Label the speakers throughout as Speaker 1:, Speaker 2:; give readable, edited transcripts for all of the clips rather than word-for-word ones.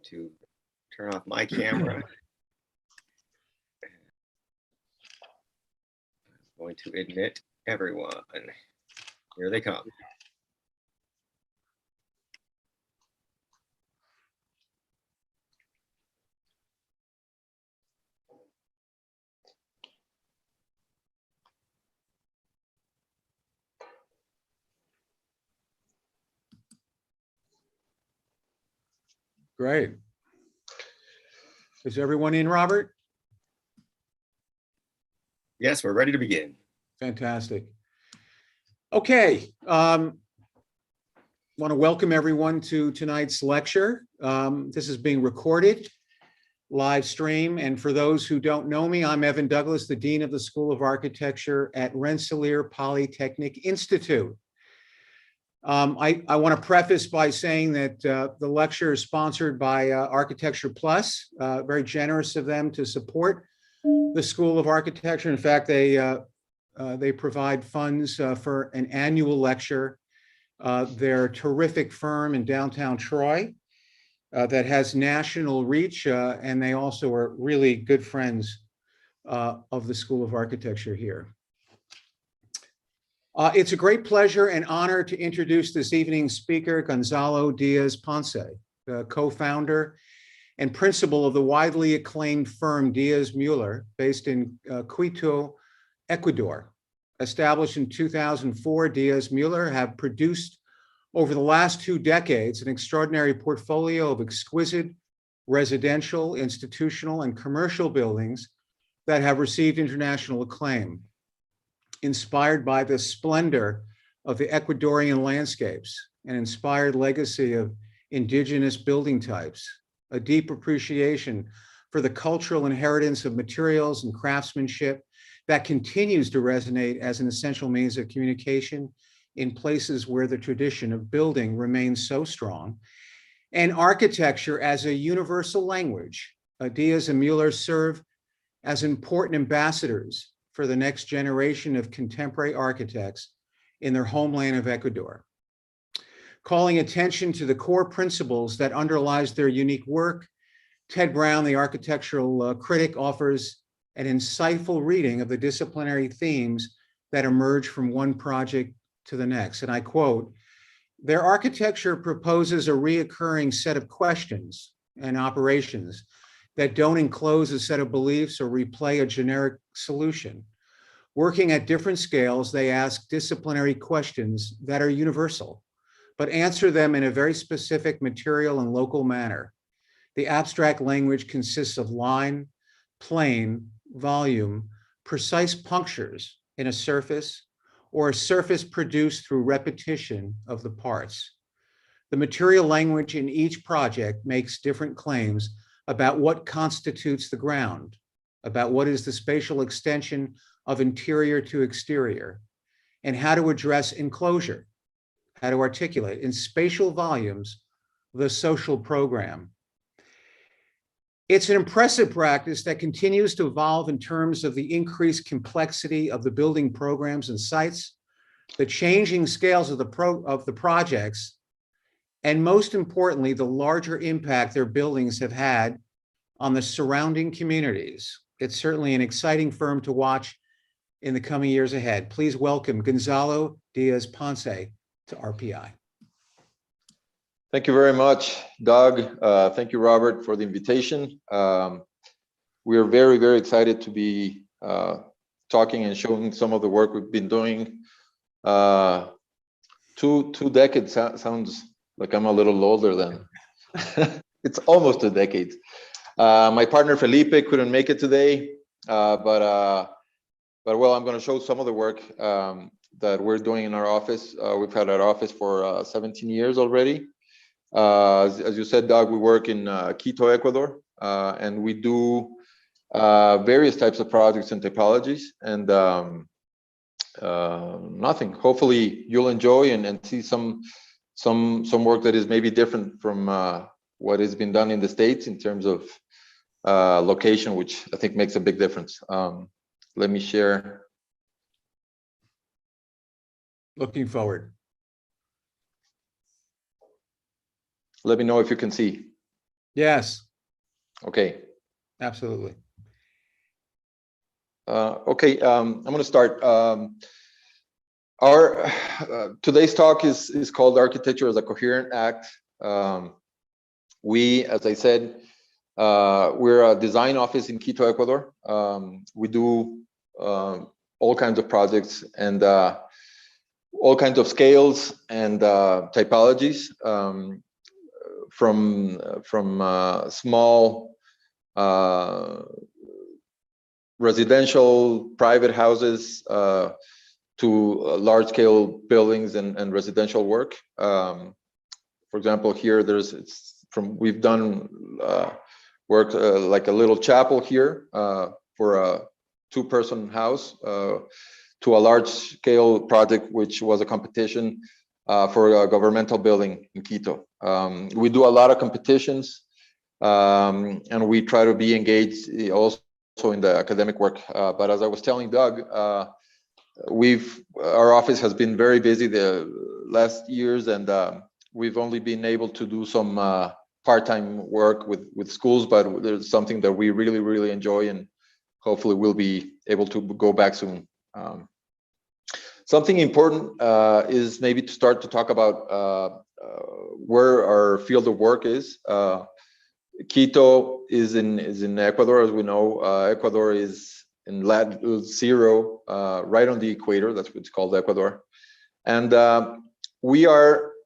Speaker 1: to turn off my camera. I'm going to admit everyone. Here they come.
Speaker 2: Great. Is everyone in, Robert?
Speaker 1: Yes, we're ready to begin.
Speaker 2: Fantastic. Okay. Want to welcome everyone to tonight's lecture. This is being recorded, live stream. And for those who don't know me, I'm Evan Douglas, the Dean of the School of Architecture at Rensselaer Polytechnic Institute. I want to preface by saying that the lecture is sponsored by Architecture Plus, very generous of them to support the School of Architecture. In fact, they provide funds for an annual lecture. They're a terrific firm in downtown Troy that has national reach, and they also are really good friends of the School of Architecture here. It's a great pleasure and honor to introduce this evening's speaker, Gonzalo Diez Ponce, the co-founder and principal of the widely acclaimed firm Diez Muller, based in Quito, Ecuador. Established in 2004, Diez Muller have produced over the last 2 decades an extraordinary portfolio of exquisite residential, institutional, and commercial buildings that have received international acclaim. Inspired by the splendor of the Ecuadorian landscapes, an inspired legacy of indigenous building types, a deep appreciation for the cultural inheritance of materials and craftsmanship that continues to resonate as an essential means of communication in places where the tradition of building remains so strong, and architecture as a universal language. Diez and Muller serve as important ambassadors for the next generation of contemporary architects in their homeland of Ecuador, calling attention to the core principles that underlies their unique work. Ted Brown, the architectural critic, offers an insightful reading of the disciplinary themes that emerge from one project to the next. And I quote, "Their architecture proposes a reoccurring set of questions and operations that don't enclose a set of beliefs or replay a generic solution. Working at different scales, they ask disciplinary questions that are universal, but answer them in a very specific material and local manner. The abstract language consists of line, plane, volume, precise punctures in a surface, or a surface produced through repetition of the parts. The material language in each project makes different claims about what constitutes the ground, about what is the spatial extension of interior to exterior, and how to address enclosure, how to articulate in spatial volumes the social program." It's an impressive practice that continues to evolve in terms of the increased complexity of the building programs and sites, the changing scales of the projects, and most importantly, the larger impact their buildings have had on the surrounding communities. It's certainly an exciting firm to watch in the coming years ahead. Please welcome Gonzalo Diez Ponce to RPI.
Speaker 3: Thank you very much, Doug. Thank you, Robert, for the invitation. We are very, very excited to be talking and showing some of the work we've been doing. Two decades sounds like I'm a little older than. It's almost 2 decades. My partner Felipe couldn't make it today, but well, I'm going to show some of the work that we're doing in our office. We've had our office for 17 years already. As you said, Doug, we work in Quito, Ecuador, and we do various types of projects and typologies, and nothing. Hopefully, you'll enjoy and see some work that is maybe different from what has been done in the States in terms of location, which I think makes a big difference. Let me share.
Speaker 2: Looking forward.
Speaker 3: Let me know if you can see.
Speaker 2: Yes,
Speaker 3: Okay.
Speaker 2: absolutely.
Speaker 3: Okay, I'm going to start. Our today's talk is called Architecture as a Coherent Act. We, as I said, we're a design office in Quito, Ecuador. We do all kinds of projects and all kinds of scales and typologies, from small residential private houses to large-scale buildings and residential work. For example, here we've done work like a little chapel here for a two-person house, to a large-scale project which was a competition for a governmental building in Quito. We do a lot of competitions, and we try to be engaged also in the academic work. But as I was telling Doug, our office has been very busy the last years, and we've only been able to do some part-time work with schools, but there's something that we really enjoy, and hopefully we'll be able to go back soon. Something important is maybe to start to talk about where our field of work is. Quito is in Ecuador, as we know. Ecuador is in latitude 0, right on the equator. That's what's called Ecuador. And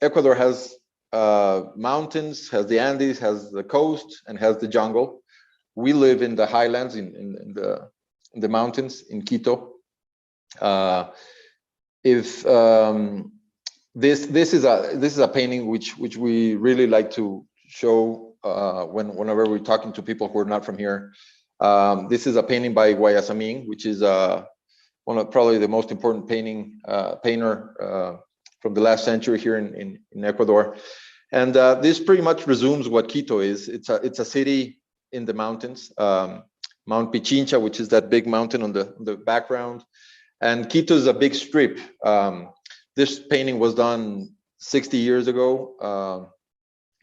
Speaker 3: Ecuador has mountains, has the Andes, has the coast, and has the jungle. We live in the highlands, in the mountains in Quito. This is a painting which we really like to show whenever we're talking to people who are not from here. This is a painting by Guayasaming, which is one of probably the most important painter from the last century here in Ecuador. And this pretty much resumes what Quito is. It's a city in the mountains, Mount Pichincha, which is that big mountain on the background. And Quito is a big strip. This painting was done 60 years ago.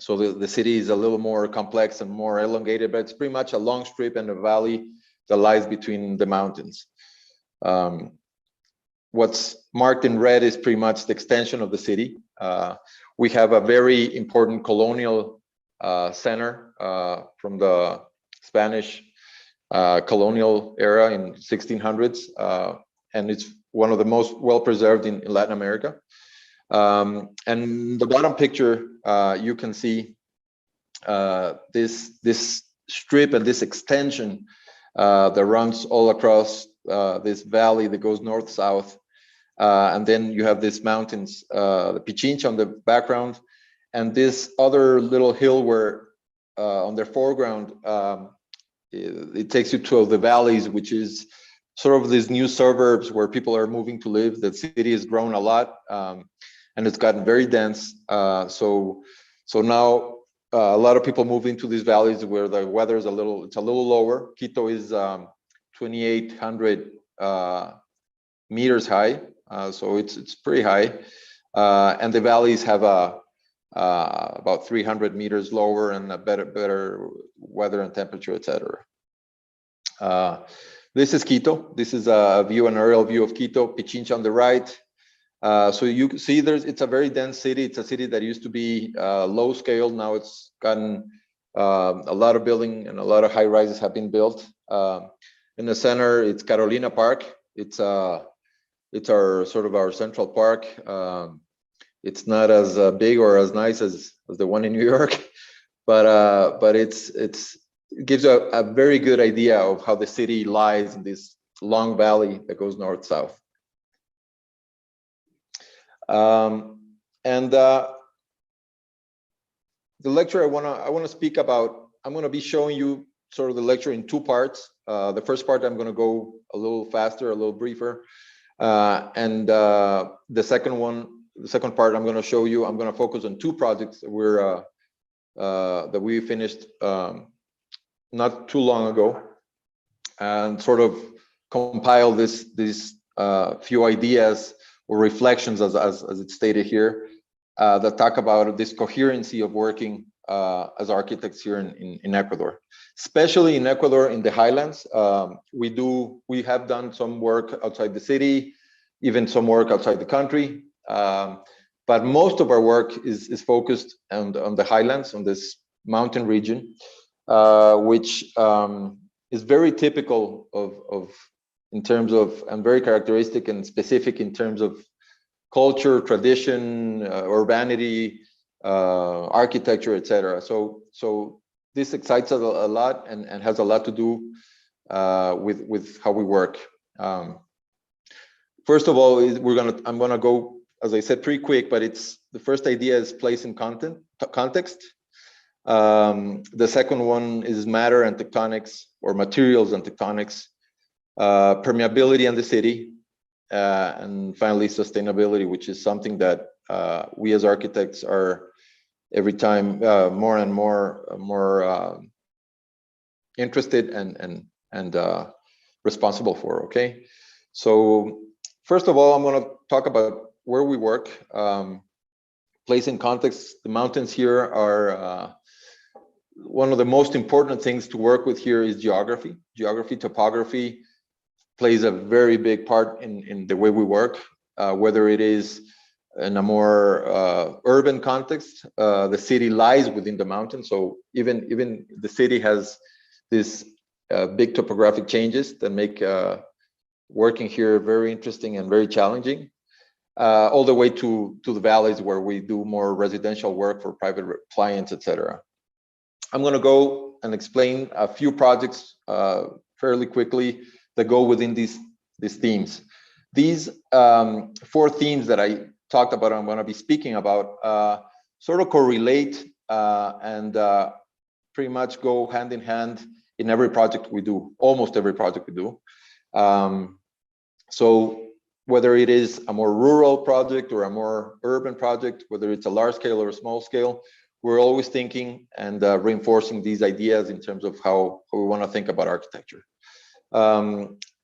Speaker 3: So the city is a little more complex and more elongated, but it's pretty much a long strip and a valley that lies between the mountains. What's marked in red is pretty much the extension of the city. We have a very important colonial center from the Spanish colonial era in 1600s. And it's one of the most well-preserved in Latin America. And the bottom picture, you can see this strip and this extension that runs all across this valley that goes north-south. And then you have these mountains, the Pichincha on the background, and this other little hill where on their foreground, it takes you to the valleys, which is sort of these new suburbs where people are moving to live. The city has grown a lot, and it's gotten very dense. So now a lot of people move into these valleys where the weather is a little lower. Quito is 2,800 meters high, so it's pretty high, and the valleys have about 300 meters lower and a better weather and temperature, etc. This is Quito. This is an aerial view of Quito, Pichincha on the right. So you can see it's a very dense city. It's a city that used to be low scale. Now it's gotten a lot of building and a lot of high rises have been built. In the center, it's Carolina Park. It's our central park. It's not as big or as nice as the one in New York, but it gives a very good idea of how the city lies in this long valley that goes north-south. And the lecture I want to speak about, I'm going to be showing you sort of the lecture in two parts. The first part I'm going to go a little faster, a little briefer, and the second part I'm going to show you. I'm going to focus on two projects that we finished not too long ago, and sort of compile these few ideas or reflections, as it's stated here, that talk about this coherency of working as architects here in Ecuador, especially in Ecuador in the highlands. We have done some work outside the city, even some work outside the country, but most of our work is focused on the highlands, on this mountain region, which is very typical of in terms of, and very characteristic and specific in terms of culture, tradition, urbanity, architecture, etc. So this excites us a lot and has a lot to do with how we work. First of all, I'm gonna go, as I said, pretty quick, but it's the first idea is place and context. The second one is matter and tectonics, or materials and tectonics, permeability in the city, and finally sustainability, which is something that we as architects are every time more and more interested and responsible for. Okay, so first of all, I'm going to talk about where we work. Place in context, the mountains here are one of the most important things to work with here is geography. Geography, topography plays a very big part in the way we work, whether it is in a more urban context. The city lies within the mountain, so even the city has this big topographic changes that make working here very interesting and very challenging, all the way to the valleys where we do more residential work for private clients, etc. I'm going to go and explain a few projects fairly quickly that go within these themes. These 4 themes that I talked about, I'm going to be speaking about, sort of correlate and pretty much go hand in hand in every project we do, almost every project we do. So whether it is a more rural project or a more urban project, whether it's a large scale or a small scale, we're always thinking and reinforcing these ideas in terms of how we want to think about architecture.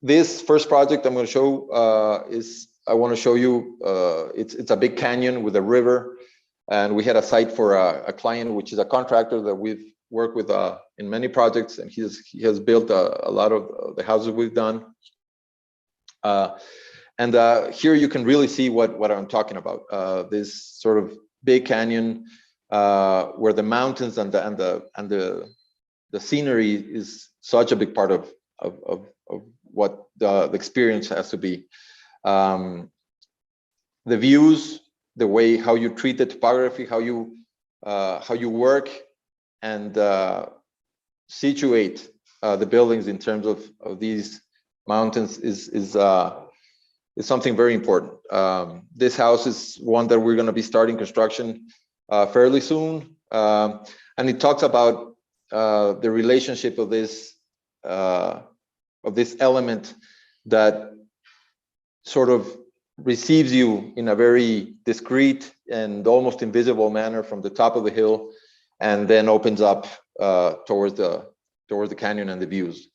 Speaker 3: This first project I'm going to show I want to show you, it's a big canyon with a river, and we had a site for a client, which is a contractor that we've worked with in many projects, and he has built a lot of the houses we've done. And here you can really see what I'm talking about. This sort of big canyon where the mountains and the scenery is such a big part of what the experience has to be. The views, the way how you treat the topography, how you work and situate the buildings in terms of these mountains is something very important. This house is one that we're going to be starting construction fairly soon, and it talks about the relationship of this element that sort of receives you in a very discreet and almost invisible manner from the top of the hill, and then opens up towards the canyon and the views.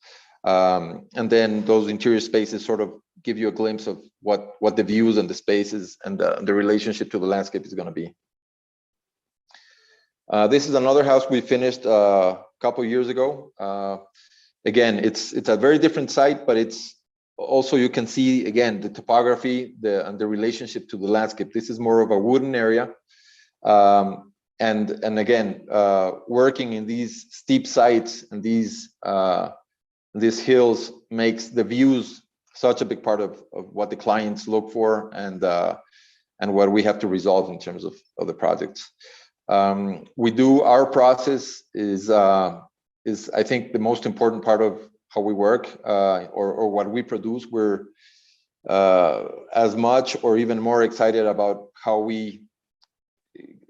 Speaker 3: And then those interior spaces sort of give you a glimpse of what the views and the spaces and the relationship to the landscape is going to be. This is another house we finished a couple of years ago. Again, it's a very different site, but it's also, you can see again the topography and the relationship to the landscape. This is more of a wooden area, and again, working in these steep sites and these hills makes the views such a big part of what the clients look for and what we have to resolve in terms of the projects. Our process is I think the most important part of how we work, or what we produce. We're as much or even more excited about how we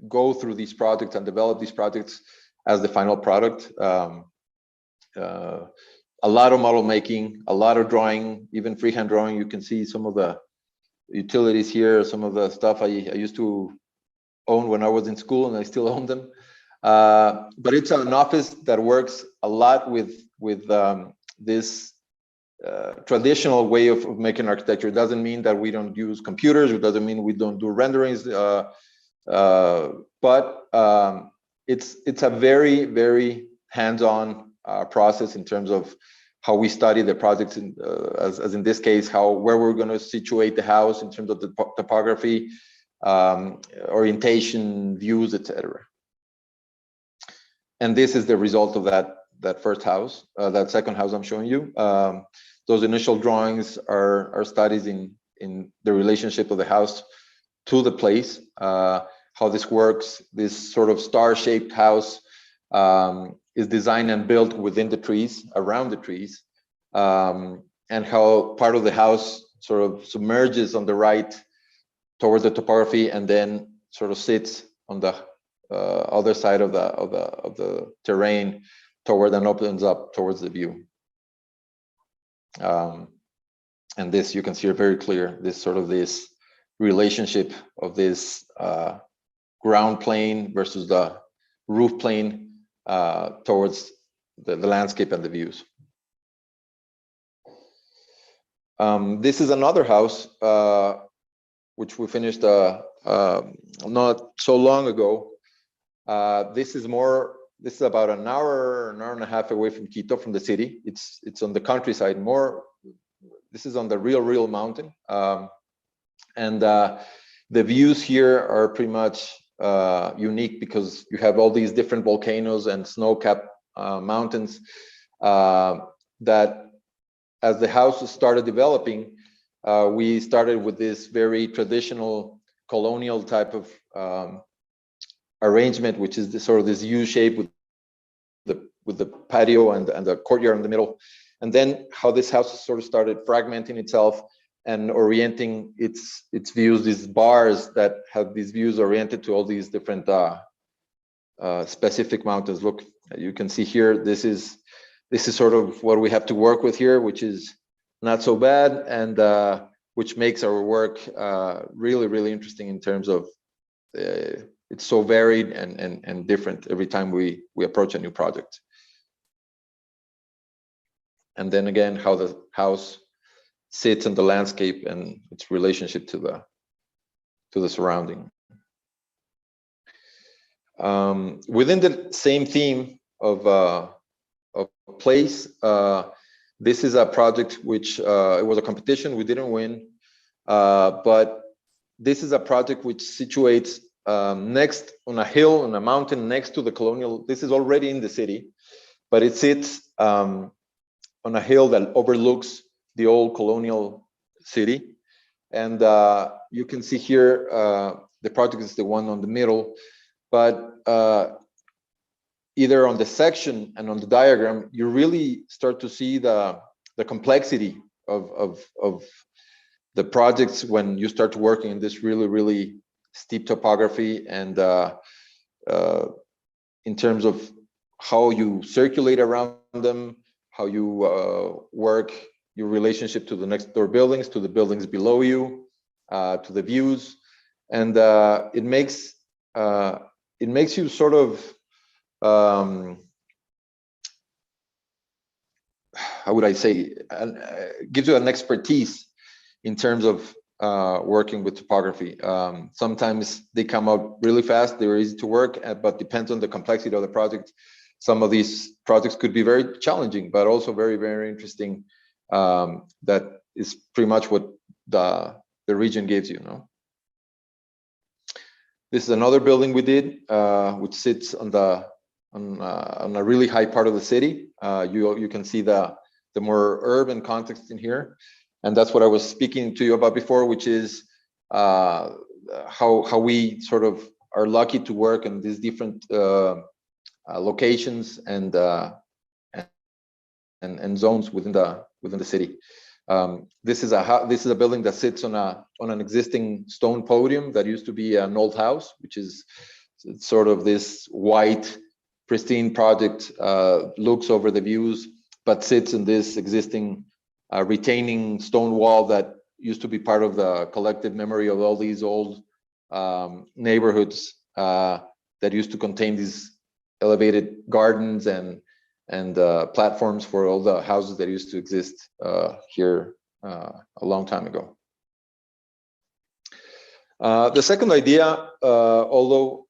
Speaker 3: go through these projects and develop these projects as the final product. A lot of model making, a lot of drawing, even freehand drawing. You can see some of the utilities here, some of the stuff I used to own when I was in school, and I still own them. But it's an office that works a lot with this traditional way of making architecture. It doesn't mean that we don't use computers. It doesn't mean we don't do renderings. But it's a very, very hands-on process in terms of how we study the projects, as in this case, where we're going to situate the house in terms of the topography, orientation, views, etc. And this is the result of that first house, that second house I'm showing you. Those initial drawings are studies in the relationship of the house to the place, how this works. This sort of star-shaped house is designed and built within the trees, around the trees, and how part of the house sort of submerges on the right towards the topography and then sort of sits on the other side of the terrain toward and opens up towards the view. And this, you can see it very clear, this relationship of this ground plane versus the roof plane towards the landscape and the views. This is another house which we finished not so long ago. This is about an hour and a half away from Quito, from the city. It's on the countryside more. This is on the real mountain. And the views here are pretty much unique because you have all these different volcanoes and snow-capped mountains that, as the house started developing, we started with this very traditional colonial type of arrangement, which is this U shape with the patio and the courtyard in the middle. And then how this house sort of started fragmenting itself and orienting its views, these bars that have these views oriented to all these different specific mountains. Look, you can see here, this is sort of what we have to work with here, which is not so bad, and which makes our work really interesting in terms of it's so varied and different every time we approach a new project. And then again, how the house sits in the landscape and its relationship to the surrounding. Within the same theme of place, this is a project which it was a competition, we didn't win, but this is a project which situates next on a hill, on a mountain next to the colonial. This is already in the city, but it sits on a hill that overlooks the old colonial city. And you can see here, the project is the one on the middle, but either on the section and on the diagram, you really start to see the complexity of the projects when you start working in this really steep topography, and in terms of how you circulate around them, how you work your relationship to the next door buildings, to the buildings below you, to the views, and it makes you sort of how would I say, gives you an expertise in terms of working with topography. Sometimes they come out really fast, they're easy to work, but depends on the complexity of the project. Some of these projects could be very challenging, but also very interesting. That is pretty much what the region gives you, no? This is another building we did, which sits on a really high part of the city. You can see the more urban context in here, and that's what I was speaking to you about before, which is how we sort of are lucky to work in these different locations and zones within the city. This is a building that sits on an existing stone podium that used to be an old house, which is sort of this white, pristine project, looks over the views, but sits in this existing retaining stone wall that used to be part of the collective memory of all these old neighborhoods that used to contain these elevated gardens and platforms for all the houses that used to exist here a long time ago. The second idea, although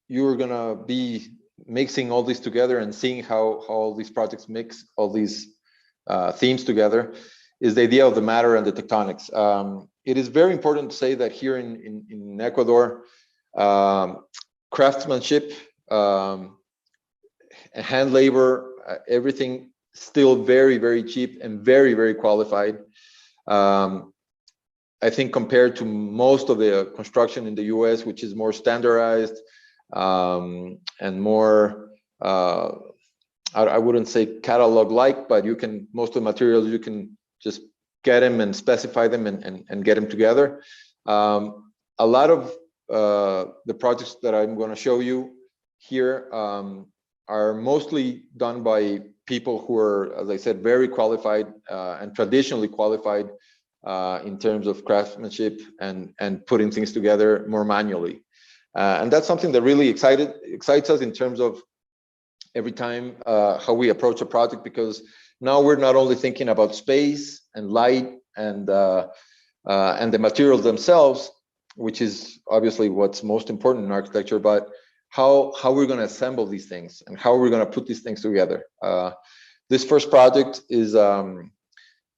Speaker 3: you're gonna be mixing all this together and seeing how all these projects mix all these themes together is the idea of the matter and the tectonics. It is very important to say that here in Ecuador, craftsmanship, hand labor, everything still very, very cheap and very, very qualified. I think compared to most of the construction in the US, which is more standardized and more, I wouldn't say catalog-like, but you can, most of the materials, you can just get them and specify them and get them together. A lot of the projects that I'm going to show you here are mostly done by people who are, as I said, very qualified and traditionally qualified in terms of craftsmanship and putting things together more manually. And that's something that really excites us in terms of every time how we approach a project, because now we're not only thinking about space and light and the materials themselves, which is obviously what's most important in architecture, but how we're going to assemble these things and how we're going to put these things together. This first project is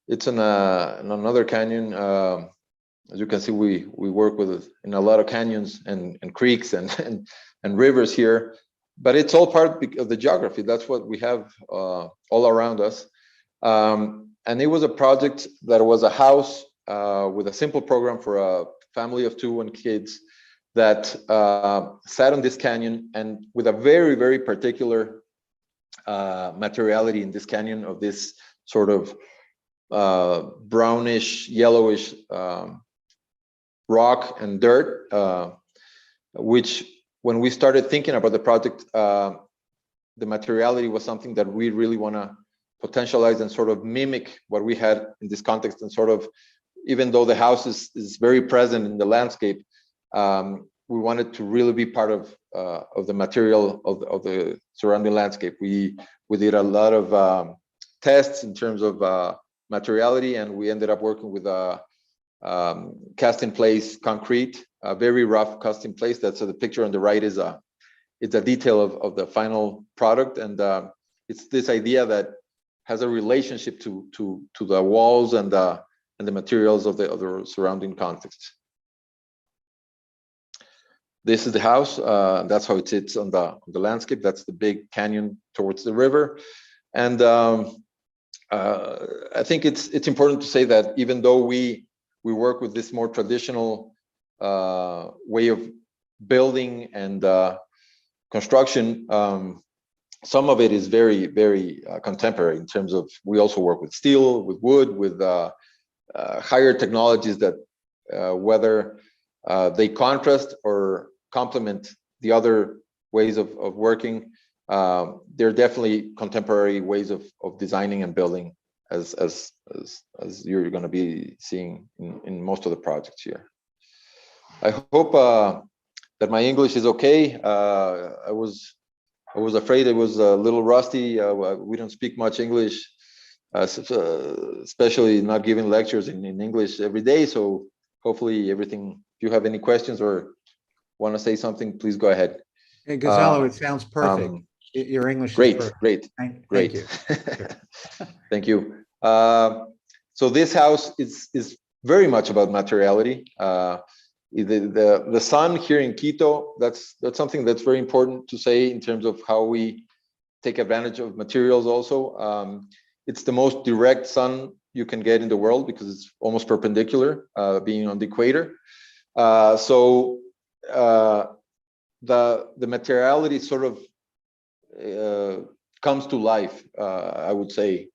Speaker 3: it's in another canyon. As you can see, we work with in a lot of canyons and creeks and rivers here, but it's all part of the geography. That's what we have all around us. And it was a project that was a house with a simple program for a family of 2 and kids that sat on this canyon, and with a very, very particular materiality in this canyon of this sort of brownish, yellowish rock and dirt, which when we started thinking about the project, the materiality was something that we really want to potentialize and sort of mimic what we had in this context, and sort of, even though the house is very present in the landscape, we wanted to really be part of the material of the surrounding landscape. We did a lot of tests in terms of materiality, and we ended up working with cast in place concrete, a very rough cast in place. That's the picture on the right is it's a detail of the final product, and it's this idea that has a relationship to the walls and the materials of the surrounding context. This is the house. That's how it sits on the landscape. That's the big canyon towards the river. And I think it's important to say that even though we work with this more traditional way of building and construction, some of it is very, very contemporary in terms of, we also work with steel, with wood, with higher technologies that whether they contrast or complement the other ways of working, they're definitely contemporary ways of designing and building, as you're going to be seeing in most of the projects here. I hope that my English is okay. I was afraid it was a little rusty. We don't speak much English, especially not giving lectures in English every day. So hopefully everything, if you have any questions or want to say something, please go ahead.
Speaker 2: Hey, Gonzalo, it sounds perfect. Your English
Speaker 3: great,
Speaker 2: is perfect.
Speaker 3: great,
Speaker 2: Thank
Speaker 3: great.
Speaker 2: you.
Speaker 3: Thank you. So this house is very much about materiality. The sun here in Quito, that's something that's very important to say in terms of how we take advantage of materials also. It's the most direct sun you can get in the world because it's almost perpendicular, being on the equator. So the materiality sort of comes to life, I would say,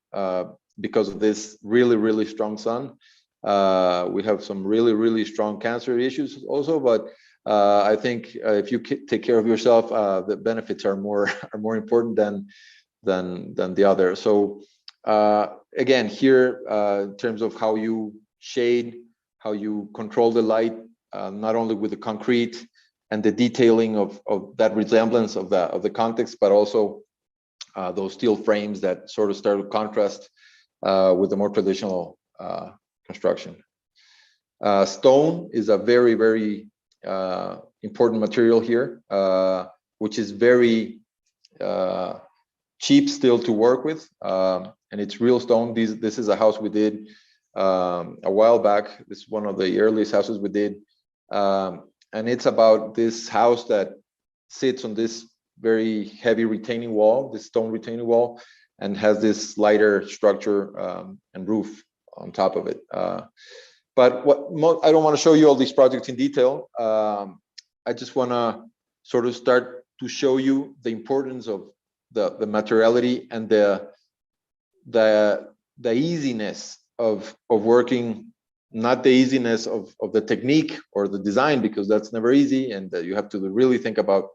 Speaker 3: because of this really, really strong sun. We have some really, really strong cancer issues also, but I think if you take care of yourself, the benefits are more important than the other. So again, here in terms of how you shade, how you control the light, not only with the concrete and the detailing of that resemblance of the context, but also those steel frames that sort of start to contrast with the more traditional construction. Stone is a very, very important material here, which is very cheap still to work with, and it's real stone. This is a house we did a while back. This is one of the earliest houses we did, and it's about this house that sits on this very heavy retaining wall, this stone retaining wall, and has this lighter structure and roof on top of it. But I don't want to show you all these projects in detail. I just want to sort of start to show you the importance of the materiality and the easiness of working, not the easiness of the technique or the design, because that's never easy, and you have to really think about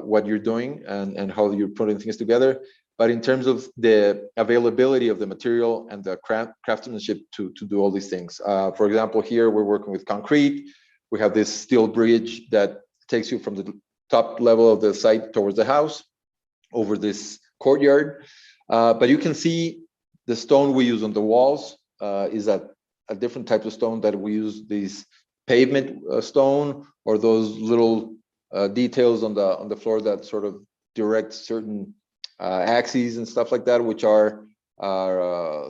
Speaker 3: what you're doing and how you're putting things together. But in terms of the availability of the material and the craftsmanship to do all these things. For example, here we're working with concrete. We have this steel bridge that takes you from the top level of the site towards the house over this courtyard. But you can see the stone we use on the walls is a different type of stone that we use, these pavement stone, or those little details on the floor that sort of direct certain axes and stuff like that, which are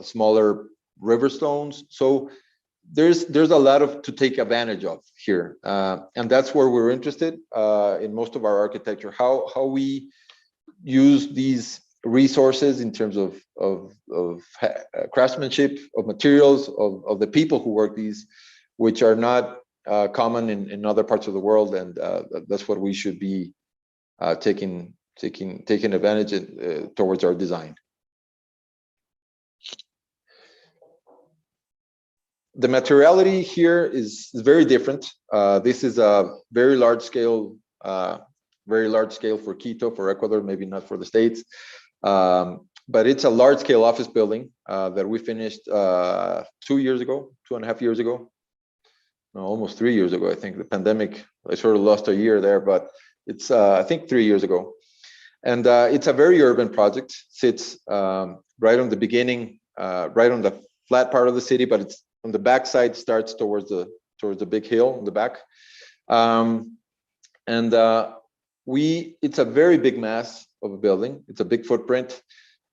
Speaker 3: smaller river stones. So there's a lot to take advantage of here, and that's where we're interested in most of our architecture. How we use these resources in terms of craftsmanship, of materials, of the people who work these, which are not common in other parts of the world, and that's what we should be taking advantage towards our design. The materiality here is very different. This is a very large scale for Quito, for Ecuador, maybe not for the States. But it's a large scale office building that we finished 2.5 years ago. No, almost 3 years ago. I think the pandemic, I sort of lost a year there, but it's I think 3 years ago. And it's a very urban project. Sits right on the beginning, right on the flat part of the city, but it's on the back side, starts towards the big hill in the back. It's a very big mass of a building. It's a big footprint,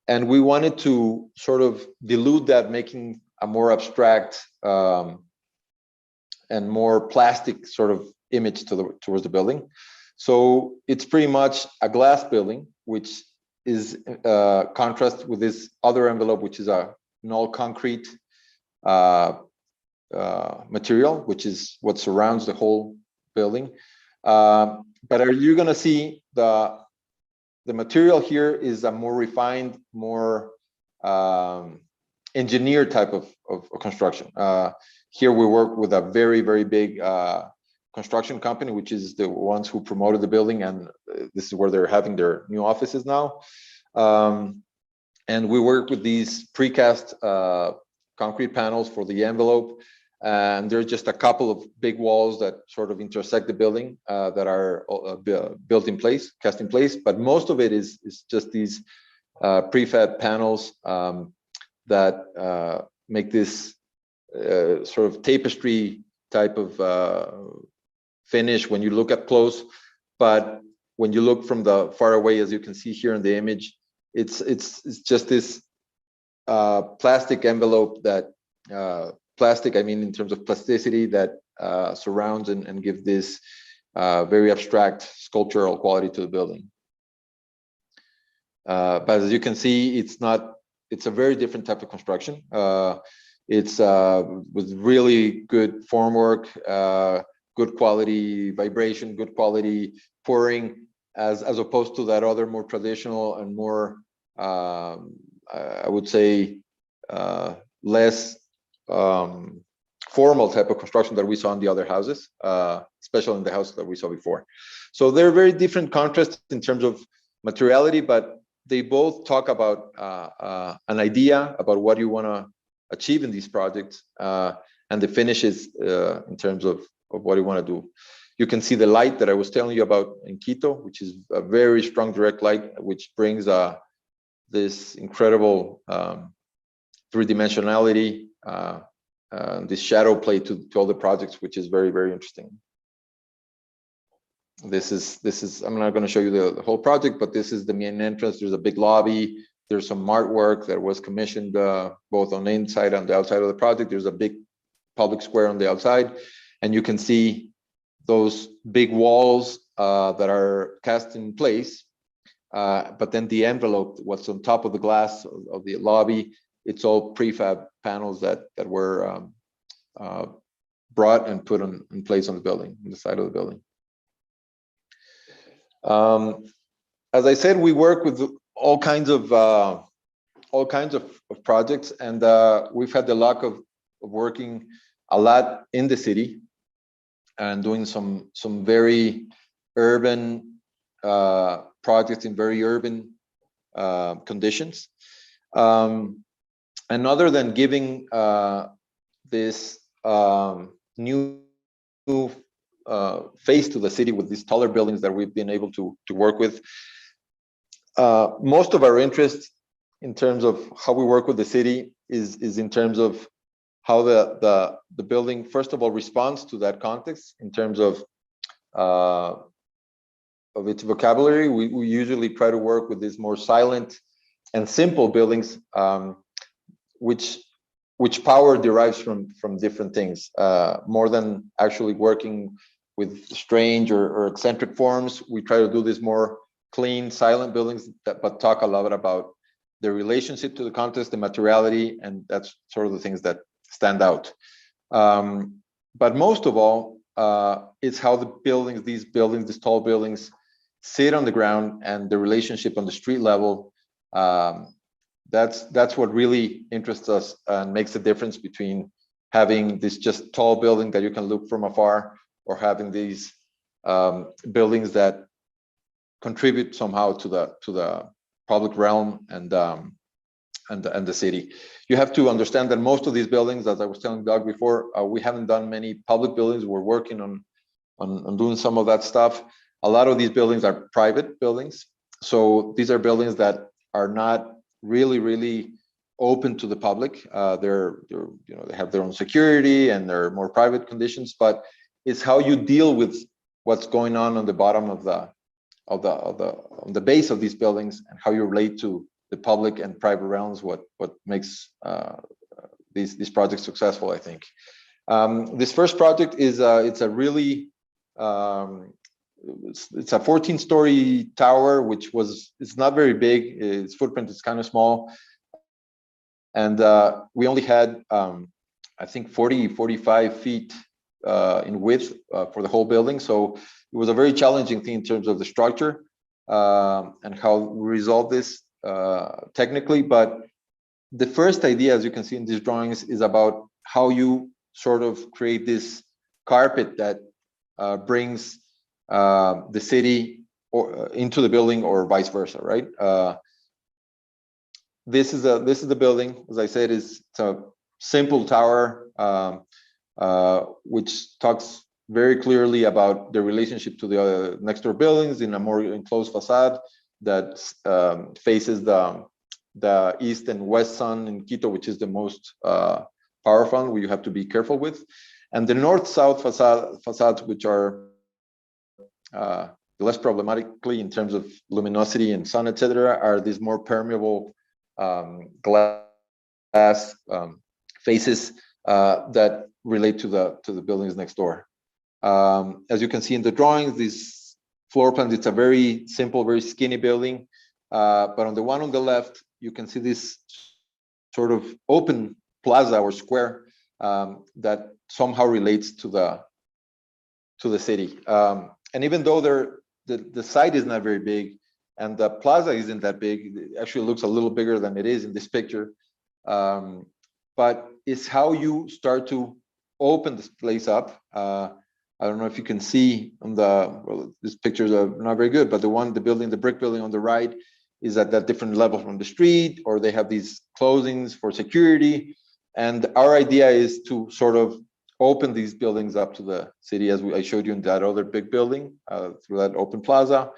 Speaker 3: and we wanted to sort of dilute that, making a more abstract and more plastic sort of image towards the building. So it's pretty much a glass building, which is contrast with this other envelope, which is an all concrete material, which is what surrounds the whole building. But you're going to see the material here is a more refined, more engineered type of construction. Here we work with a very, very big construction company, which is the ones who promoted the building, and this is where they're having their new offices now. And we work with these precast concrete panels for the envelope. And there's just a couple of big walls that sort of intersect the building that are built in place, cast in place. But most of it is just these prefab panels that make this sort of tapestry type of finish when you look up close. But when you look from the far away, as you can see here in the image, it's just this plastic envelope that plastic, I mean, in terms of plasticity, that surrounds and give this very abstract sculptural quality to the building. But as you can see, it's a very different type of construction. It's with really good formwork, good quality vibration, good quality pouring, as opposed to that other more traditional and more, I would say, less formal type of construction that we saw in the other houses, especially in the house that we saw before. So they're very different contrasts in terms of materiality, but they both talk about an idea about what you want to achieve in these projects, and the finishes in terms of what you want to do. You can see the light that I was telling you about in Quito, which is a very strong direct light, which brings this incredible three-dimensionality, this shadow play to all the projects, which is very, very interesting. This is. I'm not going to show you the whole project, but this is the main entrance. There's a big lobby. There's some artwork that was commissioned both on the inside and the outside of the project. There's a big public square on the outside, and you can see those big walls that are cast in place. But then the envelope, what's on top of the glass of the lobby, it's all prefab panels that were brought and put in place on the building, on the side of the building. As I said, we work with all kinds of projects, and we've had the luck of working a lot in the city and doing some very urban projects in very urban conditions. And other than giving this new face to the city with these taller buildings that we've been able to work with, most of our interest in terms of how we work with the city is in terms of how the building, first of all, responds to that context in terms of its vocabulary. We usually try to work with these more silent and simple buildings, which power derives from different things, more than actually working with strange or eccentric forms. We try to do this more clean, silent buildings but talk a lot about the relationship to the context, the materiality, and that's sort of the things that stand out. But most of all, it's how the buildings, these tall buildings, sit on the ground and the relationship on the street level. That's what really interests us and makes the difference between having this just tall building that you can look from afar, or having these buildings that contribute somehow to the public realm and the city. You have to understand that most of these buildings, as I was telling Doug before, we haven't done many public buildings. We're working on doing some of that stuff. A lot of these buildings are private buildings, so these are buildings that are not really open to the public. They're they have their own security and they're more private conditions, but it's how you deal with what's going on the bottom of the base of these buildings, and how you relate to the public and private realms, what makes these projects successful, I think. This first project is it's a really it's a 14-story tower, it's not very big. Its footprint is kind of small, and we only had I think 45 feet in width for the whole building. So it was a very challenging thing in terms of the structure and how we resolve this technically. But the first idea, as you can see in these drawings, is about how you sort of create this carpet that brings the city into the building, or vice versa, right? This is the building. As I said, it's a simple tower which talks very clearly about the relationship to the next door buildings in a more enclosed facade that faces the east and west sun in Quito, which is the most powerful one, where you have to be careful with. And the north-south facades, which are less problematically in terms of luminosity and sun, etc., are these more permeable glass faces that relate to the buildings next door. As you can see in the drawings, these floor plans, it's a very simple, very skinny building. But on the one on the left, you can see this sort of open plaza or square that somehow relates to the city. And even though the site is not very big and the plaza isn't that big, it actually looks a little bigger than it is in this picture. But it's how you start to open this place up. I don't know if you can see on these pictures are not very good, but the brick building on the right is at that different level from the street, or they have these closings for security. And our idea is to sort of open these buildings up to the city, as I showed you in that other big building, through that open plaza,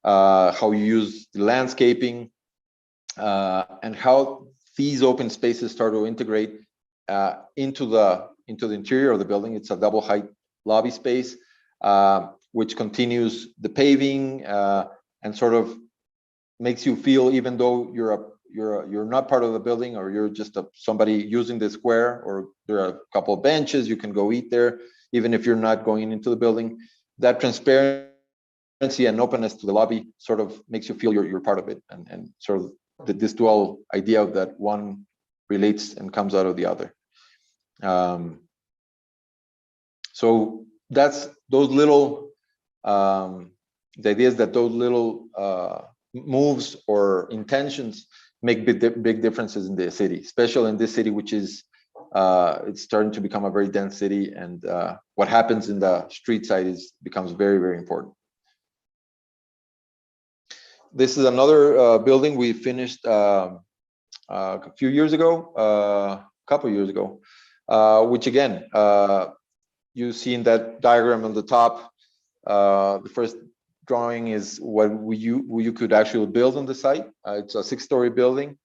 Speaker 3: how you use the landscaping, and how these open spaces start to integrate into the interior of the building. It's a double height lobby space which continues the paving and sort of makes you feel, even though you're not part of the building, or you're just somebody using the square, or there are a couple of benches, you can go eat there, even if you're not going into the building. That transparency and openness to the lobby sort of makes you feel you're part of it, and sort of this dual idea of that one relates and comes out of the other. So that's those little, the idea is that those little moves or intentions make big differences in the city, especially in this city, which is it's starting to become a very dense city, and what happens in the street side becomes very, very important. This is another building we finished a few years ago, a couple of years ago, which again, you see in that diagram on the top, the first drawing is what you could actually build on the site. It's a 6-story building.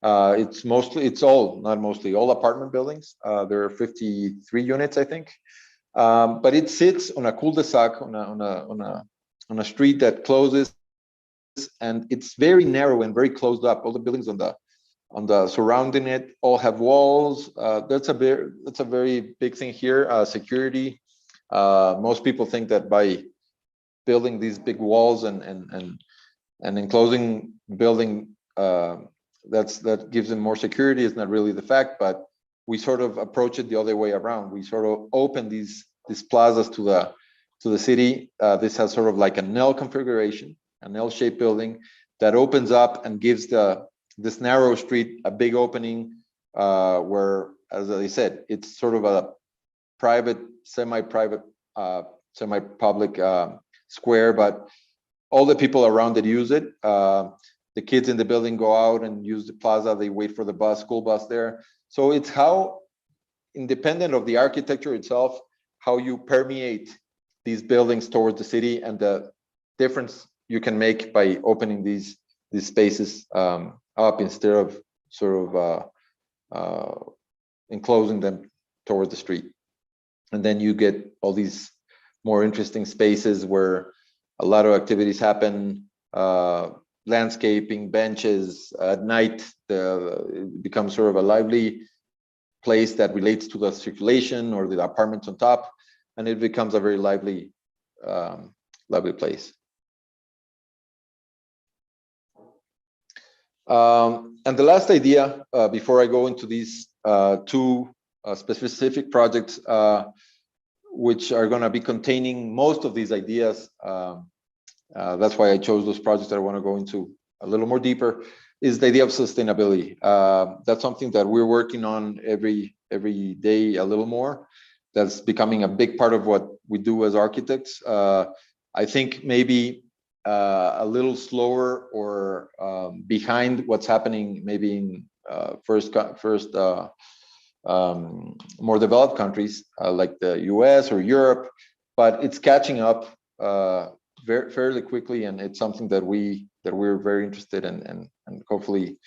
Speaker 3: It's all apartment buildings. There are 53 units, I think. But it sits on a cul-de-sac, on a street that closes, and it's very narrow and very closed up. All the buildings on the surrounding it all have walls. That's a very big thing here. Security. Most people think that by building these big walls and enclosing building, that gives them more security. Is not really the fact, but we sort of approach it the other way around. We sort of open these plazas to the city. This has sort of like an L configuration, an L-shaped building that opens up and gives this narrow street a big opening, where, as I said, it's sort of a private, semi-private, semi-public square, but all the people around it use it. The kids in the building go out and use the plaza. They wait for the school bus there. So it's how, independent of the architecture itself, how you permeate these buildings towards the city, and the difference you can make by opening these spaces up instead of sort of enclosing them towards the street. And then you get all these more interesting spaces where a lot of activities happen, landscaping, benches. At night, it becomes sort of a lively place that relates to the circulation or the apartments on top, and it becomes a very lively place. And the last idea, before I go into these two specific projects, which are going to be containing most of these ideas, that's why I chose those projects that I want to go into a little more deeper, is the idea of sustainability. That's something that we're working on every day a little more. That's becoming a big part of what we do as architects. I think maybe a little slower or behind what's happening maybe in more developed countries like the US or Europe, but it's catching up fairly quickly, and it's something that we're very interested in and hopefully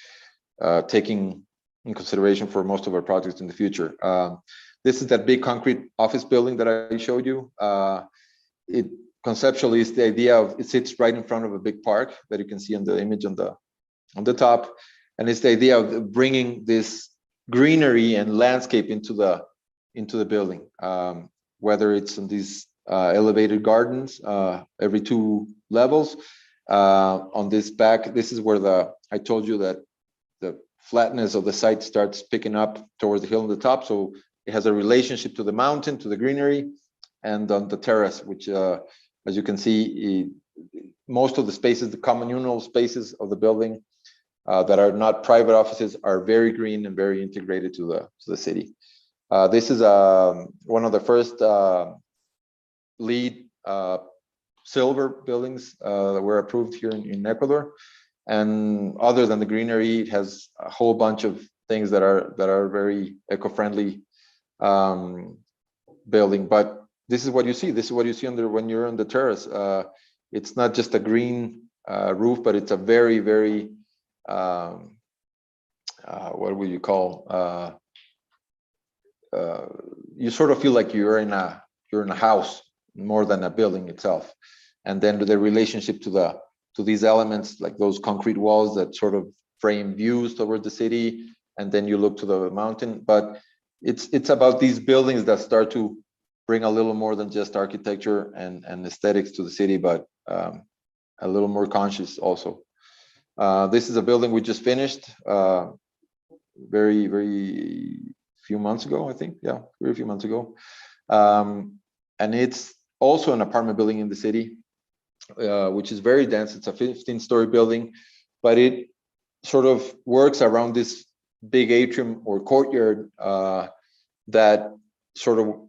Speaker 3: taking in consideration for most of our projects in the future. This is that big concrete office building that I showed you. It conceptually is the idea of, it sits right in front of a big park that you can see on the image on the top, and it's the idea of bringing this greenery and landscape into the building, whether it's in these elevated gardens every 2 levels. On this back, this is where I told you that the flatness of the site starts picking up towards the hill on the top, so it has a relationship to the mountain, to the greenery, and on the terrace, which as you can see, most of the spaces, the communal spaces of the building that are not private offices, are very green and very integrated to the city. This is one of the first LEED silver buildings that were approved here in Ecuador. And other than the greenery, it has a whole bunch of things that are very eco-friendly building. But this is what you see. This is what you see when you're on the terrace. It's not just a green roof, but it's a very, very what would you call? You sort of feel like you're in a house more than a building itself. And then the relationship to these elements, like those concrete walls that sort of frame views toward the city, and then you look to the mountain. But it's about these buildings that start to bring a little more than just architecture and aesthetics to the city, but a little more conscious also. This is a building we just finished very few months ago, I think. Yeah, very few months ago. And it's also an apartment building in the city, which is very dense. It's a 15-story building, but it sort of works around this big atrium or courtyard that sort of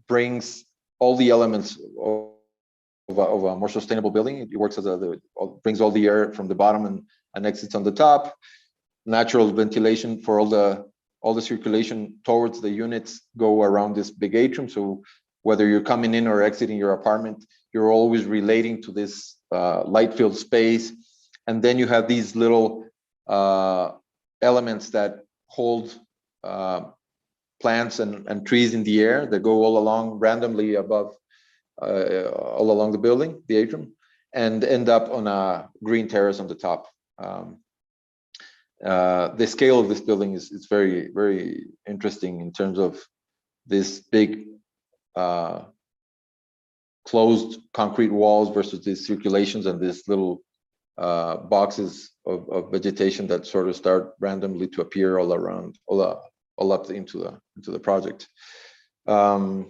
Speaker 3: brings all the elements of a more sustainable building. It works as brings all the air from the bottom and exits on the top. Natural ventilation for all the circulation towards the units go around this big atrium. So whether you're coming in or exiting your apartment, you're always relating to this light-filled space. And then you have these little elements that hold plants and trees in the air that go all along randomly above, all along the building, the atrium, and end up on a green terrace on the top. The scale of this building is very, very interesting in terms of this big closed concrete walls versus these circulations and these little boxes of vegetation that sort of start randomly to appear all around, all up into the project. And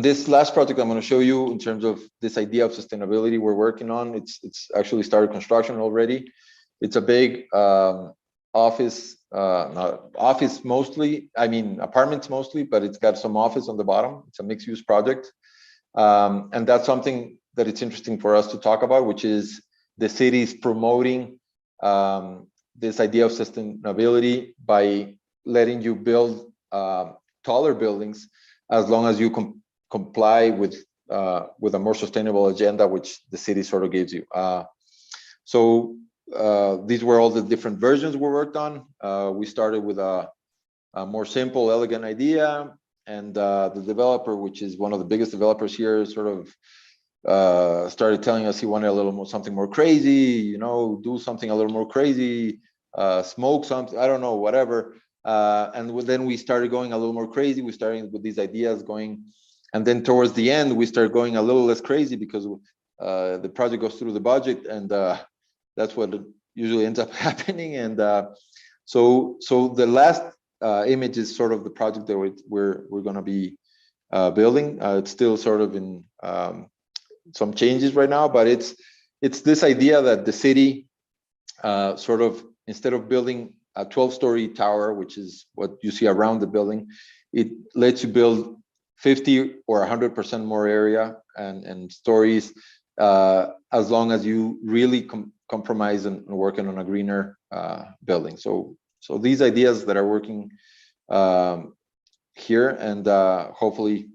Speaker 3: this last project I'm going to show you in terms of this idea of sustainability we're working on, it's actually started construction already. It's a big office, not office mostly, I mean apartments mostly, but it's got some office on the bottom. It's a mixed use project. And that's something that it's interesting for us to talk about, which is the city's promoting this idea of sustainability by letting you build taller buildings as long as you comply with a more sustainable agenda, which the city sort of gives you. So these were all the different versions we worked on. We started with a more simple, elegant idea, and the developer, which is one of the biggest developers here, sort of started telling us he wanted a little more, something more crazy, you know, do something a little more crazy, smoke something, I don't know, whatever. And then we started going a little more crazy. We started with these ideas going, and then towards the end, we started going a little less crazy because the project goes through the budget, and that's what usually ends up happening. And so the last image is sort of the project that we're going to be building. It's still sort of in some changes right now, but it's this idea that the city sort of, instead of building a 12-story tower, which is what you see around the building, it lets you build 50 or 100% more area and stories, as long as you really compromise and working on a greener building. So these ideas that are working here, and hopefully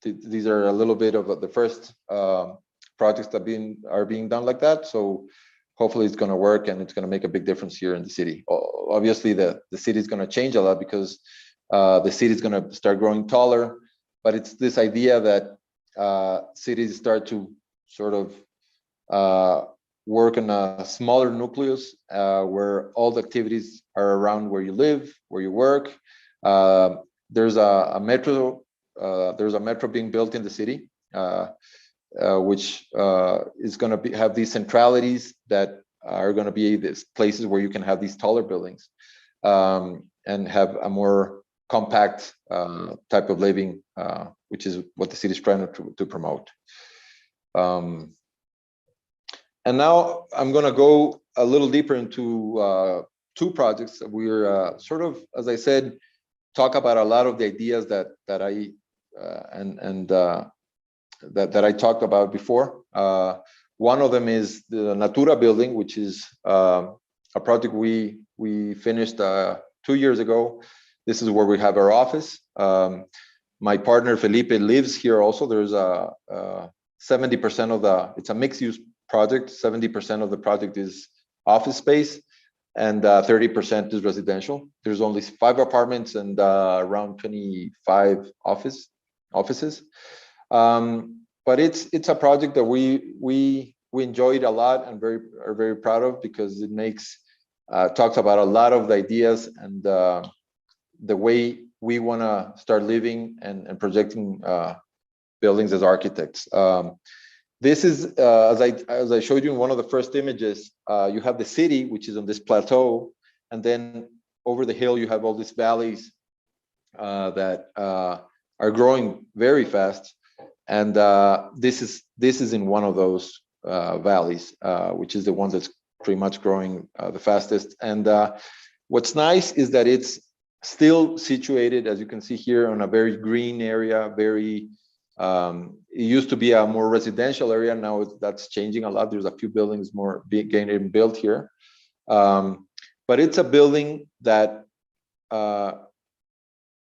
Speaker 3: these are a little bit of the first projects that are being done like that. So hopefully it's going to work, and it's going to make a big difference here in the city. Obviously, the city is going to change a lot because the city is going to start growing taller. But it's this idea that cities start to sort of work in a smaller nucleus where all the activities are around where you live, where you work. There's a metro. There's a metro being built in the city, which is going to have these centralities that are going to be these places where you can have these taller buildings and have a more compact type of living, which is what the city is trying to promote. And now I'm going to go a little deeper into two projects that we're sort of, as I said, talk about a lot of the ideas that I that I talked about before. One of them is the Natura Building, which is a project we finished 2 years ago. This is where we have our office. My partner Felipe lives here also. There's a 70% it's a mixed-use project. 70% of the project is office space, and 30% is residential. There's only 5 apartments and around 25 offices. but it's a project that we enjoyed a lot and are very proud of, because it makes talks about a lot of the ideas and the way we want to start living and projecting buildings as architects. This is, as I showed you in one of the first images, you have the city, which is on this plateau, and then over the hill you have all these valleys that are growing very fast. And this is in one of those valleys, which is the one that's pretty much growing the fastest. And what's nice is that it's still situated, as you can see here, on a very green area. Very it used to be a more residential area. Now that's changing a lot. There's a few buildings more getting built here, but it's a building that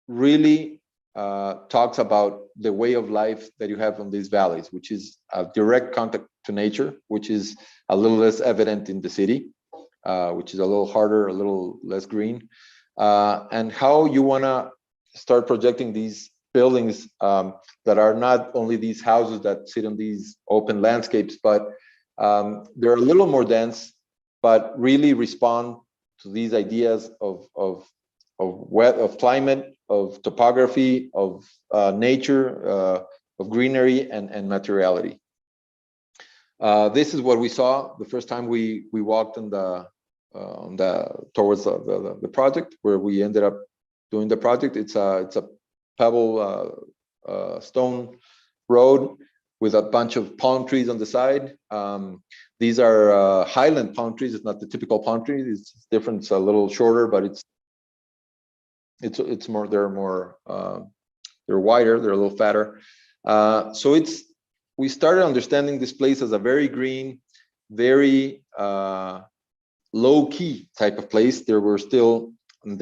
Speaker 3: really talks about the way of life that you have on these valleys, which is a direct contact to nature, which is a little less evident in the city, which is a little harder, a little less green, and how you want to start projecting these buildings that are not only these houses that sit on these open landscapes, but they're a little more dense, but really respond to these ideas of climate, of topography, of nature, of greenery and materiality. This is what we saw the first time we walked towards the project, where we ended up doing the project. It's a pebble stone road with a bunch of palm trees on the side. These are highland palm trees. It's not the typical palm trees. It's different. It's a little shorter, but it's more. They're wider. They're a little fatter. So we started understanding this place as a very green, very low-key type of place. There are still a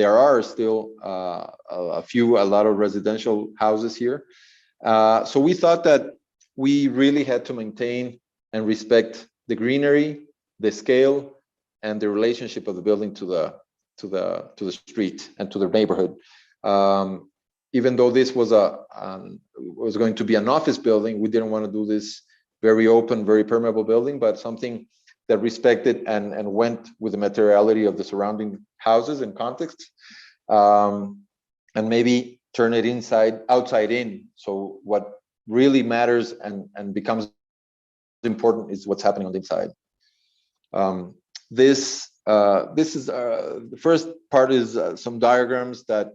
Speaker 3: lot of residential houses here. So we thought that we really had to maintain and respect the greenery, the scale, and the relationship of the building to the street and to the neighborhood. Even though this was going to be an office building, we didn't want to do this very open, very permeable building, but something that respected and went with the materiality of the surrounding houses and context, and maybe turn it outside in. So what really matters and becomes important is what's happening on the inside. This is the first part is some diagrams that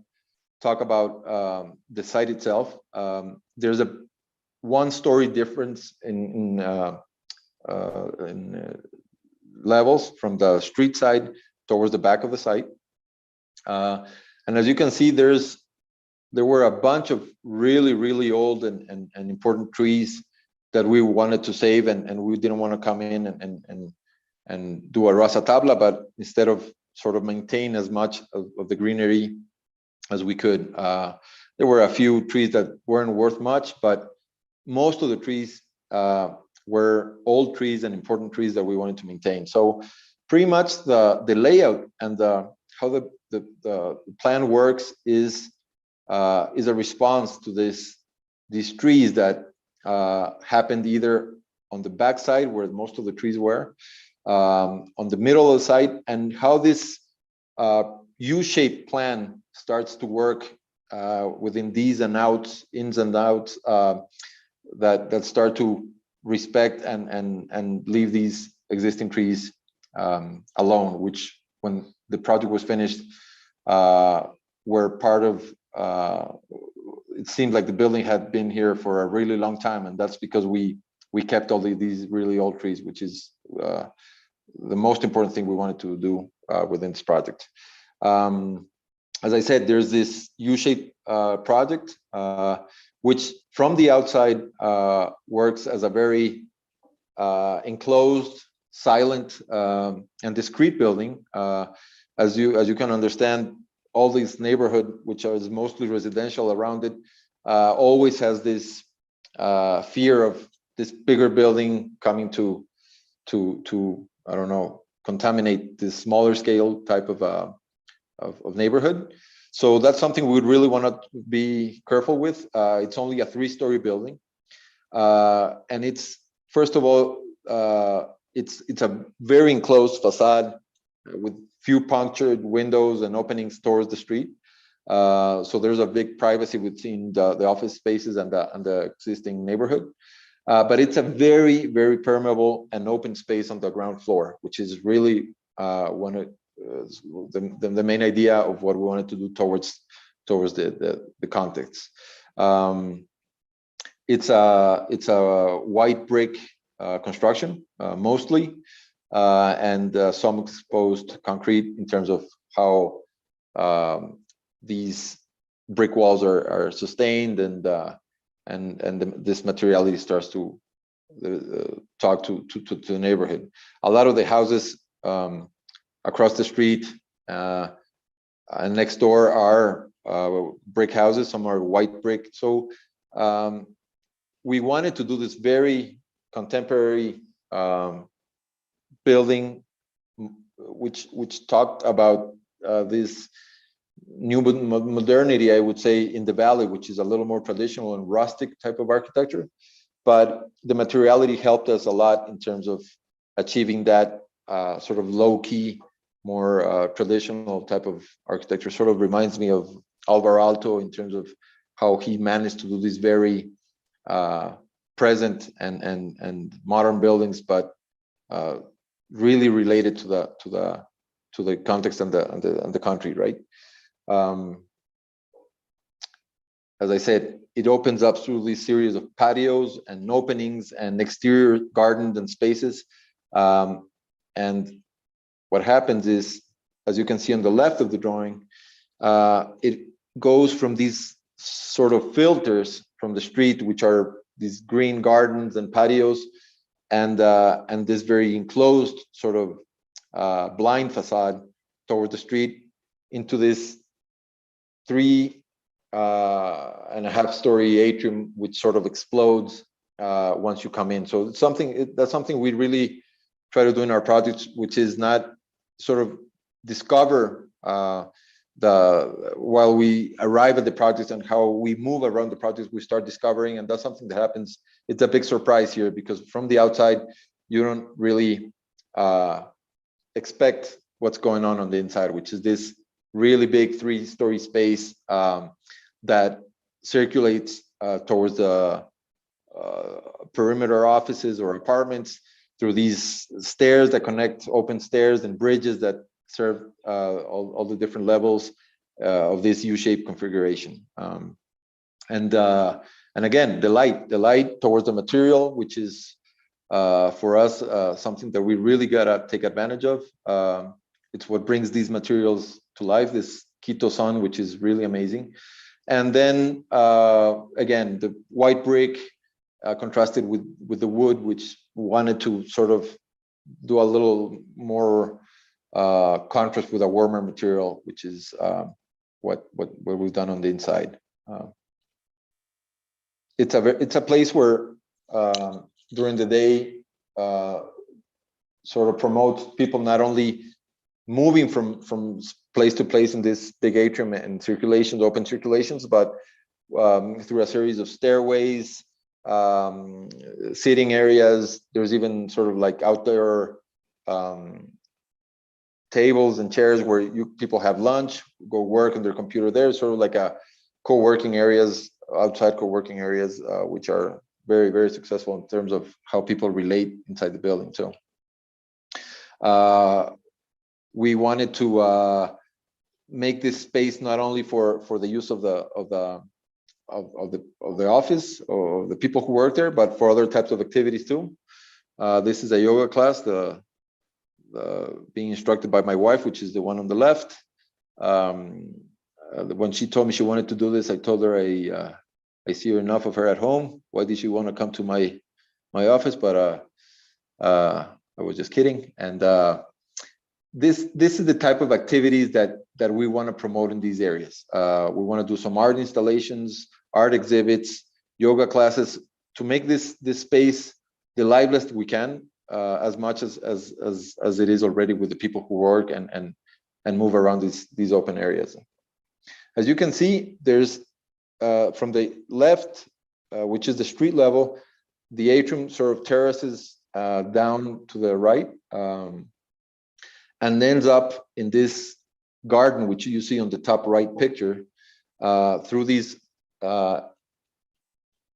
Speaker 3: talk about the site itself. There's a one-story difference in levels from the street side towards the back of the site. And as you can see, there were a bunch of really, really old and important trees that we wanted to save, and we didn't want to come in and do a rasa tabla, but instead of sort of maintain as much of the greenery as we could. There were a few trees that weren't worth much, but most of the trees were old trees and important trees that we wanted to maintain. So pretty much the layout and how the plan works is a response to these trees that happened either on the back side where most of the trees were, on the middle of the site, and how this U-shaped plan starts to work within these and outs, ins and outs, that start to respect and leave these existing trees alone, which when the project was finished were part of, it seemed like the building had been here for a really long time, and that's because we kept all these really old trees, which is the most important thing we wanted to do within this project. As I said, there's this U-shaped project, which from the outside works as a very enclosed, silent, and discreet building. As you can understand, all this neighborhood, which is mostly residential around it, always has this fear of this bigger building coming to I don't know, contaminate this smaller scale type of neighborhood. So that's something we would really want to be careful with. It's only a 3-story building. And it's, first of all, it's a very enclosed facade with few punctured windows and openings towards the street. So there's a big privacy between the office spaces and the existing neighborhood. But it's a very, very permeable and open space on the ground floor, which is really the main idea of what we wanted to do towards the context. It's a white brick construction, mostly, and some exposed concrete in terms of how these brick walls are sustained, and this materiality starts to talk to the neighborhood. A lot of the houses across the street and next door are brick houses. Some are white brick. So we wanted to do this very contemporary building, which talked about this new modernity, I would say, in the valley, which is a little more traditional and rustic type of architecture. But the materiality helped us a lot in terms of achieving that sort of low-key, more traditional type of architecture. Sort of reminds me of Alvar Aalto in terms of how he managed to do these very present and modern buildings, but really related to the context and the country, right? As I said, it opens up through this series of patios and openings and exterior gardens and spaces. And what happens is, as you can see on the left of the drawing, it goes from these sort of filters from the street, which are these green gardens and patios, and this very enclosed sort of blind facade towards the street, into this 3.5-story atrium, which sort of explodes once you come in. So it's that's something we really try to do in our projects, which is not sort of discover while we arrive at the projects, and how we move around the projects, we start discovering, and that's something that happens. It's a big surprise here, because from the outside, you don't really expect what's going on the inside, which is this really big 3-story space that circulates towards the perimeter offices or apartments through these stairs that connect, open stairs and bridges that serve all the different levels of this U-shaped configuration. And again, the light towards the material, which is for us something that we really gotta take advantage of. It's what brings these materials to life, this Quito sun, which is really amazing. And then again, the white brick contrasted with the wood, which wanted to sort of do a little more contrast with a warmer material, which is what we've done on the inside. It's a place where during the day sort of promotes people not only moving from place to place in this big atrium and circulations, open circulations, but through a series of stairways, sitting areas. There's even sort of like outdoor tables and chairs where people have lunch, go work on their computer there. Sort of like a co-working areas, outside co-working areas, which are very, very successful in terms of how people relate inside the building. So we wanted to make this space not only for the use of the office or the people who work there, but for other types of activities too. This is a yoga class, being instructed by my wife, which is the one on the left. When she told me she wanted to do this, I told her I see enough of her at home. Why did she want to come to my office? But I was just kidding. And this is the type of activities that we want to promote in these areas. We want to do some art installations, art exhibits, yoga classes, to make this space the liveliest we can, as much as it is already with the people who work and move around these open areas. As you can see, there's from the left, which is the street level, the atrium sort of terraces down to the right, and ends up in this garden, which you see on the top right picture, through these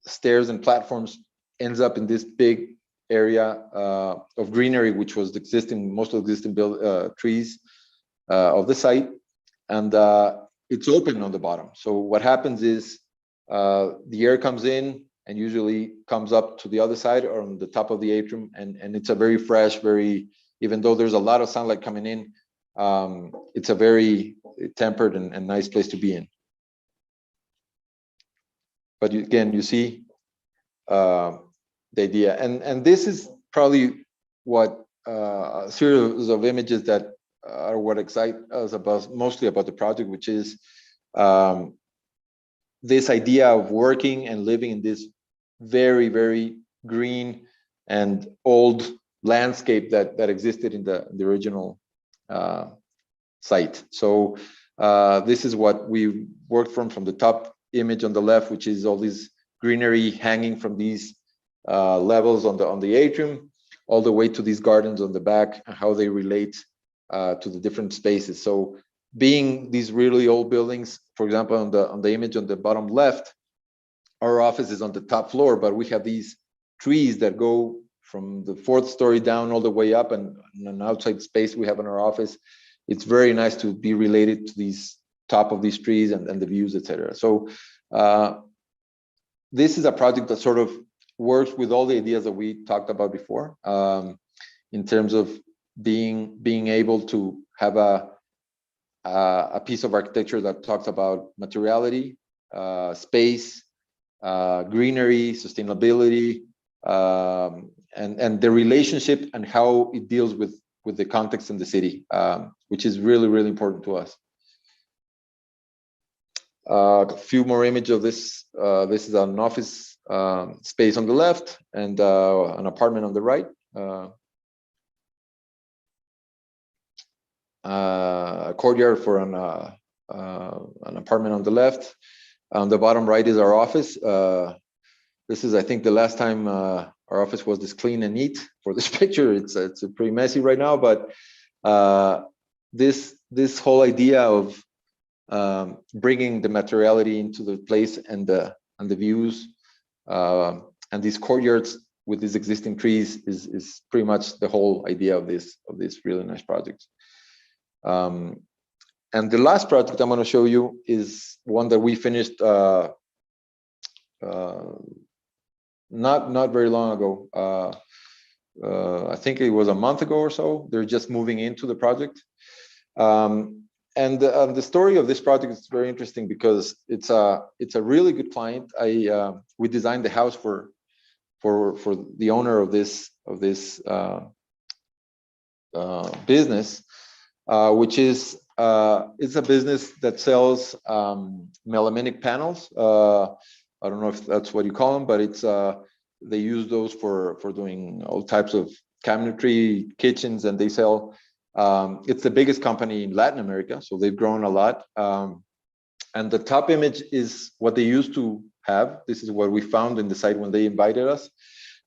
Speaker 3: stairs and platforms, ends up in this big area of greenery, which was most of the existing trees of the site, and it's open on the bottom. So what happens is the air comes in and usually comes up to the other side or on the top of the atrium, and it's a very fresh, even though there's a lot of sunlight coming in, it's a very tempered and nice place to be in. But again, you see the idea, and this is probably what a series of images that are what excite us mostly about the project, which is this idea of working and living in this very, very green and old landscape that existed in the original site. So this is what we worked from the top image on the left, which is all this greenery hanging from these levels on the atrium, all the way to these gardens on the back, and how they relate to the different spaces. So being these really old buildings, for example, on the image on the bottom left, our office is on the top floor, but we have these trees that go from the 4th story down all the way up, and an outside space we have in our office. It's very nice to be related to these top of these trees and the views, etc. So this is a project that sort of works with all the ideas that we talked about before, in terms of being able to have a piece of architecture that talks about materiality, space, greenery, sustainability, and the relationship and how it deals with the context in the city, which is really, really important to us. A few more images of this. This is an office space on the left and an apartment on the right. A courtyard for an apartment on the left. On the bottom right is our office. This is, I think, the last time our office was this clean and neat. For this picture, it's pretty messy right now, but this whole idea of bringing the materiality into the place and the views and these courtyards with these existing trees is pretty much the whole idea of this really nice project. And the last project I'm going to show you is one that we finished not very long ago. I think it was a month ago or so. They're just moving into the project. And the story of this project is very interesting because it's a really good client. We designed the house for the owner of this business, which is it's a business that sells melaminic panels. I don't know if that's what you call them, but it's they use those for doing all types of cabinetry, kitchens, and they sell. It's the biggest company in Latin America, so they've grown a lot. And the top image is what they used to have. This is what we found in the site when they invited us.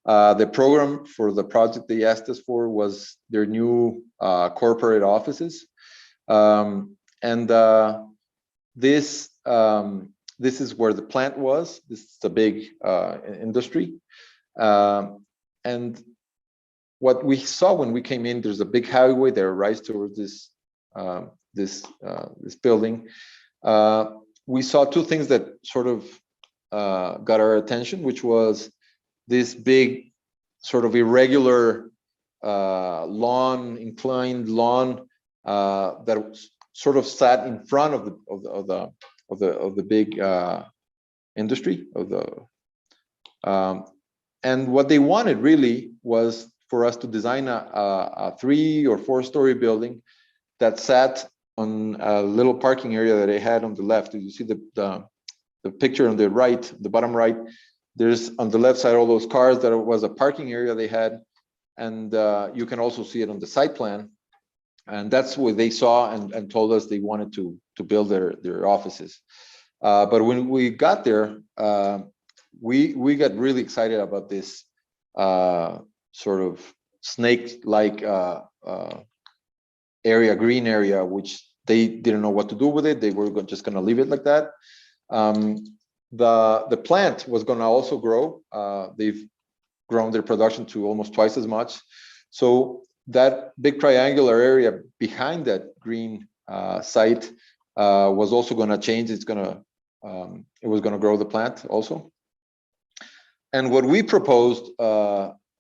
Speaker 3: The program for the project they asked us for was their new corporate offices. This is where the plant was. This is a big industry. And what we saw when we came in, there's a big highway that rises towards this building. We saw two things that sort of got our attention, which was this big sort of irregular inclined lawn that sort of sat in front of the big industry and what they wanted really was for us to design a 3 or 4 story building that sat on a little parking area that they had on the left. You see the picture on the right, the bottom right. There's on the left side all those cars. That was a parking area they had, and you can also see it on the site plan. And that's what they saw and told us they wanted to build their offices. But when we got there, we got really excited about this sort of snake-like area, green area, which they didn't know what to do with it. They were just going to leave it like that. The plant was going to also grow. They've grown their production to almost twice as much. So that big triangular area behind that green site was also going to change. It was going to grow the plant also. And what we proposed,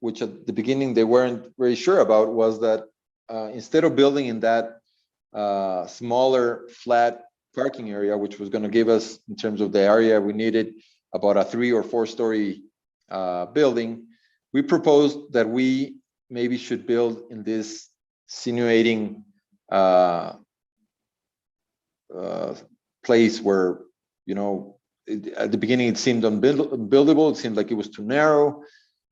Speaker 3: which at the beginning they weren't very sure about, was that instead of building in that smaller flat parking area, which was going to give us, in terms of the area we needed, about a 3 or 4 story building, we proposed that we maybe should build in this sinuating place where, you know, at the beginning it seemed unbuildable. It seemed like it was too narrow.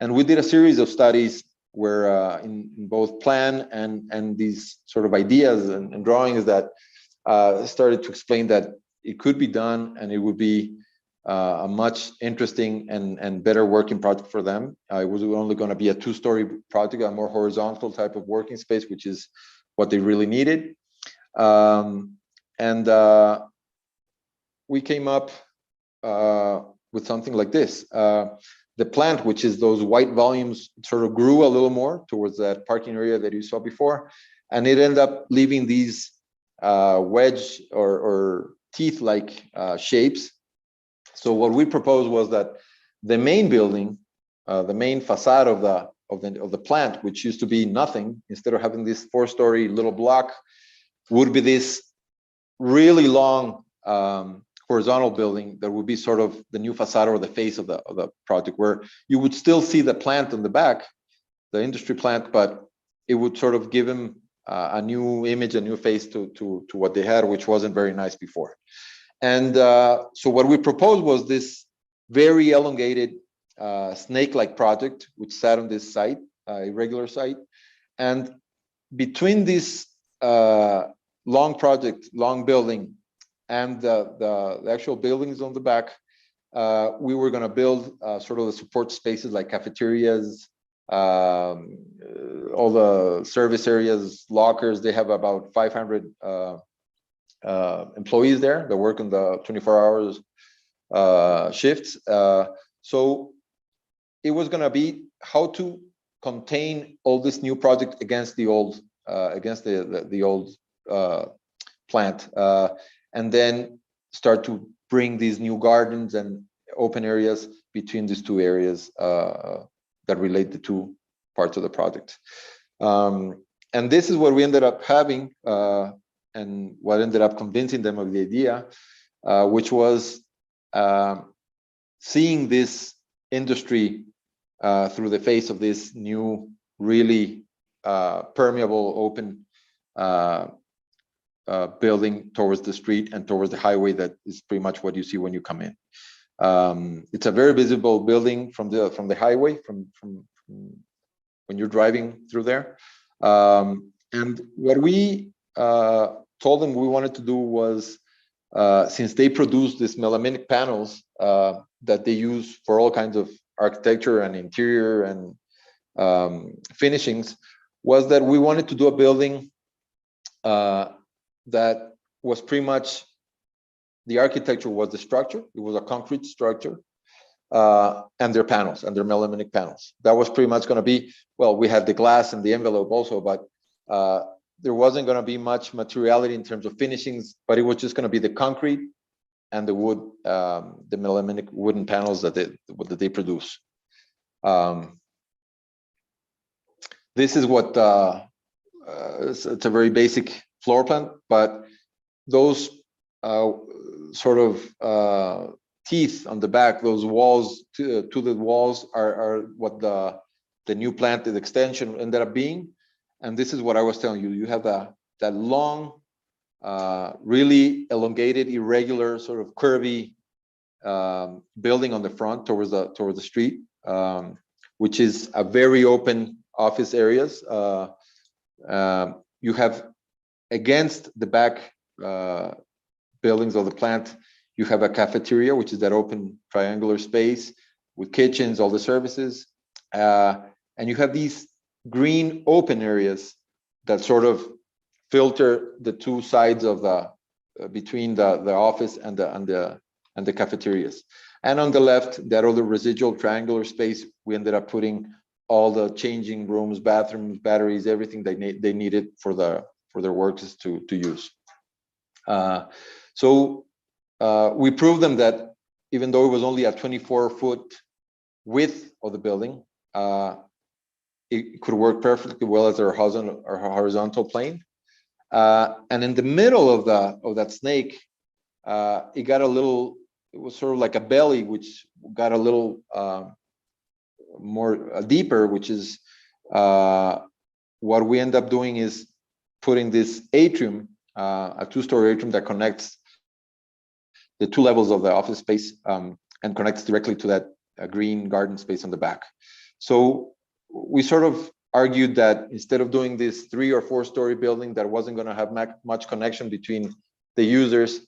Speaker 3: And we did a series of studies where in both plan and these sort of ideas and drawings that started to explain that it could be done and it would be a much interesting and better working project for them. It was only going to be a 2-story project, a more horizontal type of working space, which is what they really needed. We came up with something like this. The plant, which is those white volumes, sort of grew a little more towards that parking area that you saw before, and it ended up leaving these wedge or teeth-like shapes. So what we proposed was that the main building, the main facade of the plant, which used to be nothing, instead of having this 4-story little block, would be this really long horizontal building that would be sort of the new facade or the face of the project, where you would still see the plant on the back, the industry plant, but it would sort of give them a new image, a new face to what they had, which wasn't very nice before. And so what we proposed was this very elongated snake-like project, which sat on this site, irregular site. And between this long project, long building, and the actual buildings on the back, we were going to build sort of the support spaces like cafeterias, all the service areas, lockers. They have about 500 employees there that work in the 24 hours shifts. So it was going to be how to contain all this new project against the old plant, and then start to bring these new gardens and open areas between these two areas that relate the two parts of the project. And this is what we ended up having, and what ended up convincing them of the idea, which was seeing this industry through the face of this new, really permeable, open building towards the street and towards the highway. That is pretty much what you see when you come in. It's a very visible building from the highway, from when you're driving through there. And what we told them we wanted to do was, since they produce these melaminic panels that they use for all kinds of architecture and interior and finishings, was that we wanted to do a building that was pretty much, the architecture was the structure. It was a concrete structure, and their panels, and their melaminic panels. That was pretty much going to be, well, we had the glass and the envelope also, but there wasn't going to be much materiality in terms of finishings, but it was just going to be the concrete and the wood, the melaminic wooden panels that they produce. This is what, it's a very basic floor plan, but those sort of teeth on the back, those walls to the walls are what the new plant, the extension, ended up being. And this is what I was telling you. You have that long, really elongated, irregular, sort of curvy building on the front towards the street, which is a very open office areas. You have, against the back buildings of the plant, you have a cafeteria, which is that open triangular space with kitchens, all the services. And you have these green open areas that sort of filter the two sides of the between the office and the cafeterias. And on the left, that other residual triangular space, we ended up putting all the changing rooms, bathrooms, batteries, everything they needed for their workers to use. So we proved them that even though it was only a 24-foot width of the building, it could work perfectly well as a horizontal plane. And in the middle of that snake, it got a little. It was sort of like a belly, which got a little more deeper, which is what we end up doing is putting this atrium, a two-story atrium that connects the two levels of the office space and connects directly to that green garden space on the back. So we sort of argued that instead of doing this 3 or 4 story building that wasn't going to have much connection between the users,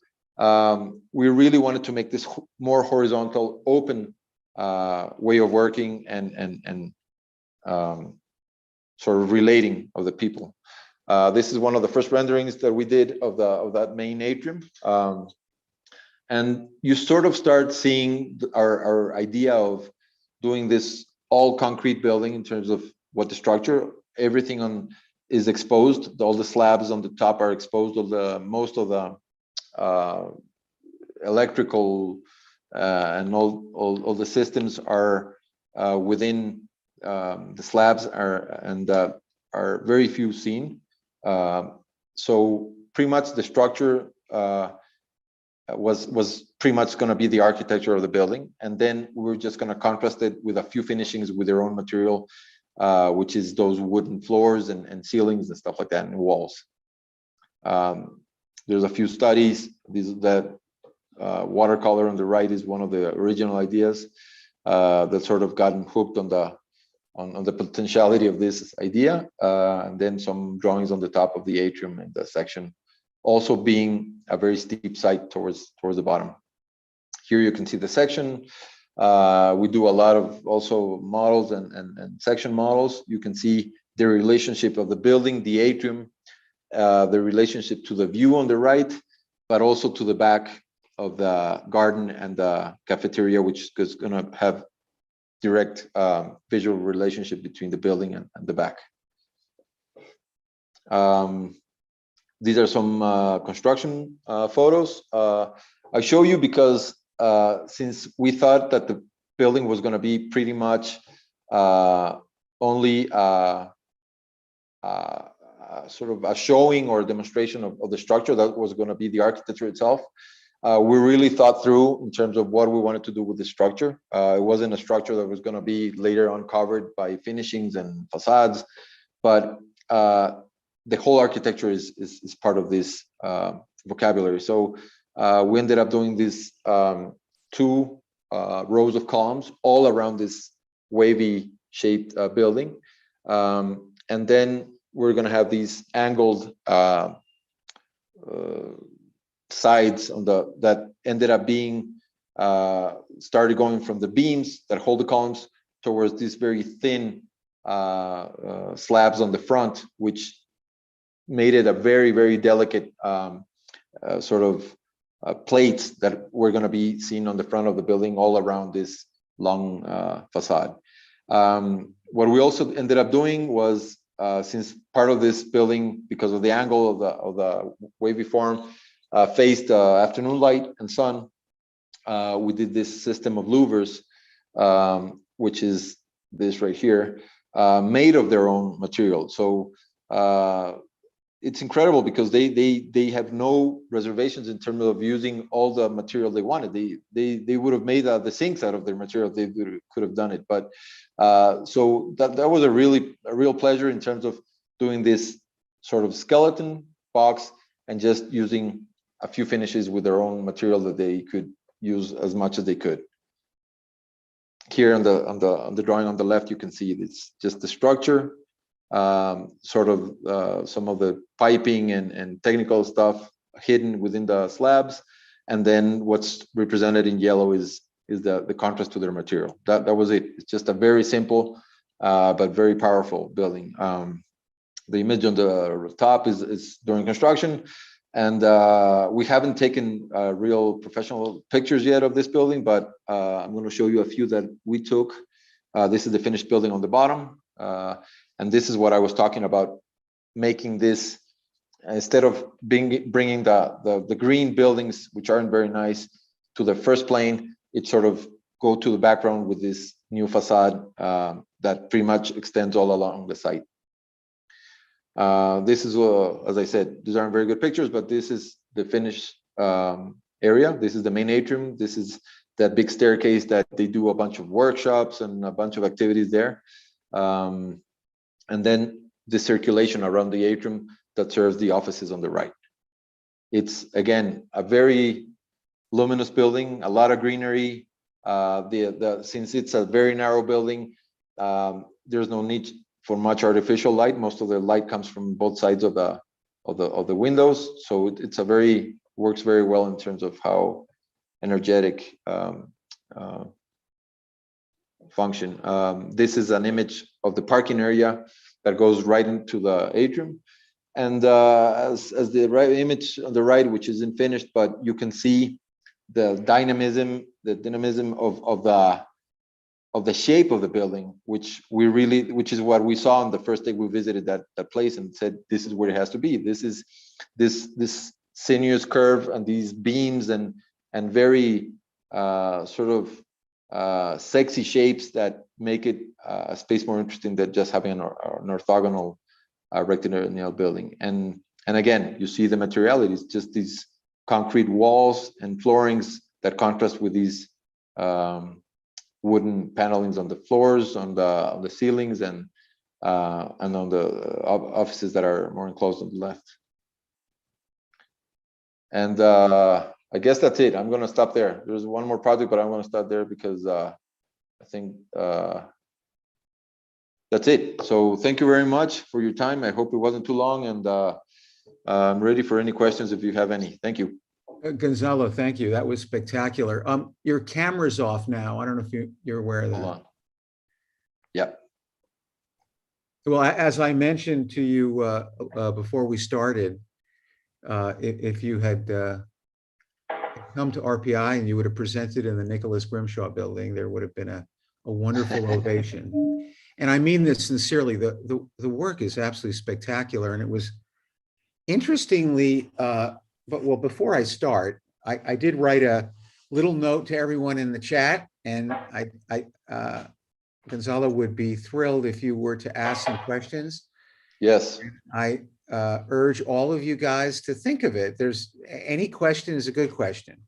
Speaker 3: we really wanted to make this more horizontal, open way of working and sort of relating of the people. This is one of the first renderings that we did of that main atrium. And you sort of start seeing our idea of doing this all concrete building in terms of what the structure, everything is exposed. All the slabs on the top are exposed. Most of the electrical and all the systems are within the slabs are very few seen. So pretty much the structure was pretty much going to be the architecture of the building, and then we're just going to contrast it with a few finishings with their own material, which is those wooden floors and ceilings and stuff like that, and walls. There's a few studies. That watercolor on the right is one of the original ideas that sort of gotten hooked on the potentiality of this idea, and then some drawings on the top of the atrium in the section, also being a very steep site towards the bottom. Here you can see the section. We do a lot of also models and section models. You can see the relationship of the building, the atrium, the relationship to the view on the right, but also to the back of the garden and the cafeteria, which is going to have direct visual relationship between the building and the back. These are some construction photos. I show you because since we thought that the building was going to be pretty much only sort of a showing or demonstration of the structure, that was going to be the architecture itself. We really thought through in terms of what we wanted to do with the structure. It wasn't a structure that was going to be later on covered by finishings and facades, but the whole architecture is part of this vocabulary. So we ended up doing these 2 rows of columns all around this wavy shaped building. And then we're going to have these angled sides on that ended up being started going from the beams that hold the columns towards these very thin slabs on the front, which made it a very, very delicate sort of plates that we're going to be seeing on the front of the building all around this long facade. What we also ended up doing was, since part of this building, because of the angle of the wavy form, faced afternoon light and sun, we did this system of louvers, which is this right here, made of their own material. So it's incredible because they have no reservations in terms of using all the material they wanted. They would have made the sinks out of their material. They could have done it, but so that was a real pleasure in terms of doing this sort of skeleton box and just using a few finishes with their own material that they could use as much as they could. Here on the drawing on the left, you can see it's just the structure. Sort of some of the piping and technical stuff hidden within the slabs, and then what's represented in yellow is the contrast to their material. That was it. It's just a very simple but very powerful building. The image on the top is during construction, and we haven't taken real professional pictures yet of this building, but I'm going to show you a few that we took. This is the finished building on the bottom, and this is what I was talking about, making this, instead of bringing the green buildings, which aren't very nice, to the first plane, it sort of go to the background with this new facade that pretty much extends all along the site. This is, as I said, these aren't very good pictures, but this is the finished area. This is the main atrium. This is that big staircase that they do a bunch of workshops and a bunch of activities there. And then the circulation around the atrium that serves the offices on the right. It's, again, a very luminous building, a lot of greenery. Since it's a very narrow building, there's no need for much artificial light. Most of the light comes from both sides of the windows, so it's works very well in terms of how energetic function. This is an image of the parking area that goes right into the atrium, and as the right image on the right, which isn't finished, but you can see the dynamism of the shape of the building, which is what we saw on the first day we visited that place, and said this is where it has to be. This is this sinuous curve and these beams and very sort of sexy shapes that make it a space more interesting than just having an orthogonal rectilinear building. And again, you see the materialities, just these concrete walls and floorings that contrast with these wooden panelings on the floors, on the ceilings, and on the offices that are more enclosed on the left. And I guess that's it. I'm going to stop there. There's one more project, but I'm going to start there because I think that's it. So thank you very much for your time. I hope it wasn't too long, and I'm ready for any questions if you have any. Thank you.
Speaker 2: Gonzalo, thank you. That was spectacular. Your camera's off now. I don't know if you're aware of that.
Speaker 3: Hold on. Yeah.
Speaker 2: Well, as I mentioned to you before we started, if you had come to RPI and you would have presented in the Nicholas Grimshaw building, there would have been a wonderful ovation. And I mean this sincerely. The work is absolutely spectacular, and it was interestingly. But well, before I start, I did write a little note to everyone in the chat, and Gonzalo would be thrilled if you were to ask some questions.
Speaker 3: Yes.
Speaker 2: I urge all of you guys to think of it. Any question is a good question,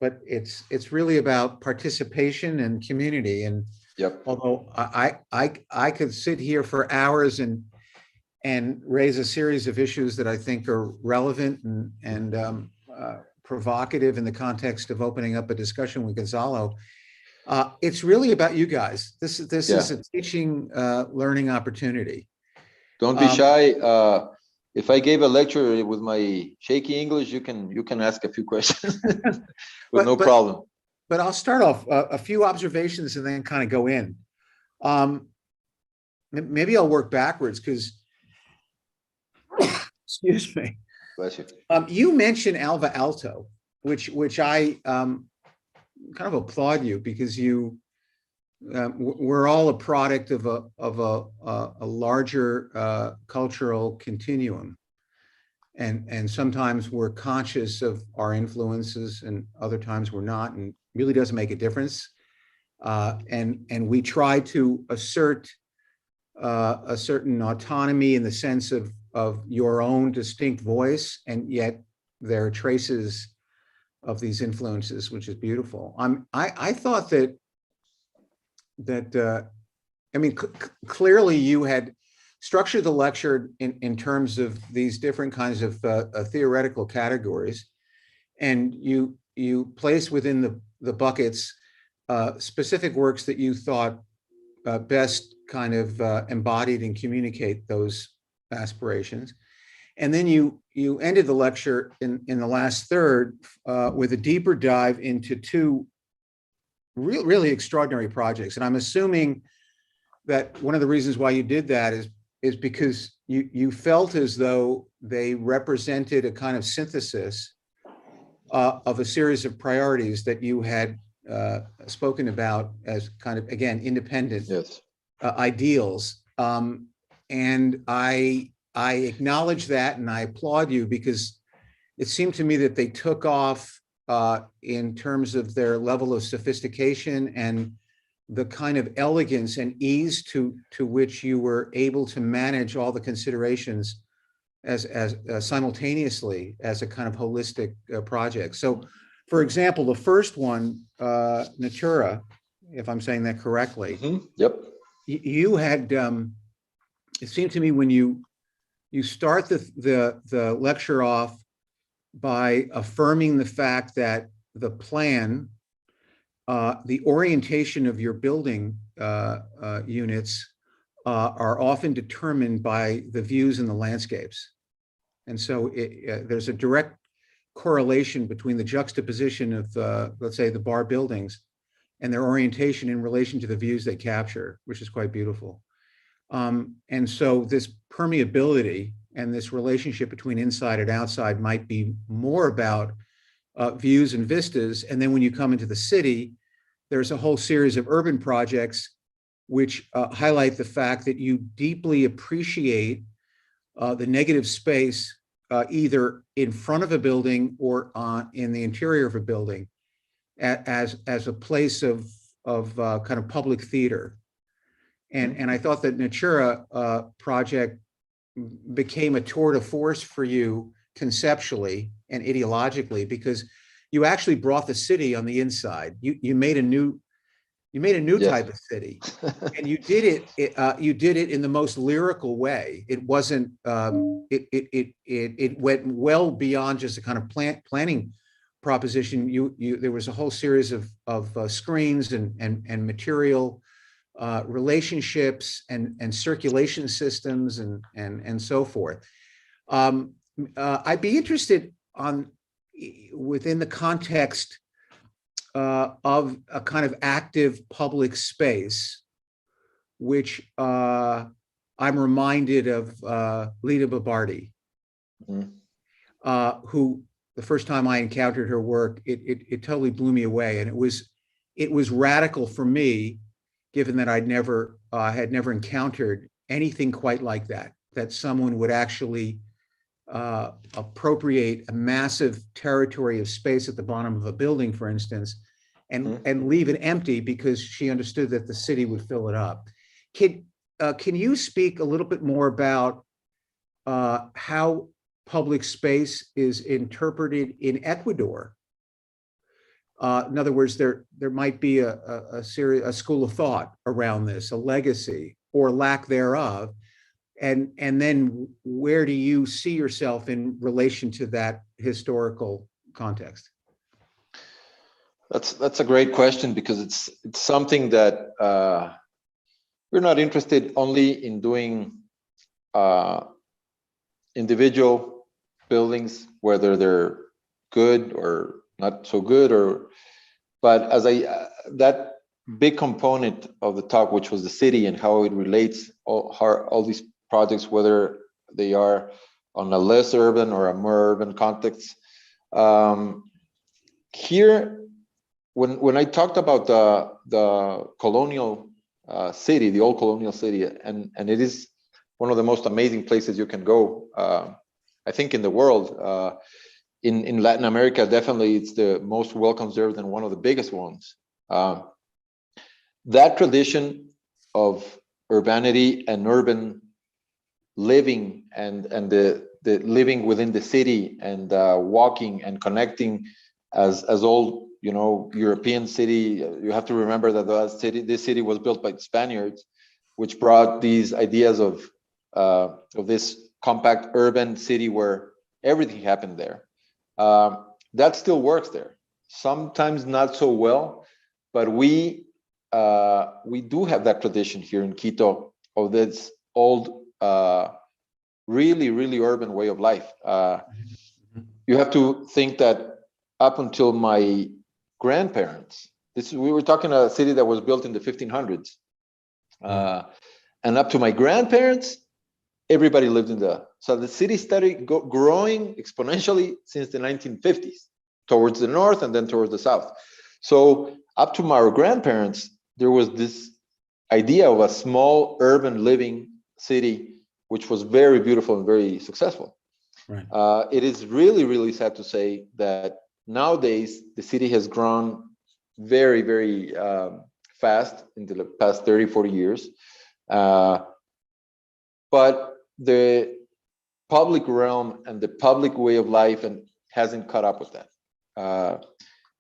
Speaker 2: but it's really about participation and community. And
Speaker 3: yep.
Speaker 2: Although I could sit here for hours and raise a series of issues that I think are relevant and provocative in the context of opening up a discussion with Gonzalo. It's really about you guys. This is a teaching, learning opportunity.
Speaker 3: Don't be shy. If I gave a lecture with my shaky English, you can ask a few questions with no problem.
Speaker 2: But I'll start off a few observations and then kind of go in. Maybe I'll work backwards because. Excuse me.
Speaker 3: Bless you.
Speaker 2: You mentioned Alva Alto, which I kind of applaud you, because we're all a product of a larger cultural continuum, and sometimes we're conscious of our influences, and other times we're not, and it really doesn't make a difference. And we try to assert a certain autonomy in the sense of your own distinct voice, and yet there are traces of these influences, which is beautiful. I thought that I mean, clearly you had structured the lecture in terms of these different kinds of theoretical categories, and you placed within the buckets specific works that you thought best kind of embodied and communicate those aspirations. And then you ended the lecture in the last third with a deeper dive into two really extraordinary projects. And I'm assuming that one of the reasons why you did that is because you felt as though they represented a kind of synthesis of a series of priorities that you had spoken about as kind of, again, independent
Speaker 3: Yes.
Speaker 2: ideals. And I acknowledge that and I applaud you, because it seemed to me that they took off in terms of their level of sophistication and the kind of elegance and ease to which you were able to manage all the considerations as simultaneously as a kind of holistic project. So, for example, the first one, Natura, if I'm saying that correctly,
Speaker 3: Yep.
Speaker 2: you had, it seemed to me when you start the lecture off by affirming the fact that the plan, the orientation of your building units are often determined by the views and the landscapes. And so there's a direct correlation between the juxtaposition of, let's say, the bar buildings and their orientation in relation to the views they capture, which is quite beautiful. And so this permeability and this relationship between inside and outside might be more about views and vistas. And then when you come into the city, there's a whole series of urban projects which highlight the fact that you deeply appreciate the negative space either in front of a building or in the interior of a building as a place of kind of public theater. And I thought that Natura project became a tour de force for you conceptually and ideologically, because you actually brought the city on the inside. You made a new
Speaker 3: Yes.
Speaker 2: type of city, and you did it in the most lyrical way. It wasn't it went well beyond just a kind of planning proposition. There was a whole series of screens and material relationships and circulation systems and so forth. I'd be interested within the context of a kind of active public space, which I'm reminded of Lita Babardi, who the first time I encountered her work, it totally blew me away, and it was radical for me, given that I'd never had never encountered anything quite like that. That someone would actually appropriate a massive territory of space at the bottom of a building, for instance, and leave it empty because she understood that the city would fill it up. Can you speak a little bit more about how public space is interpreted in Ecuador? In other words, there might be a school of thought around this, a legacy or lack thereof. And then where do you see yourself in relation to that historical context?
Speaker 3: That's a great question, because it's something that we're not interested only in doing individual buildings, whether they're good or not so good, but as that big component of the talk, which was the city and how it relates all these projects, whether they are on a less urban or a more urban context. Here, when I talked about the colonial city, the old colonial city, and it is one of the most amazing places you can go, I think, in the world. In Latin America, definitely it's the most well conserved and one of the biggest ones. That tradition of urbanity and urban living and the living within the city and walking and connecting as old, European city. You have to remember that this city was built by the Spaniards, which brought these ideas of this compact urban city where everything happened there. That still works there. Sometimes not so well, but we do have that tradition here in Quito of this old, really, really urban way of life. You have to think that up until my grandparents, we were talking a city that was built in the 1500s. And up to my grandparents, everybody lived in so the city started growing exponentially since the 1950s, towards the north and then towards the south. So up to my grandparents, there was this idea of a small urban living city, which was very beautiful and very successful.
Speaker 2: Right.
Speaker 3: It is really, really sad to say that nowadays the city has grown very, very fast in the past 30, 40 years. But the public realm and the public way of life hasn't caught up with that.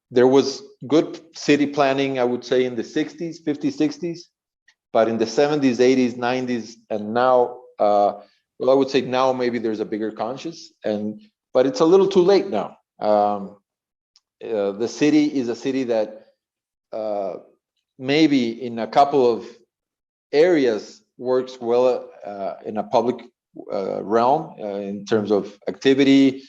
Speaker 3: There was good city planning, I would say, in the 60s, 50s, 60s, but in the 70s, 80s, 90s, and now, well, I would say now maybe there's a bigger conscious, but it's a little too late now. The city is a city that maybe in a couple of areas works well in a public realm in terms of activity,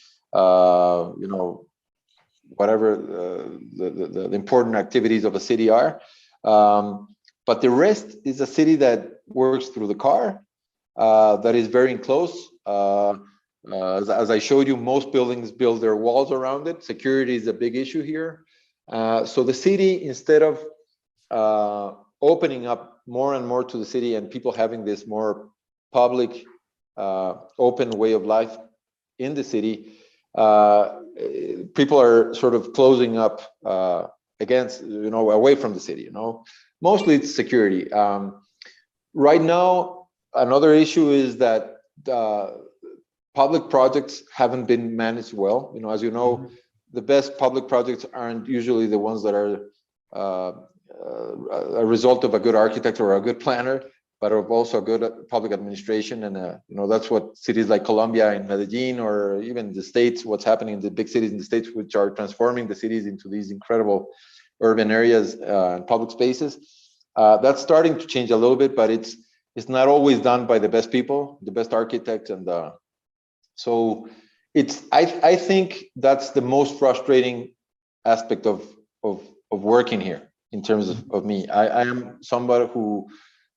Speaker 3: whatever the important activities of a city are. But the rest is a city that works through the car, that is very enclosed. As I showed you, most buildings build their walls around it. Security is a big issue here. So the city, instead of opening up more and more to the city and people having this more public, open way of life in the city, people are sort of closing up against, away from the city, Mostly it's security. Right now, another issue is that public projects haven't been managed well. As you know, the best public projects aren't usually the ones that are a result of a good architect or a good planner, but of also a good public administration. And, that's what cities like Colombia and Medellin, or even the States, what's happening in the big cities in the States, which are transforming the cities into these incredible urban areas and public spaces. That's starting to change a little bit, but it's not always done by the best people, the best architects. And so I think that's the most frustrating aspect of working here in terms of me. I am somebody who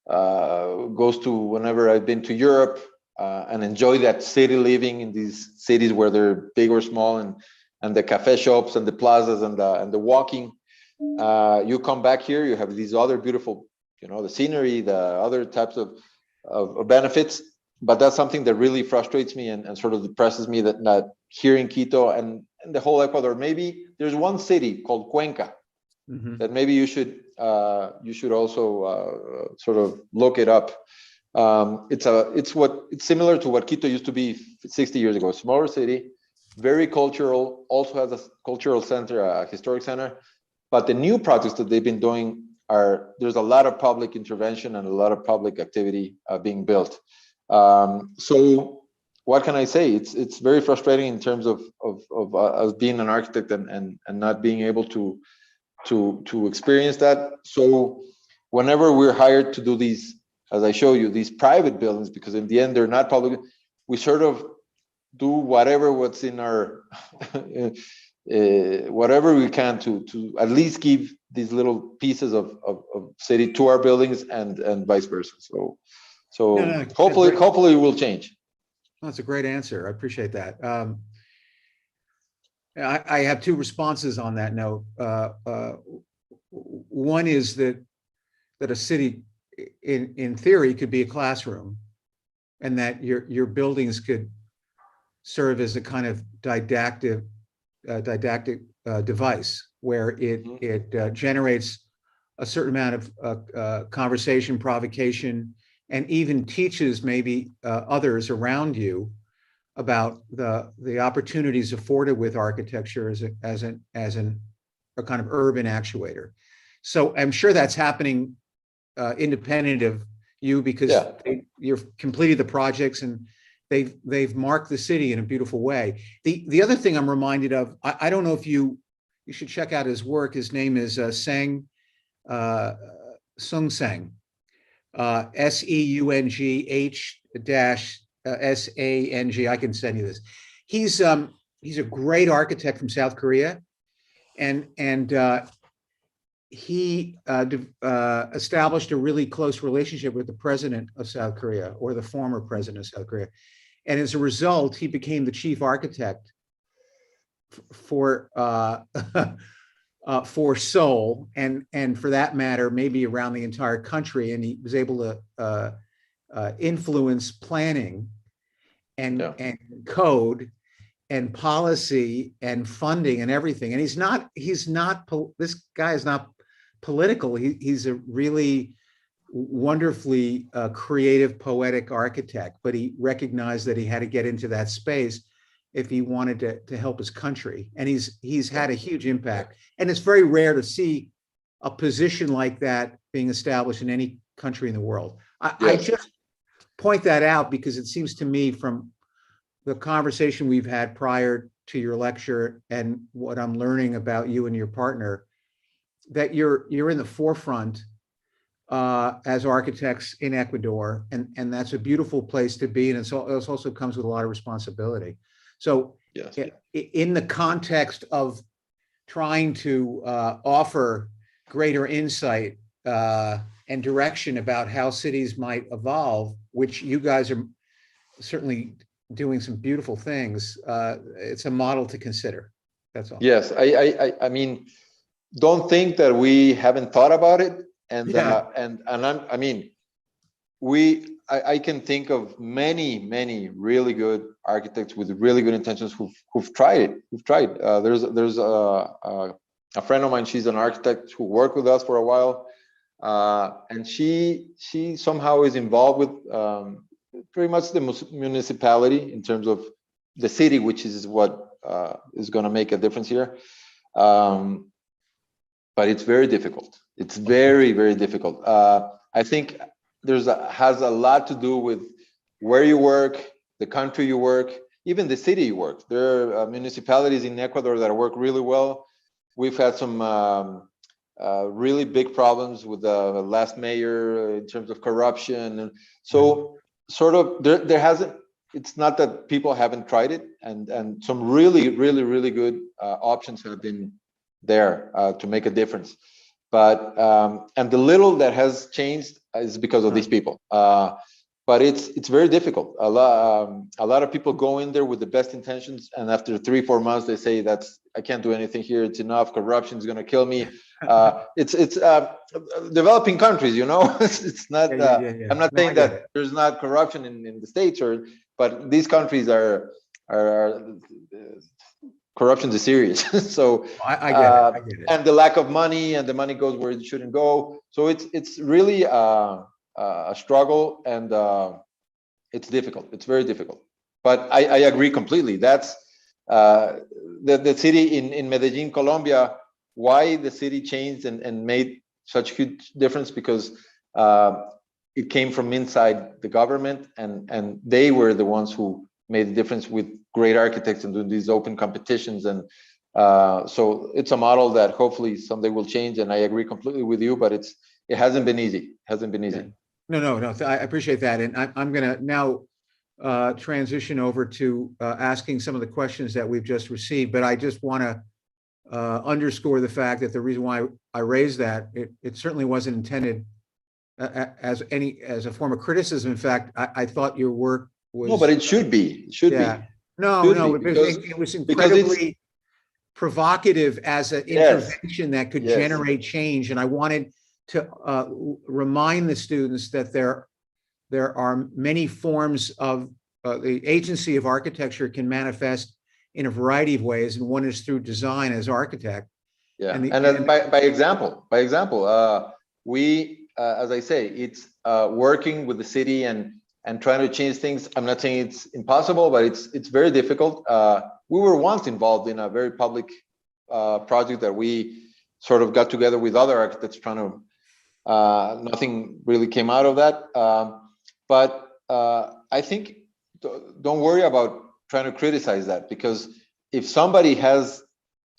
Speaker 3: goes to, whenever I've been to Europe, and enjoy that city living in these cities where they're big or small, and the cafe shops and the plazas and the walking. You come back here, you have these other beautiful, the scenery, the other types of benefits, but that's something that really frustrates me and sort of depresses me, that here in Quito and the whole Ecuador, maybe there's one city called Cuenca that maybe you should also sort of look it up. It's similar to what Quito used to be 60 years ago. Smaller city, very cultural, also has a cultural center, a historic center. But the new projects that they've been doing there's a lot of public intervention and a lot of public activity being built. So what can I say? It's very frustrating in terms of us being an architect and not being able to experience that. So whenever we're hired to do these, as I show you, these private buildings, because in the end they're not public, we sort of do what's in our whatever we can to at least give these little pieces of city to our buildings and vice versa. So
Speaker 2: No,
Speaker 3: hopefully it will change.
Speaker 2: That's a great answer. I appreciate that. I have two responses on that note. One is that a city, in theory, could be a classroom, and that your buildings could serve as a kind of didactic device where it generates a certain amount of conversation, provocation, and even teaches maybe others around you about the opportunities afforded with architecture as a kind of urban actuator. So I'm sure that's happening independent of you, because you've completed the projects and they've marked the city in a beautiful way. The other thing I'm reminded of, I don't know if you should check out his work. His name is Seung Sang, SEUNGH-SANG. I can send you this. He's a great architect from South Korea, and he established a really close relationship with the president of South Korea, or the former president of South Korea. And as a result, he became the chief architect for for Seoul, and for that matter, maybe around the entire country. And he was able to influence planning and code and policy and funding and everything. And this guy is not political. He's a really wonderfully creative, poetic architect, but he recognized that he had to get into that space if he wanted to help his country. And he's had a huge impact. And it's very rare to see a position like that being established in any country in the world. I just point that out because it seems to me, from the conversation we've had prior to your lecture and what I'm learning about you and your partner, that you're in the forefront as architects in Ecuador, and that's a beautiful place to be. And it also comes with a lot of responsibility. So in the context of trying to offer greater insight and direction about how cities might evolve, which you guys are certainly doing some beautiful things, it's a model to consider. That's all.
Speaker 3: Yes, I mean, don't think that we haven't thought about it. And I can think of many really good architects with really good intentions who've tried it. There's a friend of mine. She's an architect who worked with us for a while, and she somehow is involved with pretty much the municipality in terms of the city, which is what is going to make a difference here. But it's very difficult. It's very difficult. I think has a lot to do with where you work, the country you work, even the city you work. There are municipalities in Ecuador that work really well. We've had some really big problems with the last mayor in terms of corruption, and so sort of there hasn't. It's not that people haven't tried it, and some really good options have been there to make a difference. But and the little that has changed is because of these people. But it's very difficult. A lot of people go in there with the best intentions, and after 3-4 months, they say I can't do anything here. It's enough. Corruption is going to kill me. It's developing countries, you know. It's not. I'm not saying that there's not corruption in the States, but these countries are corruption is serious. So
Speaker 2: I get it.
Speaker 3: And the lack of money, and the money goes where it shouldn't go. So it's really a struggle, and it's difficult. It's very difficult. But I agree completely. That's the city in Medellin, Colombia. Why the city changed and made such huge difference, because it came from inside the government, and they were the ones who made the difference with great architects and doing these open competitions. And so it's a model that hopefully someday will change. And I agree completely with you, but it hasn't been easy. It hasn't been easy.
Speaker 2: No. I appreciate that. And I'm going to now transition over to asking some of the questions that we've just received. But I just want to underscore the fact that the reason why I raised that, it certainly wasn't intended as a form of criticism. In fact, I thought your work was...
Speaker 3: No, but it should be. It should be.
Speaker 2: No, it was incredibly provocative as an intervention that could generate change. And I wanted to remind the students that there are many forms of the agency of architecture can manifest in a variety of ways, and one is through design as architect.
Speaker 3: Yeah, and by example, we, as I say, it's working with the city and trying to change things. I'm not saying it's impossible, but it's very difficult. We were once involved in a very public project that we sort of got together with other architects trying to, nothing really came out of that. But I think don't worry about trying to criticize that, because if somebody has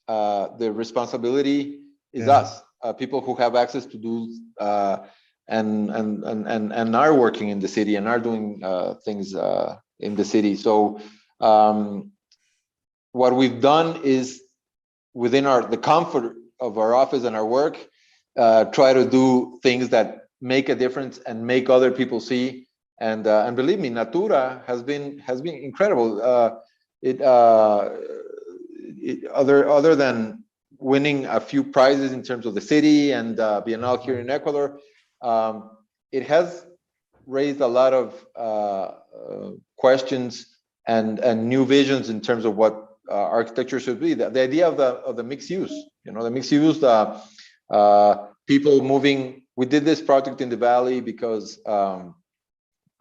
Speaker 3: the responsibility, is us, people who have access to do and are working in the city and are doing things in the city. So what we've done is, within the comfort of our office and our work, try to do things that make a difference and make other people see. And believe me, Natura has been incredible. Other than winning a few prizes in terms of the city and Bienal here in Ecuador, it has raised a lot of questions and new visions in terms of what architecture should be. The idea of the mixed use, the mixed use, people moving. We did this project in the valley because a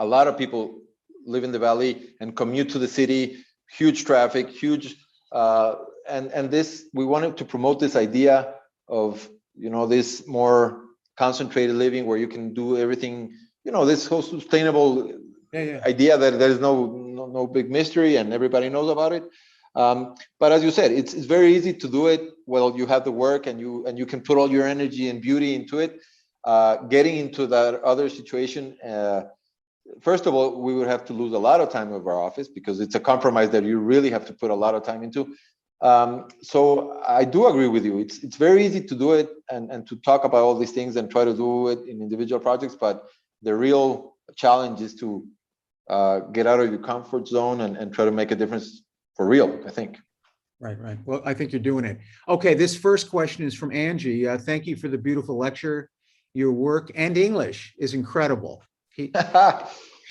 Speaker 3: lot of people live in the valley and commute to the city, huge traffic, huge, and this, we wanted to promote this idea of, this more concentrated living where you can do everything, this whole sustainable idea that there's no big mystery and everybody knows about it. But as you said, it's very easy to do it. Well, you have the work and you can put all your energy and beauty into it. Getting into that other situation, first of all, we would have to lose a lot of time of our office because it's a compromise that you really have to put a lot of time into. So I do agree with you. It's very easy to do it and to talk about all these things and try to do it in individual projects, but the real challenge is to get out of your comfort zone and try to make a difference for real, I think.
Speaker 2: Right. Well, I think you're doing it. Okay, this first question is from Angie. Thank you for the beautiful lecture. Your work and English is incredible. She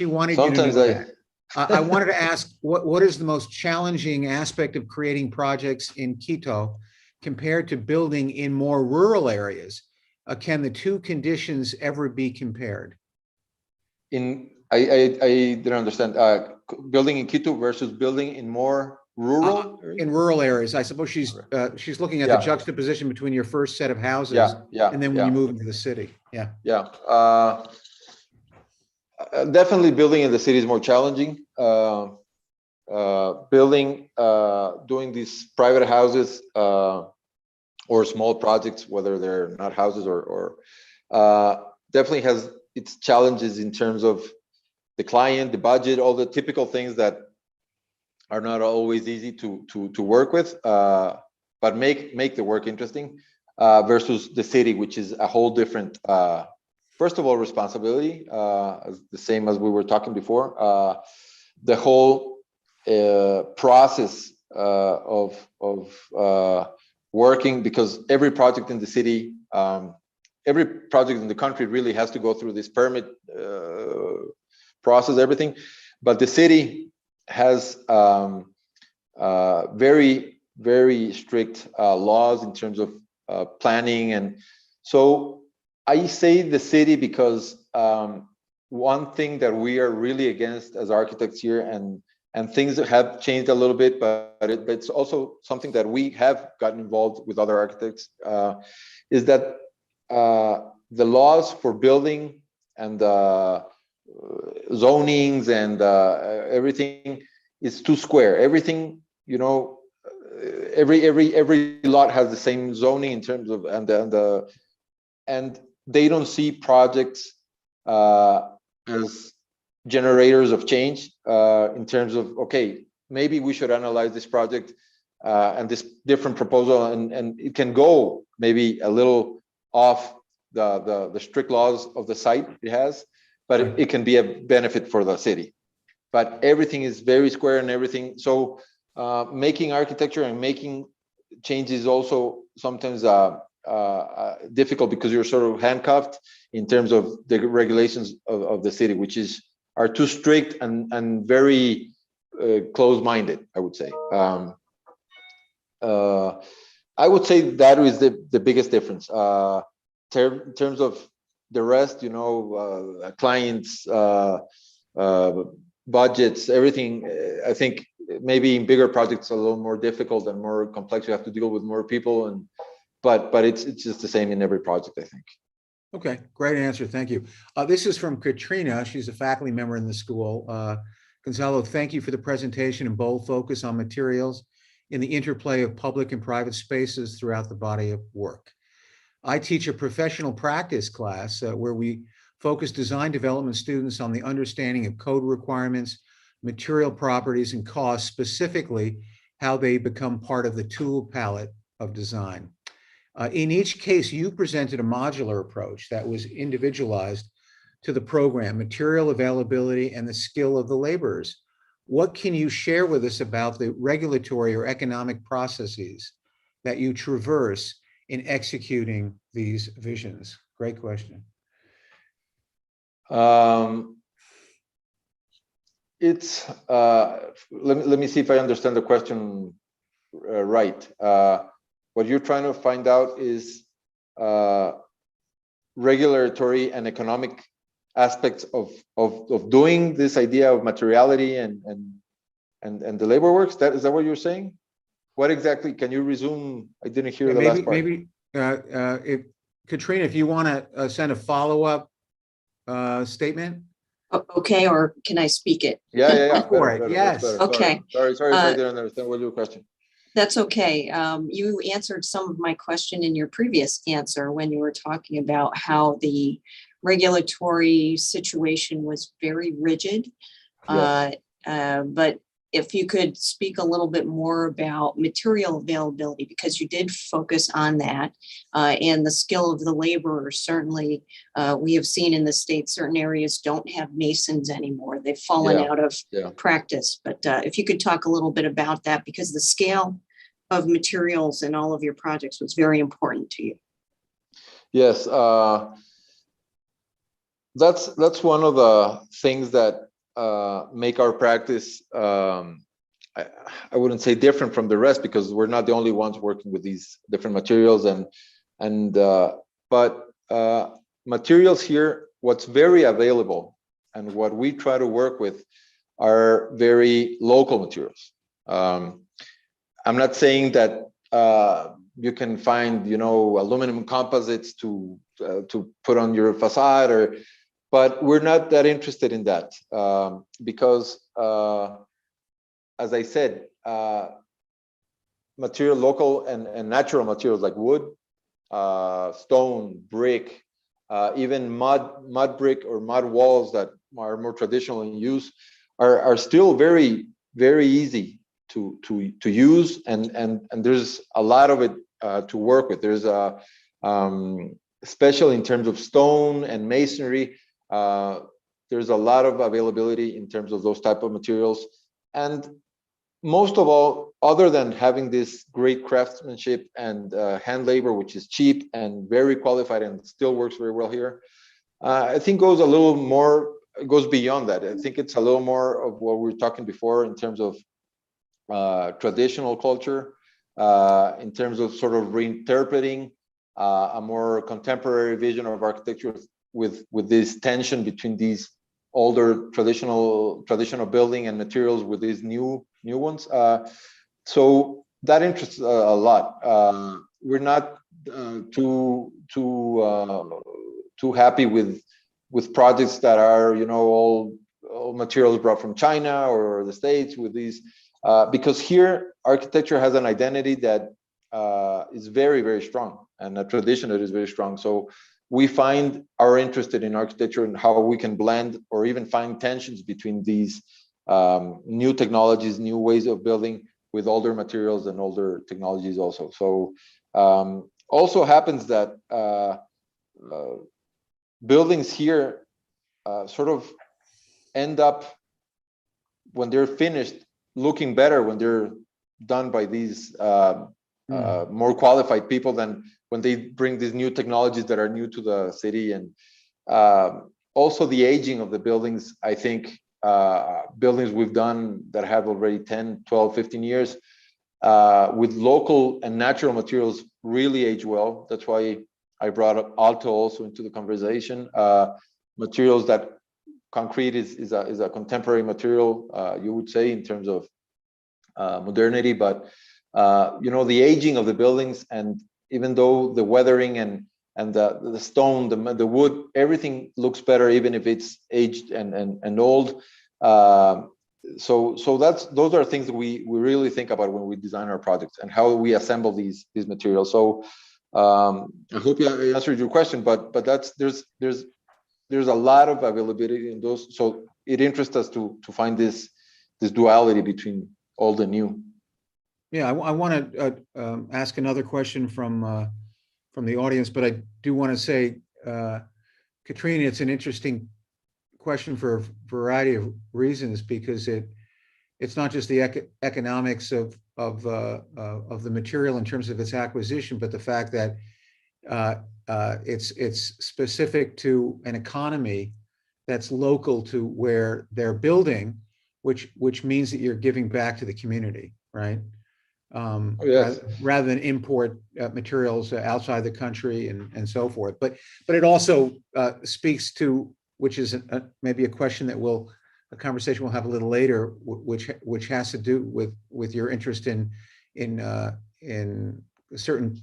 Speaker 2: wanted you to know that. I wanted to ask, what is the most challenging aspect of creating projects in Quito compared to building in more rural areas? Can the two conditions ever be compared?
Speaker 3: I didn't understand. Building in Quito versus building in more rural areas?
Speaker 2: In rural areas. I suppose she's looking at the juxtaposition between your first set of houses and then when you move into the city.
Speaker 3: Definitely building in the city is more challenging. Doing these private houses or small projects, whether they're not houses or definitely has its challenges in terms of the client, the budget, all the typical things that are not always easy to work with, but make the work interesting versus the city, which is a whole different, first of all, responsibility, the same as we were talking before. The whole process of working, because every project in the city, every project in the country really has to go through this permit process, everything. But the city has very, very strict laws in terms of planning. And so I say the city because one thing that we are really against as architects here, and things that have changed a little bit, but it's also something that we have gotten involved with other architects, is that the laws for building and zonings and everything is too square. Everything, every lot has the same zoning in terms of and they don't see projects as generators of change in terms of, okay, maybe we should analyze this project and this different proposal, and it can go maybe a little off the strict laws of the site it has, but it can be a benefit for the city. But everything is very square and everything. So making architecture and making changes also sometimes difficult because you're sort of handcuffed in terms of the regulations of the city, which are too strict and very close-minded, I would say. I would say that is the biggest difference. In terms of the rest, clients, budgets, everything, I think maybe in bigger projects a little more difficult and more complex. You have to deal with more people, but it's just the same in every project, I think.
Speaker 2: Okay, great answer. Thank you. This is from Katrina. She's a faculty member in the school. Gonzalo, thank you for the presentation and bold focus on materials in the interplay of public and private spaces throughout the body of work. I teach a professional practice class where we focus design development students on the understanding of code requirements, material properties, and costs, specifically how they become part of the tool palette of design. In each case, you presented a modular approach that was individualized to the program, material availability, and the skill of the laborers. What can you share with us about the regulatory or economic processes that you traverse in executing these visions? Great question.
Speaker 3: Let me see if I understand the question right. What you're trying to find out is regulatory and economic aspects of doing this idea of materiality and the labor works. Is that what you're saying? What exactly? Can you resume? I didn't hear the last part.
Speaker 2: Maybe if Katrina, if you want to send a follow-up statement.
Speaker 4: Okay, or can I speak it?
Speaker 3: Yeah.
Speaker 2: Better, yes.
Speaker 3: Better.
Speaker 4: Okay.
Speaker 3: Sorry if I didn't understand what your question.
Speaker 4: That's okay. You answered some of my question in your previous answer when you were talking about how the regulatory situation was very rigid.
Speaker 3: Yes.
Speaker 4: But if you could speak a little bit more about material availability, because you did focus on that, and the skill of the laborer. Certainly, we have seen in the state certain areas don't have masons anymore. They've fallen out of practice. But if you could talk a little bit about that, because the scale of materials in all of your projects was very important to you.
Speaker 3: Yes, that's one of the things that make our practice, I wouldn't say different from the rest, because we're not the only ones working with these different materials, but materials here, what's very available and what we try to work with are very local materials. I'm not saying that you can find, aluminum composites to put on your facade, but we're not that interested in that, because, as I said, local and natural materials like wood, stone, brick, even mud brick or mud walls that are more traditional in use are still very, very easy to use, and there's a lot of it to work with. There's especially in terms of stone and masonry, there's a lot of availability in terms of those type of materials. And most of all, other than having this great craftsmanship and hand labor, which is cheap and very qualified and still works very well here, I think goes a little more, goes beyond that. I think it's a little more of what we were talking before in terms of traditional culture, in terms of sort of reinterpreting a more contemporary vision of architecture with this tension between these older traditional building and materials with these new ones. So that interests a lot. We're not too happy with projects that are all materials brought from China or the States with these, because here architecture has an identity that is very, very strong, and a tradition that is very strong. So we are interested in architecture and how we can blend or even find tensions between these new technologies, new ways of building with older materials and older technologies also. So also happens that buildings here sort of end up, when they're finished, looking better when they're done by these more qualified people than when they bring these new technologies that are new to the city. And also the aging of the buildings. I think buildings we've done that have already 10, 12, 15 years with local and natural materials really age well. That's why I brought up Alto also into the conversation. Materials that concrete is a contemporary material, you would say, in terms of modernity, but the aging of the buildings, and even though the weathering and the stone, the wood, everything looks better even if it's aged and old. So those are things that we really think about when we design our projects and how we assemble these materials. So I hope I answered your question, but there's a lot of availability in those. So it interests us to find this duality between old and new.
Speaker 2: Yeah, I want to ask another question from from the audience, but I do want to say, Katrina, it's an interesting question for a variety of reasons, because it's not just the economics of the material in terms of its acquisition, but the fact that it's specific to an economy that's local to where they're building, which means that you're giving back to the community, right?
Speaker 3: Yes.
Speaker 2: Rather than import materials outside the country and so forth. But it also speaks to, which is maybe a question that a conversation we'll have a little later, which has to do with your interest in certain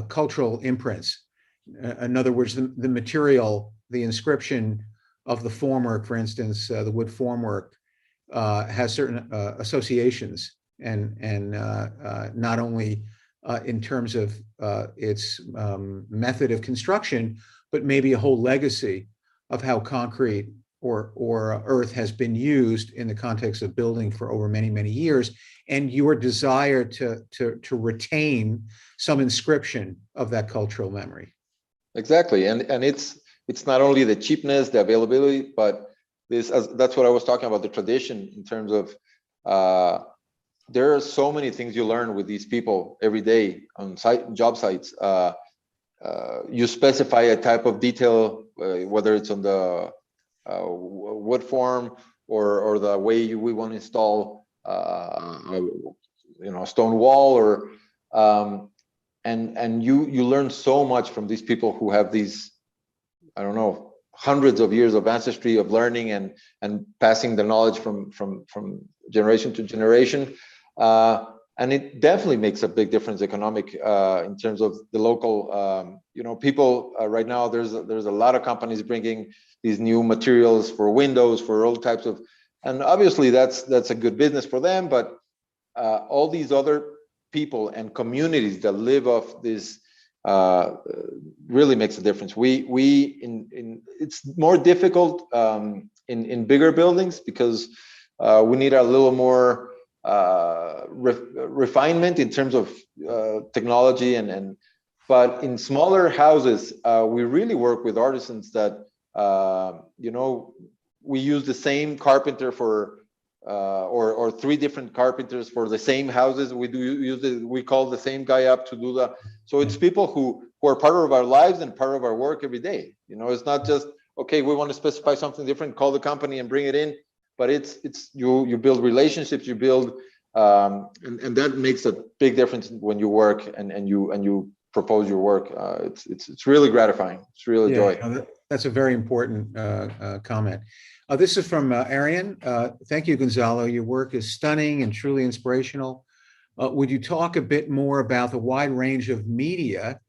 Speaker 2: cultural imprints. In other words, the material, the inscription of the formwork, for instance, the wood formwork, has certain associations, and not only in terms of its method of construction, but maybe a whole legacy of how concrete or earth has been used in the context of building for over many, many years, and your desire to retain some inscription of that cultural memory.
Speaker 3: Exactly, and it's not only the cheapness, the availability, but that's what I was talking about, the tradition in terms of there are so many things you learn with these people every day on job sites. You specify a type of detail, whether it's on the wood form or the way we want to install a stone wall, or and you learn so much from these people who have these, I don't know, hundreds of years of ancestry of learning and passing the knowledge from generation to generation. And it definitely makes a big difference economic in terms of the local, people right now. There's a lot of companies bringing these new materials for windows, for all types of, and obviously that's a good business for them. But all these other people and communities that live off this really makes a difference. It's more difficult in bigger buildings because we need a little more refinement in terms of technology but in smaller houses we really work with artisans that we use the same carpenter for or three different carpenters for the same houses. We call the same guy up to do that. So it's people who are part of our lives and part of our work every day. It's not just, okay, we want to specify something different, call the company and bring it in. But it's you build relationships, you build, and that makes a big difference when you work and you propose your work. It's really gratifying. It's really joy.
Speaker 2: That's a very important comment. This is from Arian. Thank you, Gonzalo. Your work is stunning and truly inspirational. Would you talk a bit more about the wide range of media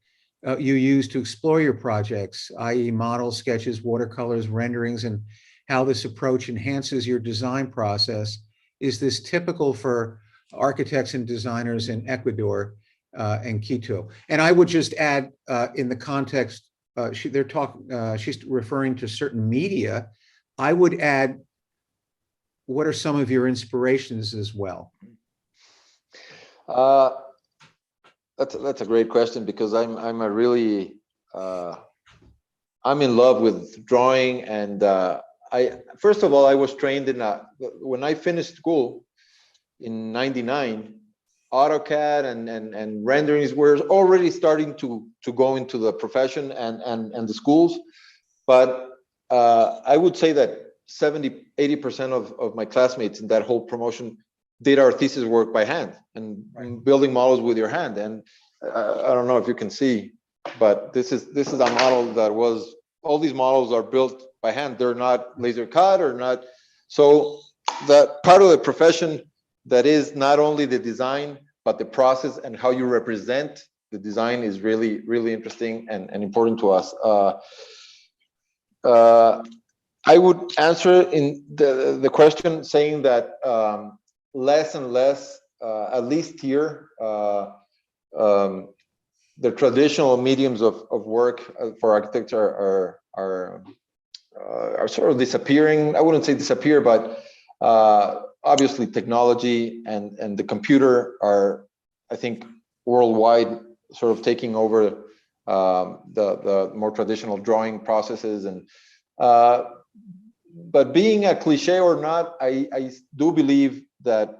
Speaker 2: you use to explore your projects, i.e. models, sketches, watercolors, renderings, and how this approach enhances your design process? Is this typical for architects and designers in Ecuador and Quito? And I would just add, in the context, she's referring to certain media. I would add, what are some of your inspirations as well?
Speaker 3: That's a great question, because I'm in love with drawing, and first of all, I was trained when I finished school in '99, AutoCAD and renderings were already starting to go into the profession and the schools. But I would say that 80% of my classmates in that whole promotion did our thesis work by hand and building models with your hand. And I don't know if you can see, but this is a model that was, all these models are built by hand. They're not laser cut or not. So that part of the profession that is not only the design, but the process and how you represent the design is really, really interesting and important to us. I would answer in the question saying that less and less, at least here, the traditional mediums of work for architects are sort of disappearing. I wouldn't say disappear, but obviously technology and the computer are, I think, worldwide sort of taking over the more traditional drawing processes. And but being a cliche or not, I do believe that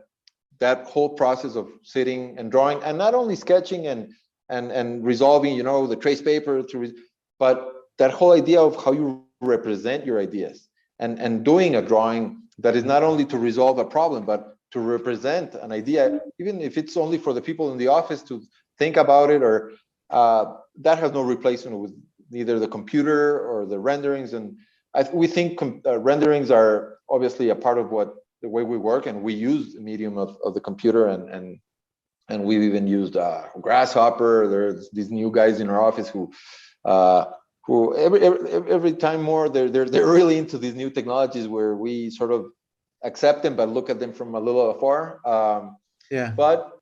Speaker 3: that whole process of sitting and drawing, and not only sketching and resolving, the trace paper but that whole idea of how you represent your ideas and doing a drawing that is not only to resolve a problem, but to represent an idea, even if it's only for the people in the office to think about it, or that has no replacement with neither the computer or the renderings. And we think renderings are obviously a part of the way we work, and we use the medium of the computer, and we've even used Grasshopper. There's these new guys in our office who every time more they're really into these new technologies where we sort of accept them but look at them from a little afar. But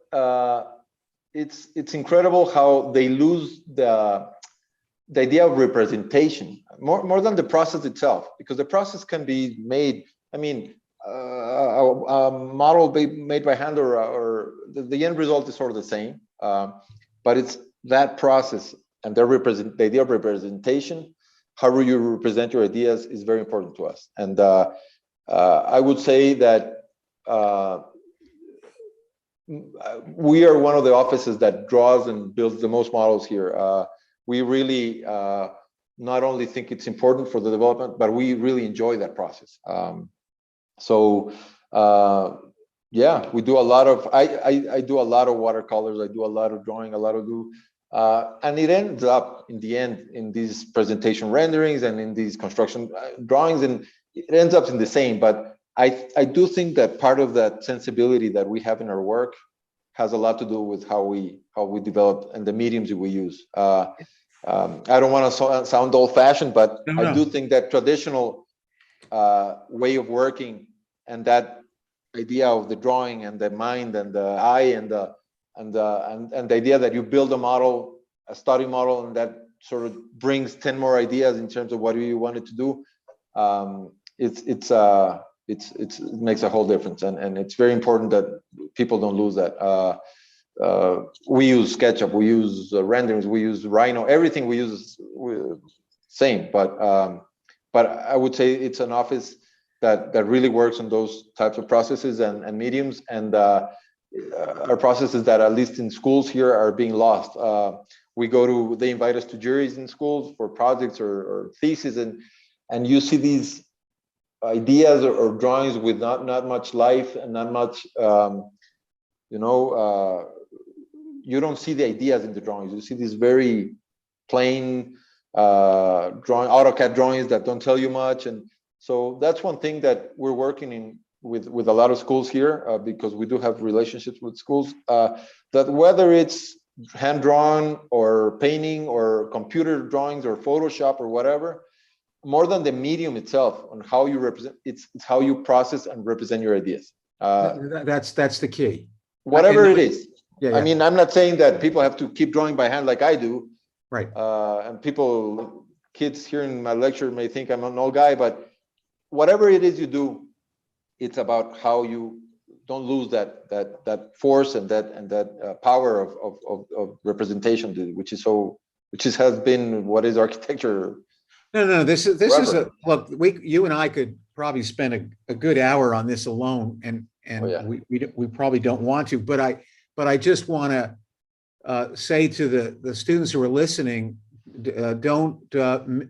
Speaker 3: it's incredible how they lose the idea of representation more than the process itself, because the process can be made. I mean, a model made by hand, or the end result is sort of the same, but it's that process and the idea of representation. How you represent your ideas is very important to us. And I would say that we are one of the offices that draws and builds the most models here. We really not only think it's important for the development, but we really enjoy that process. Yeah, we do a lot of, I do a lot of watercolors, I do a lot of drawing, a lot of glue, and it ends up in the end in these presentation renderings and in these construction drawings, and it ends up in the same. But I do think that part of that sensibility that we have in our work has a lot to do with how we develop and the mediums that we use. I don't want to sound old-fashioned, but I do think that traditional way of working and that idea of the drawing and the mind and the eye and the idea that you build a model, a study model, and that sort of brings 10 more ideas in terms of what you want it to do. It makes a whole difference, and it's very important that people don't lose that. We use SketchUp, we use renderings, we use Rhino, everything we use is same, but I would say it's an office that really works on those types of processes and mediums, and our processes that, at least in schools here, are being lost. They invite us to juries in schools for projects or theses, and you see these ideas or drawings with not much life and not much, you don't see the ideas in the drawings. You see these very plain AutoCAD drawings that don't tell you much. And so that's one thing that we're working with a lot of schools here, because we do have relationships with schools, that whether it's hand-drawn or painting or computer drawings or Photoshop or whatever, more than the medium itself, on how you represent, it's how you process and represent your ideas.
Speaker 2: That's the key.
Speaker 3: Whatever it is.
Speaker 2: Yeah.
Speaker 3: I mean, I'm not saying that people have to keep drawing by hand like I do.
Speaker 2: Right.
Speaker 3: And kids hearing my lecture may think I'm an old guy, but whatever it is you do, it's about how you don't lose that force and that power of representation, which has been what is architecture.
Speaker 2: No. This is look. You and I could probably spend a good hour on this alone, and we probably don't want to. But I just want to say to the students who are listening, don't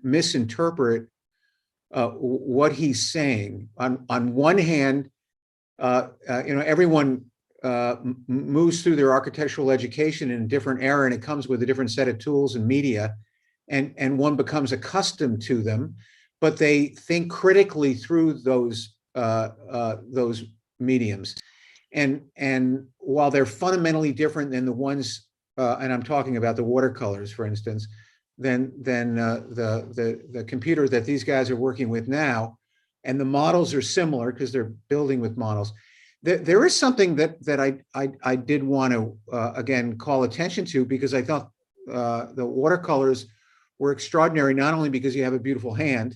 Speaker 2: misinterpret what he's saying. On one hand, everyone moves through their architectural education in a different era, and it comes with a different set of tools and media, and one becomes accustomed to them, but they think critically through those mediums. And while they're fundamentally different than the ones, and I'm talking about the watercolors, for instance, than the computer that these guys are working with now, and the models are similar because they're building with models. There is something that I did want to again call attention to, because I thought the watercolors were extraordinary, not only because you have a beautiful hand,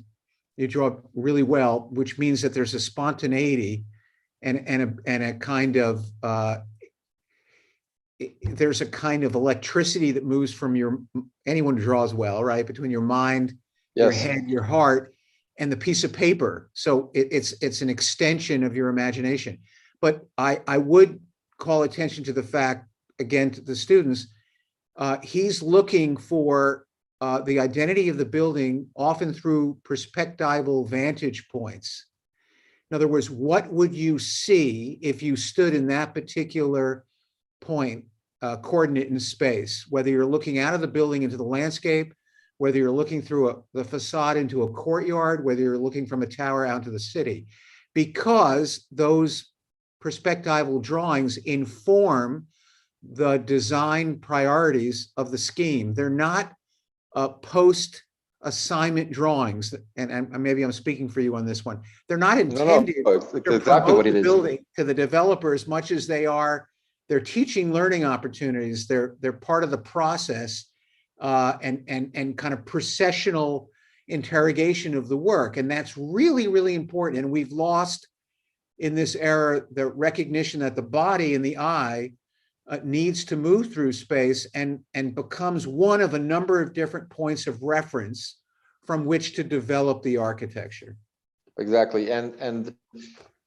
Speaker 2: you draw really well, which means that there's a spontaneity and a kind of there's a kind of electricity that moves from anyone who draws well, right? Between your mind, your
Speaker 3: Yes.
Speaker 2: head, your heart, and the piece of paper. So it's an extension of your imagination. But I would call attention to the fact, again, to the students, he's looking for the identity of the building, often through perspectival vantage points. In other words, what would you see if you stood in that particular point, coordinate in space, whether you're looking out of the building into the landscape, whether you're looking through the facade into a courtyard, whether you're looking from a tower out to the city, because those perspectival drawings inform the design priorities of the scheme. They're not post assignment drawings, and maybe I'm speaking for you on this one. They're not intended
Speaker 3: it's
Speaker 2: to
Speaker 3: exactly
Speaker 2: promote
Speaker 3: what it
Speaker 2: the
Speaker 3: is.
Speaker 2: building to the developer as much as they're teaching learning opportunities. They're part of the process, and kind of processional interrogation of the work. And that's really, really important. And we've lost in this era the recognition that the body and the eye needs to move through space and becomes one of a number of different points of reference from which to develop the architecture.
Speaker 3: Exactly. And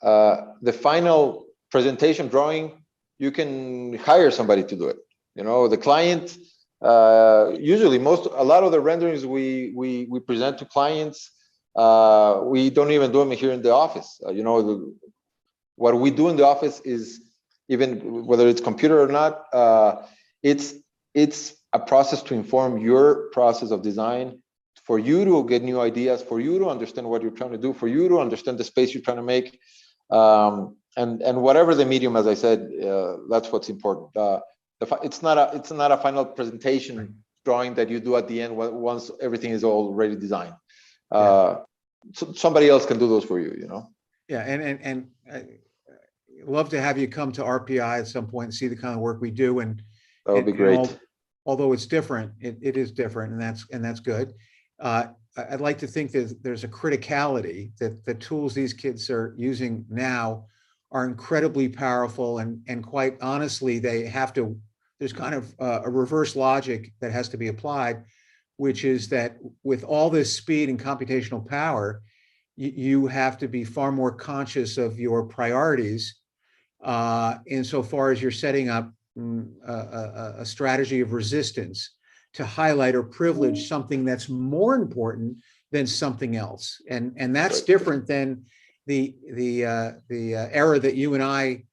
Speaker 3: the final presentation drawing, you can hire somebody to do it. You know, the client, usually a lot of the renderings we present to clients, we don't even do them here in the office. You know, what we do in the office is, even whether it's computer or not, it's a process to inform your process of design, for you to get new ideas, for you to understand what you're trying to do, for you to understand the space you're trying to make, and whatever the medium, as I said, that's what's important. It's not a final presentation drawing that you do at the end once everything is already designed. So somebody else can do those for you, you know.
Speaker 2: Yeah, and love to have you come to RPI at some point and see the kind of work we do. And
Speaker 3: that would be great.
Speaker 2: Although it's different, it is different, and that's good. I'd like to think that there's a criticality that the tools these kids are using now are incredibly powerful, and quite honestly, there's kind of a reverse logic that has to be applied, which is that with all this speed and computational power, you have to be far more conscious of your priorities insofar as you're setting up a strategy of resistance to highlight or privilege something that's more important than something else, and that's different than the era that you and I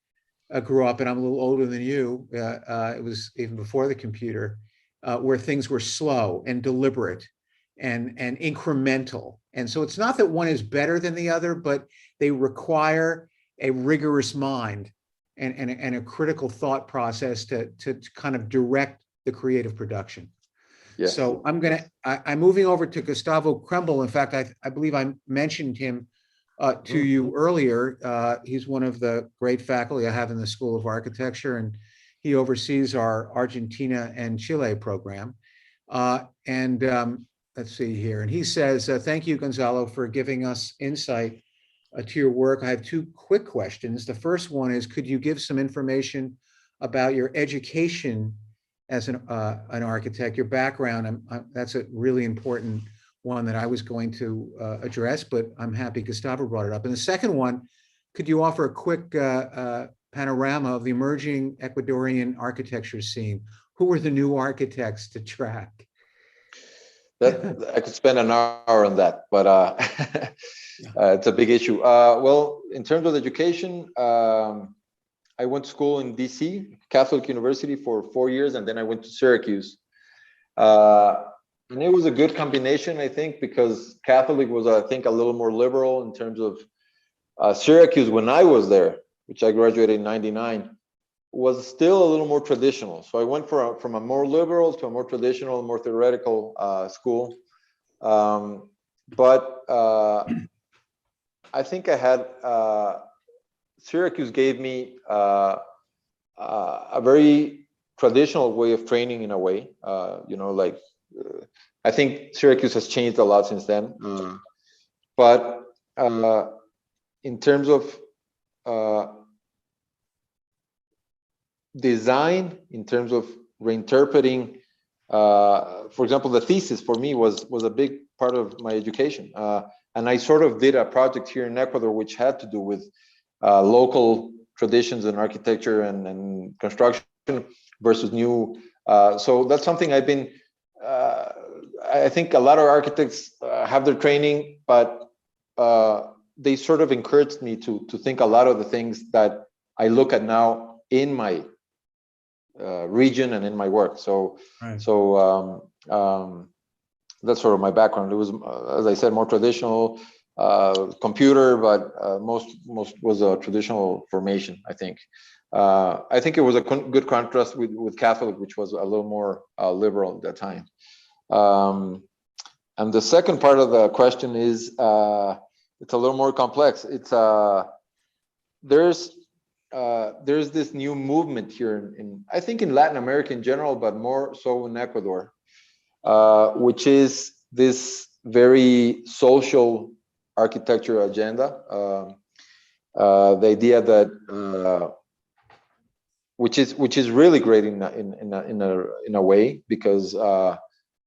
Speaker 2: grew up in. I'm a little older than you. It was even before the computer, where things were slow and deliberate and incremental. And so it's not that one is better than the other, but they require a rigorous mind and a critical thought process to kind of direct the creative production.
Speaker 3: Yes.
Speaker 2: So I'm moving over to Gustavo Kremble. In fact, I believe I mentioned him to you earlier. He's one of the great faculty I have in the School of Architecture, and he oversees our Argentina and Chile program. Let's see here. And he says, thank you, Gonzalo, for giving us insight to your work. I have two quick questions. The first one is, could you give some information about your education as an architect, your background? That's a really important one that I was going to address, but I'm happy Gustavo brought it up. And the second one, could you offer a quick panorama of the emerging Ecuadorian architecture scene? Who are the new architects to track?
Speaker 3: That I could spend an hour on that, but it's a big issue. Well, in terms of education, I went to school in DC, Catholic University, for 4 years, and then I went to Syracuse. And it was a good combination, I think, because Catholic was, I think, a little more liberal in terms of Syracuse when I was there, which I graduated in '99, was still a little more traditional. So I went from a more liberal to a more traditional, more theoretical school. But I think I had, Syracuse gave me a very traditional way of training in a way, you know, like, I think Syracuse has changed a lot since then. But in terms of design, in terms of reinterpreting. For example, the thesis for me was a big part of my education. And I sort of did a project here in Ecuador, which had to do with local traditions in architecture and construction versus new. So that's something I've been, I think a lot of architects have their training, but they sort of encouraged me to think a lot of the things that I look at now in my region and in my work. So,
Speaker 2: Right.
Speaker 3: That's sort of my background. It was, as I said, more traditional computer, but most was a traditional formation, I think. I think it was a good contrast with Catholic, which was a little more liberal at that time. And the second part of the question is, it's a little more complex. It's there's this new movement here in I think in Latin America in general, but more so in Ecuador, which is this very social architecture agenda. The idea that which is really great in a way, because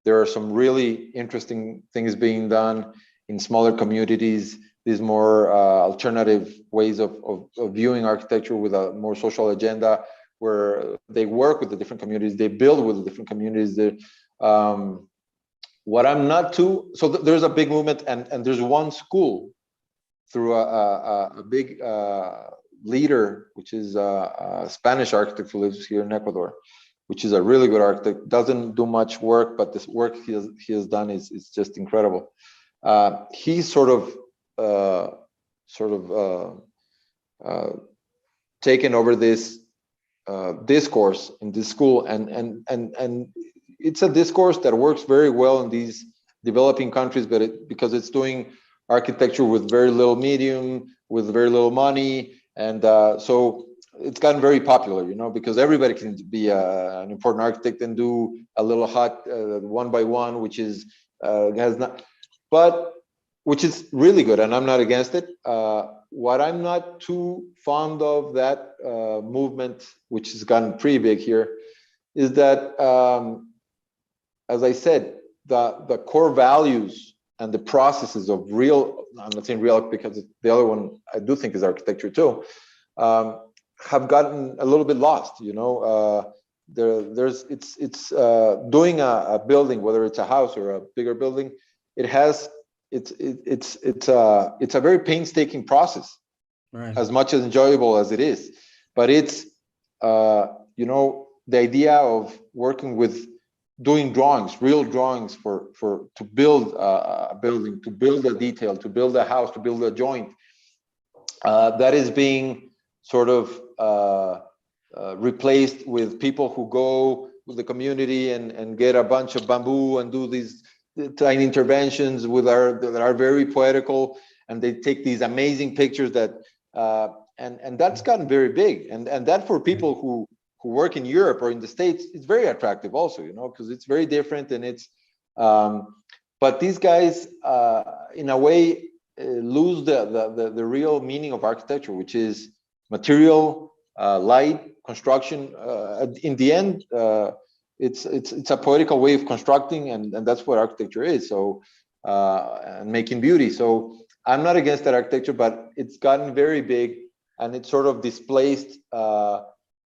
Speaker 3: there are some really interesting things being done in smaller communities. These more alternative ways of viewing architecture with a more social agenda, where they work with the different communities, they build with the different communities. What I'm not too, so there's a big movement, and there's one school through a big leader, which is a Spanish architect who lives here in Ecuador, which is a really good architect. Doesn't do much work, but this work he has done is just incredible. He's sort of taken over this discourse in this school, and it's a discourse that works very well in these developing countries, but because it's doing architecture with very little medium, with very little money, and so it's gotten very popular, you know, because everybody can be an important architect and do a little hot 1x1, which is has not, but which is really good, and I'm not against it. What I'm not too fond of that movement, which has gotten pretty big here, is that, as I said, the core values and the processes of real, I'm not saying real because the other one I do think is architecture too, have gotten a little bit lost, you know. It's doing a building, whether it's a house or a bigger building, it's a very painstaking process,
Speaker 2: Right.
Speaker 3: as much as enjoyable as it is. But it's you know, the idea of working with doing drawings, real drawings to build a building, to build a detail, to build a house, to build a joint, that is being sort of replaced with people who go with the community and get a bunch of bamboo and do these tiny interventions that are very poetical, and they take these amazing pictures that and that's gotten very big, and that for people who work in Europe or in the States, it's very attractive also, you know, because it's very different, and it's but these guys in a way lose the real meaning of architecture, which is material, light, construction. In the end, it's a poetical way of constructing, and that's what architecture is. So and making beauty. So I'm not against that architecture, but it's gotten very big, and it's sort of displaced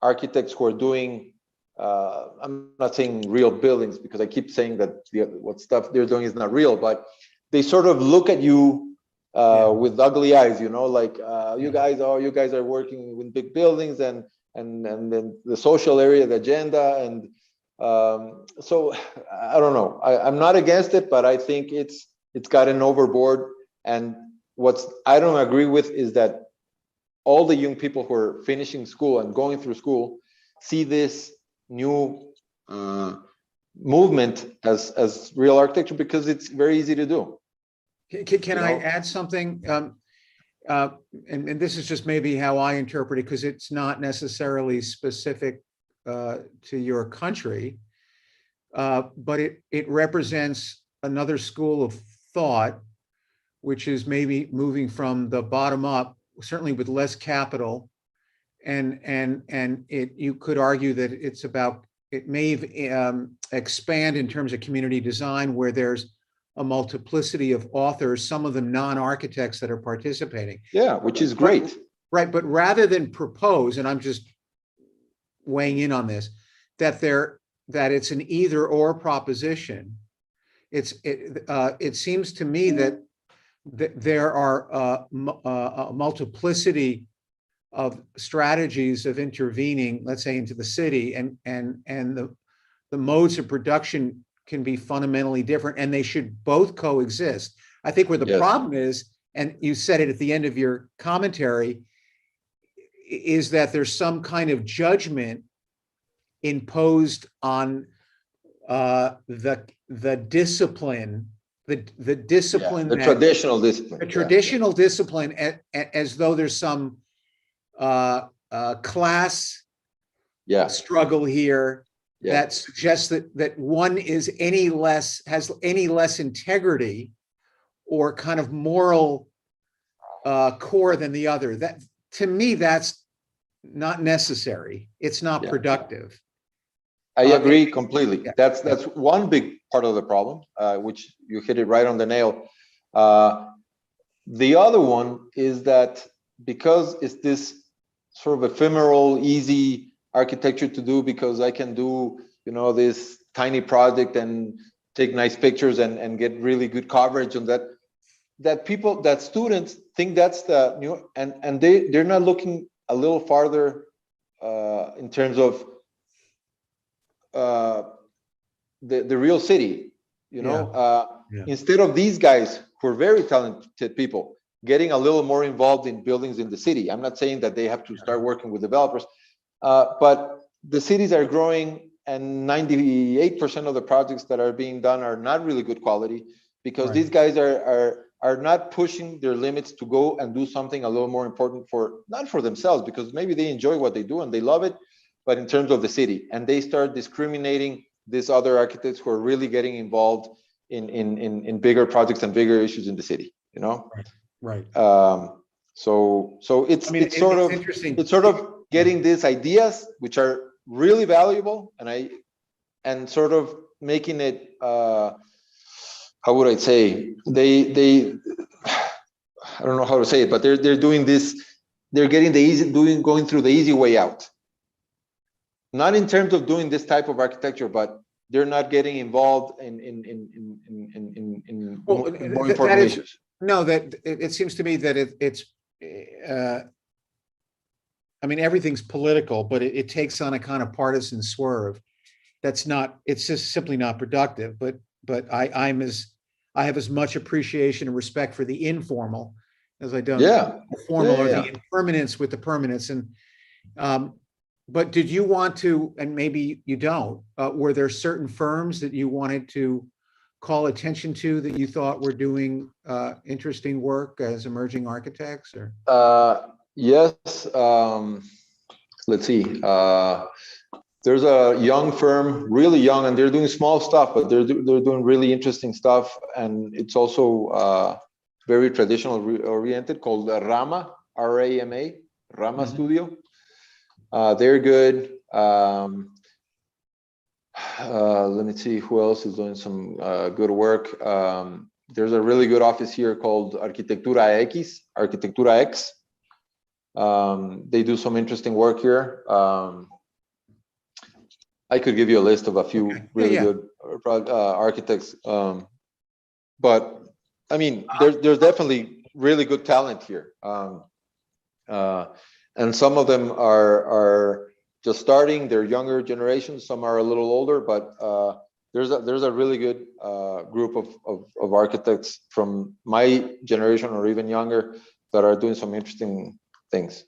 Speaker 3: architects who are doing, I'm not saying real buildings, because I keep saying that what stuff they're doing is not real, but they sort of look at you with ugly eyes, you know, like you guys are working with big buildings and then the social area, the agenda, and so I don't know. I'm not against it, but I think it's gotten overboard. And what I don't agree with is that all the young people who are finishing school and going through school see this new movement as real architecture, because it's very easy to do.
Speaker 2: Can I add something? And this is just maybe how I interpret it, because it's not necessarily specific to your country, but it represents another school of thought, which is maybe moving from the bottom up, certainly with less capital and you could argue that it's about, it may expand in terms of community design where there's a multiplicity of authors, some of them non-architects that are participating.
Speaker 3: Yeah, which is great.
Speaker 2: Right, but rather than propose, and I'm just weighing in on this, that it's an either or proposition. It seems to me that there are a multiplicity of strategies of intervening, let's say, into the city, and the modes of production can be fundamentally different, and they should both coexist. I think where the
Speaker 3: Yes.
Speaker 2: problem is, and you said it at the end of your commentary, is that there's some kind of judgment imposed on the discipline, the discipline,
Speaker 3: The traditional discipline.
Speaker 2: the traditional discipline, as though there's some class
Speaker 3: Yeah,
Speaker 2: struggle here
Speaker 3: yeah,
Speaker 2: that suggests that one has any less integrity or kind of moral core than the other. That, to me, that's not necessary. It's not
Speaker 3: Yeah.
Speaker 2: productive.
Speaker 3: I agree completely.
Speaker 2: yeah.
Speaker 3: That's one big part of the problem, which you hit it right on the nail. The other one is that because it's this sort of ephemeral, easy architecture to do, because I can do, this tiny project and take nice pictures and get really good coverage on that, that students think that's the new, and they're not looking a little farther in terms of the real city,
Speaker 2: Yeah.
Speaker 3: Instead of these guys who are very talented people getting a little more involved in buildings in the city. I'm not saying that they have to start working with developers, but the cities are growing, and 98% of the projects that are being done are not really good quality, because
Speaker 2: Right.
Speaker 3: these guys are not pushing their limits to go and do something a little more important not for themselves, because maybe they enjoy what they do and they love it, but in terms of the city, and they start discriminating these other architects who are really getting involved in bigger projects and bigger issues in the city,
Speaker 2: Right.
Speaker 3: So it's
Speaker 2: It's interesting.
Speaker 3: it's sort of getting these ideas which are really valuable, and sort of making it how would I say, they I don't know how to say it, but they're doing this, they're getting going through the easy way out. Not in terms of doing this type of architecture, but they're not getting involved in more important issues.
Speaker 2: No, that it seems to me that it's everything's political, but it takes on a kind of partisan swerve. It's just simply not productive. But I have as much appreciation and respect for the informal as I don't the formal or the impermanence with the permanence. And but did you want to, and maybe you don't, were there certain firms that you wanted to call attention to that you thought were doing interesting work as emerging architects? Or
Speaker 3: yes, let's see. There's a young firm, really young, and they're doing small stuff, but they're doing really interesting stuff, and it's also very traditional oriented, called Rama, R-A-M-A, Rama Studio. They're good. Let me see who else is doing some good work. There's a really good office here called Arquitectura X. They do some interesting work here. I could give you a list of a few really good architects, but I mean, there's definitely really good talent here, and some of them are just starting. They're younger generations. Some are a little older, but there's a really good group of architects from my generation or even younger that are doing some interesting things.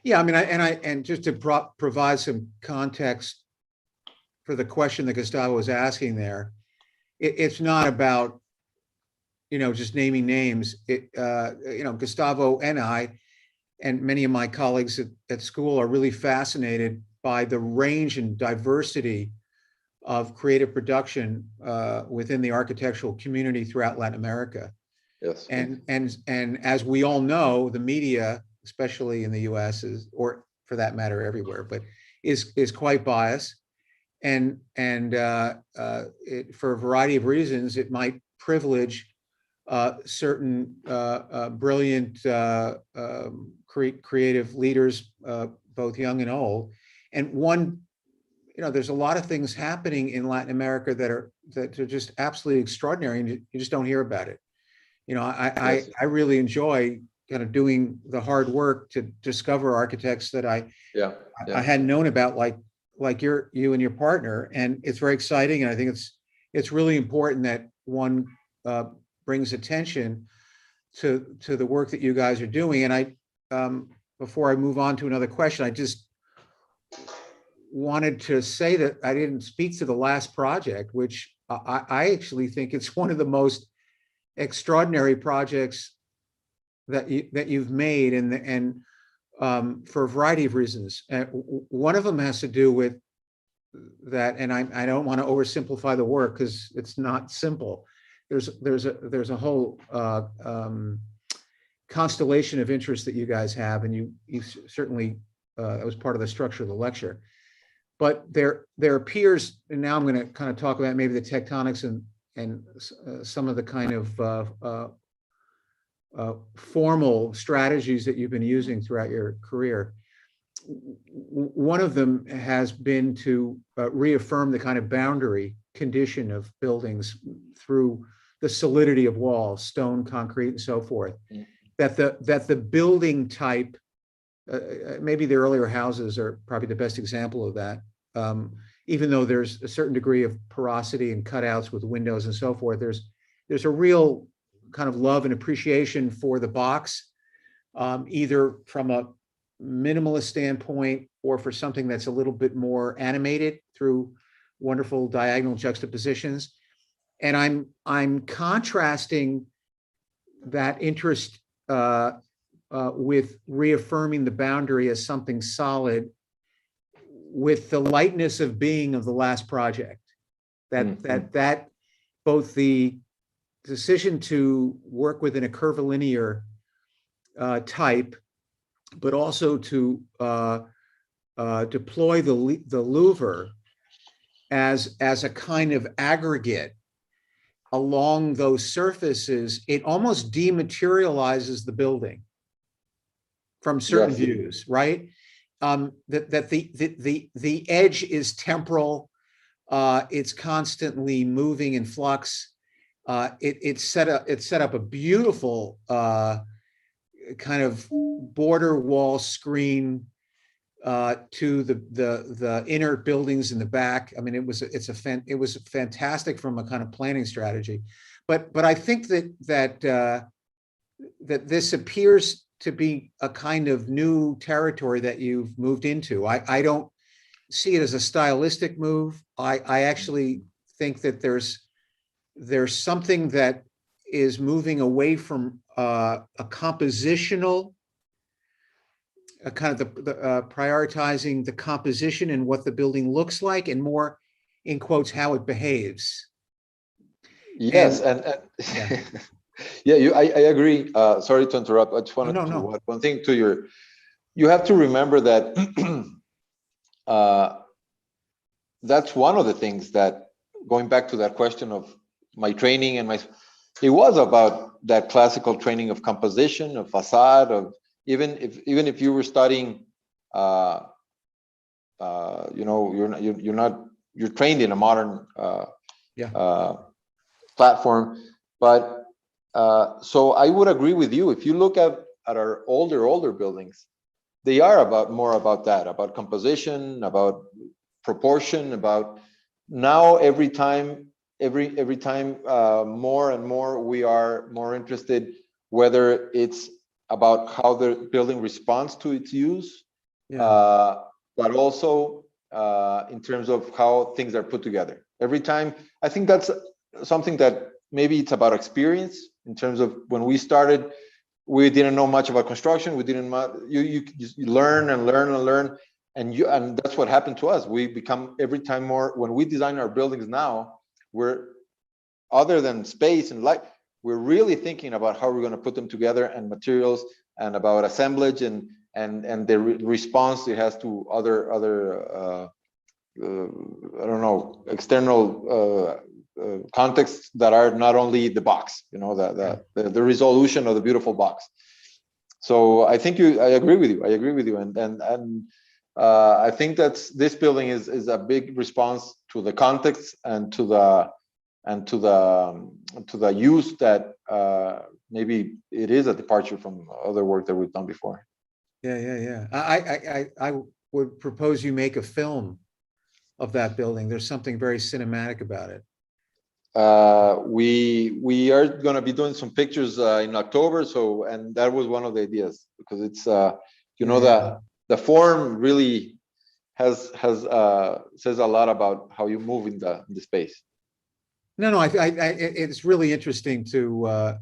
Speaker 2: Yeah, I mean, and just to provide some context for the question that Gustavo was asking there, it's not about, just naming names. Gustavo and I, and many of my colleagues at school, are really fascinated by the range and diversity of creative production within the architectural community throughout Latin America.
Speaker 3: Yes.
Speaker 2: And as we all know, the media, especially in the US, or for that matter everywhere, but is quite biased. And for a variety of reasons, it might privilege certain brilliant creative leaders, both young and old. And there's a lot of things happening in Latin America that are just absolutely extraordinary, and you just don't hear about it. I really enjoy kind of doing the hard work to discover architects that I hadn't known about, like you and your partner, and it's very exciting. And I think it's really important that one brings attention to the work that you guys are doing. And before I move on to another question, I just wanted to say that I didn't speak to the last project, which I actually think it's one of the most extraordinary projects that you've made, and for a variety of reasons. One of them has to do with that, and I don't want to oversimplify the work because it's not simple. There's a whole constellation of interest that you guys have, and you certainly that was part of the structure of the lecture. But there appears, and now I'm going to kind of talk about maybe the tectonics and some of the kind of formal strategies that you've been using throughout your career. One of them has been to reaffirm the kind of boundary condition of buildings through the solidity of walls, stone, concrete, and so forth. That the building type, maybe the earlier houses are probably the best example of that. Even though there's a certain degree of porosity and cutouts with windows and so forth, there's a real kind of love and appreciation for the box, either from a minimalist standpoint or for something that's a little bit more animated through wonderful diagonal juxtapositions. And I'm contrasting that interest with reaffirming the boundary as something solid with the lightness of being of the last project. That both the decision to work within a curvilinear type, but also to deploy the louver as a kind of aggregate along those surfaces, it almost dematerializes the building from certain views, right? That the edge is temporal, it's constantly moving in flux. It set up a beautiful kind of border wall screen to the inner buildings in the back. I mean, it was fantastic from a kind of planning strategy, but I think that this appears to be a kind of new territory that you've moved into. I don't see it as a stylistic move. I actually think that there's something that is moving away from a compositional, a kind of the prioritizing the composition and what the building looks like, and more, in quotes, how it behaves.
Speaker 3: Yes, and yeah, I agree. Sorry to interrupt. I just wanted to add one thing to you have to remember that that's one of the things that, going back to that question of my training and it was about that classical training of composition, of facade, of even if you were studying, you're trained in a modern platform, but so I would agree with you. If you look at our older buildings, they are more about that, about composition, about proportion, about now every time more and more we are more interested, whether it's about how the building responds to its use, but also in terms of how things are put together. Every time, I think that's something that maybe it's about experience. In terms of when we started, we didn't know much about construction. We didn't. You learn and learn and learn, and that's what happened to us. We become every time more. When we design our buildings now, we're, other than space and light, we're really thinking about how we're going to put them together, and materials, and about assemblage, and and the response it has to other I don't know, external contexts that are not only the box, you know, the resolution of the beautiful box. So I think I agree with you. I agree with you, and I think that this building is a big response to the context and to the use that maybe it is a departure from other work that we've done before.
Speaker 2: Yeah. I would propose you make a film of that building. There's something very cinematic about it.
Speaker 3: We are going to be doing some pictures in October, and that was one of the ideas, because it's you know, the form really says a lot about how you move in the space.
Speaker 2: No, it's really interesting to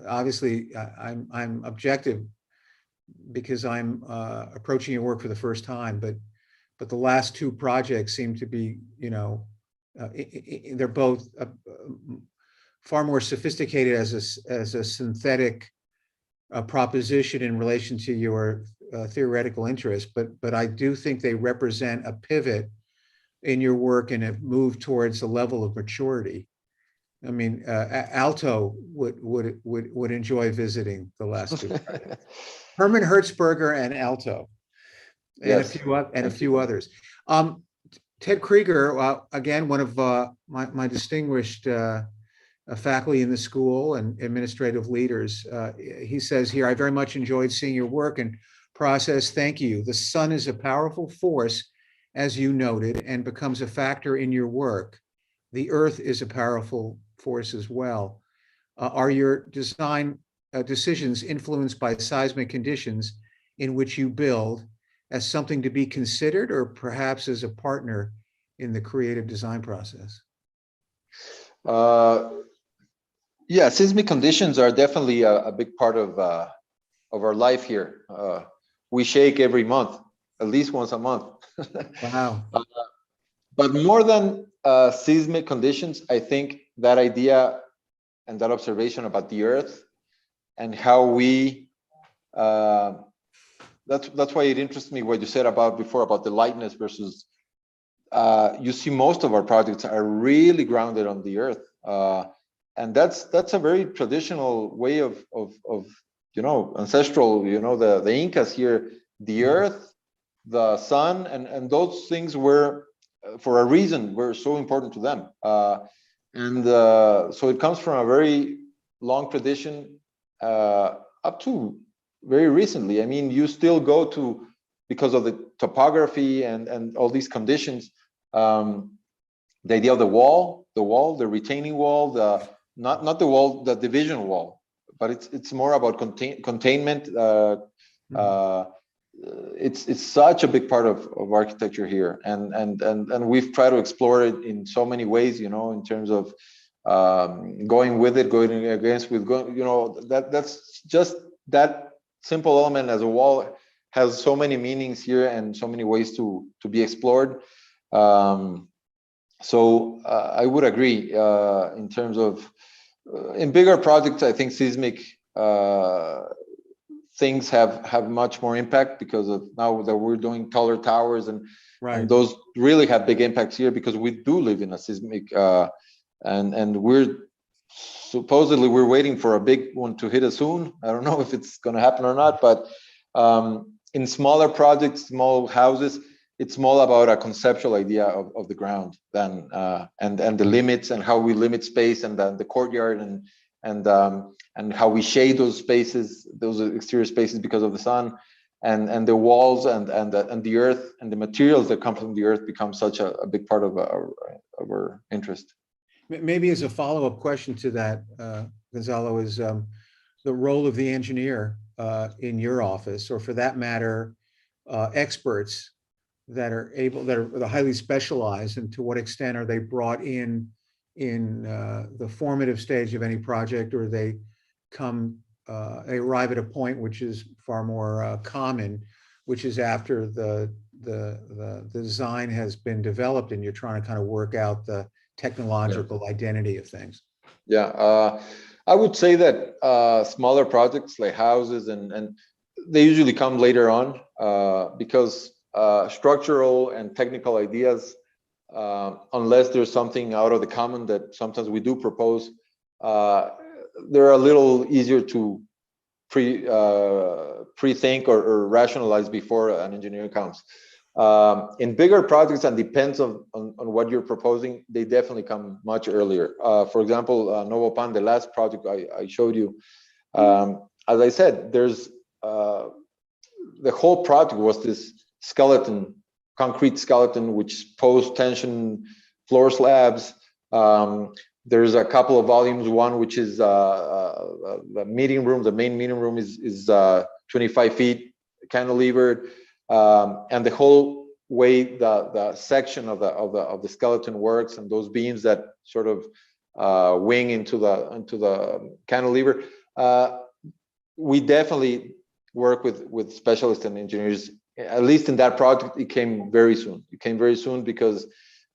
Speaker 2: obviously I'm objective because I'm approaching your work for the first time, but the last two projects seem to be, you know, they're both far more sophisticated as a synthetic proposition in relation to your theoretical interest, but I do think they represent a pivot in your work and have moved towards a level of maturity. I mean, Alto would enjoy visiting the last two. Herman Hertzberger and Alto, and
Speaker 3: Yes.
Speaker 2: a few others. Ted Krieger, again, one of my distinguished faculty in the school and administrative leaders. He says here, I very much enjoyed seeing your work and process. Thank you. The sun is a powerful force, as you noted, and becomes a factor in your work. The earth is a powerful force as well. Are your design decisions influenced by seismic conditions in which you build, as something to be considered, or perhaps as a partner in the creative design process?
Speaker 3: Yeah, seismic conditions are definitely a big part of our life here. We shake every month, at least once a month.
Speaker 2: Wow.
Speaker 3: But more than seismic conditions, I think that idea and that observation about the earth and how we that's why it interests me what you said about before about the lightness versus you see most of our projects are really grounded on the earth, and that's a very traditional way of you know, ancestral, you know, the Incas here, the earth, the sun, and those things were for a reason were so important to them, and so it comes from a very long tradition up to very recently. I mean, you still go to, because of the topography and all these conditions, the idea of the wall, the retaining wall, not the wall, the division wall, but it's more about containment. It's such a big part of architecture here, and we've tried to explore it in so many ways, you know, in terms of going with it, going against, you know, that's just that simple element as a wall has so many meanings here and so many ways to be explored. So I would agree in terms of in bigger projects. I think seismic things have much more impact because of now that we're doing taller towers, and those really have big impacts here because we do live in a seismic and we're supposedly waiting for a big one to hit us soon. I don't know if it's going to happen or not, but in smaller projects, small houses, it's more about a conceptual idea of the ground than and the limits and how we limit space and the courtyard and how we shade those spaces, those exterior spaces because of the sun, and the walls and the earth and the materials that come from the earth become such a big part of our interest.
Speaker 2: Maybe as a follow-up question to that, Gonzalo, is the role of the engineer in your office, or for that matter, experts that are highly specialized, and to what extent are they brought in the formative stage of any project, or they arrive at a point which is far more common, which is after the design has been developed and you're trying to kind of work out the technological identity of things?
Speaker 3: Yeah, I would say that smaller projects like houses and they usually come later on because structural and technical ideas, unless there's something out of the common that sometimes we do propose, they're a little easier to pre-think or rationalize before an engineer comes. In bigger projects, and depends on what you're proposing, they definitely come much earlier. For example, Novopan, the last project I showed you, as I said, there's the whole project was this skeleton, concrete skeleton, which post-tension floor slabs. There's a couple of volumes, one which is the meeting room, the main meeting room is 25 feet cantilevered, and the whole way the section of the skeleton works, and those beams that sort of wing into the cantilever. We definitely work with specialists and engineers. At least in that project, it came very soon. It came very soon because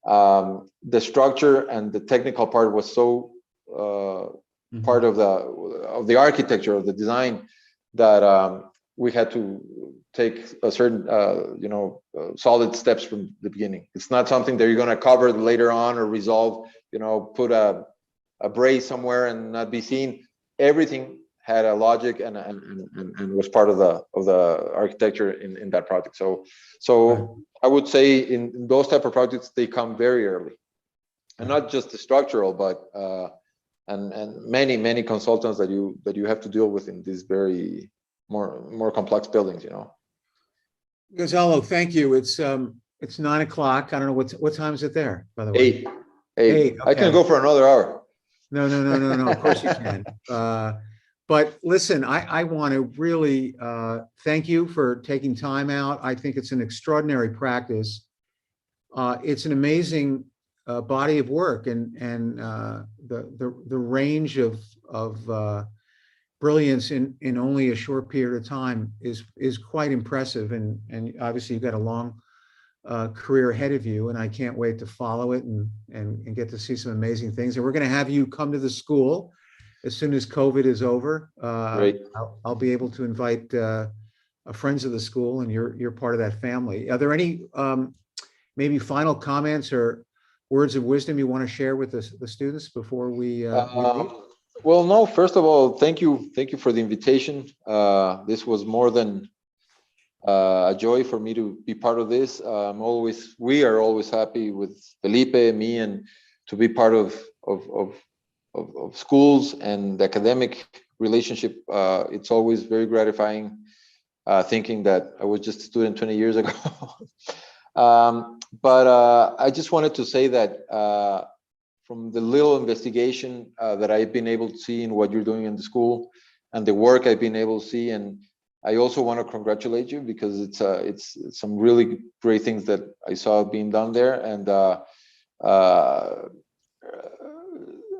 Speaker 3: the structure and the technical part was so part of the architecture, of the design, that we had to take a certain solid steps from the beginning. It's not something that you're going to cover later on or resolve, put a brace somewhere and not be seen. Everything had a logic and was part of the architecture in that project. So I would say in those type of projects, they come very early, and not just the structural, but and many consultants that you have to deal with in these very more complex buildings.
Speaker 2: Gonzalo, thank you. It's 9 o'clock. I don't know what time is it there, by the way.
Speaker 3: 8.
Speaker 2: Okay.
Speaker 3: I can go for another hour.
Speaker 2: No. Of course you can. But listen, I want to really thank you for taking time out. I think it's an extraordinary practice. It's an amazing body of work, and the range of brilliance in only a short period of time is quite impressive. And obviously you've got a long career ahead of you, and I can't wait to follow it and get to see some amazing things. And we're going to have you come to the school as soon as COVID is over.
Speaker 3: Great.
Speaker 2: I'll be able to invite friends of the school, and you're part of that family. Are there any maybe final comments or words of wisdom you want to share with the students before we leave?
Speaker 3: Well, no, first of all, thank you for the invitation. This was more than a joy for me to be part of this. We are always happy with Felipe, me, and to be part of schools and the academic relationship. It's always very gratifying thinking that I was just a student 20 years ago. But I just wanted to say that from the little investigation that I've been able to see in what you're doing in the school and the work I've been able to see, and I also want to congratulate you because it's some really great things that I saw being done there. And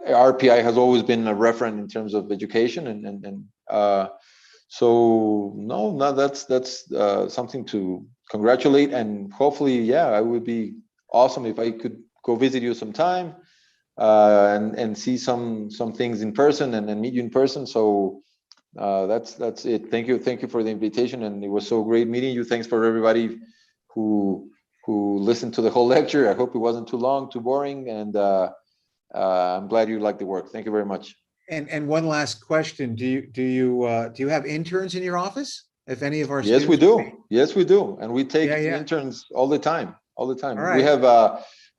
Speaker 3: RPI has always been a reference in terms of education, and so no, that's something to congratulate. And hopefully, yeah, I would be awesome if I could go visit you sometime and see some things in person and meet you in person. So that's it. Thank you for the invitation, and it was so great meeting you. Thanks for everybody who listened to the whole lecture. I hope it wasn't too long, too boring, and I'm glad you liked the work. Thank you very much.
Speaker 2: And one last question: Do you have interns in your office? If any of our
Speaker 3: Yes, we do. Yes, we do, and we take interns all the time. All right.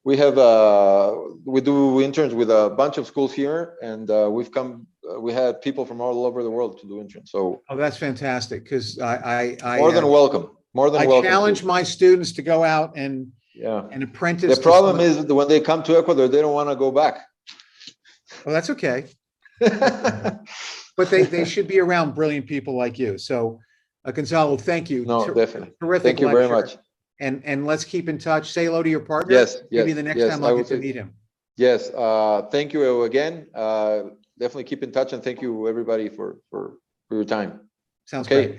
Speaker 3: We do interns with a bunch of schools here, and we had people from all over the world to do interns. So
Speaker 2: that's fantastic, because I
Speaker 3: more than welcome. I
Speaker 2: challenge my students to go out and apprentice.
Speaker 3: The problem is that when they come to Ecuador, they don't want to go back.
Speaker 2: Well, that's okay. But they should be around brilliant people like you. So Gonzalo, thank you.
Speaker 3: No, definitely.
Speaker 2: Terrific.
Speaker 3: Thank you very much.
Speaker 2: And let's keep in touch. Say hello to your partner.
Speaker 3: Yes.
Speaker 2: Maybe the next time I'll get to meet him.
Speaker 3: Yes. Thank you again. Definitely keep in touch, and thank you everybody for your time.
Speaker 2: Sounds great.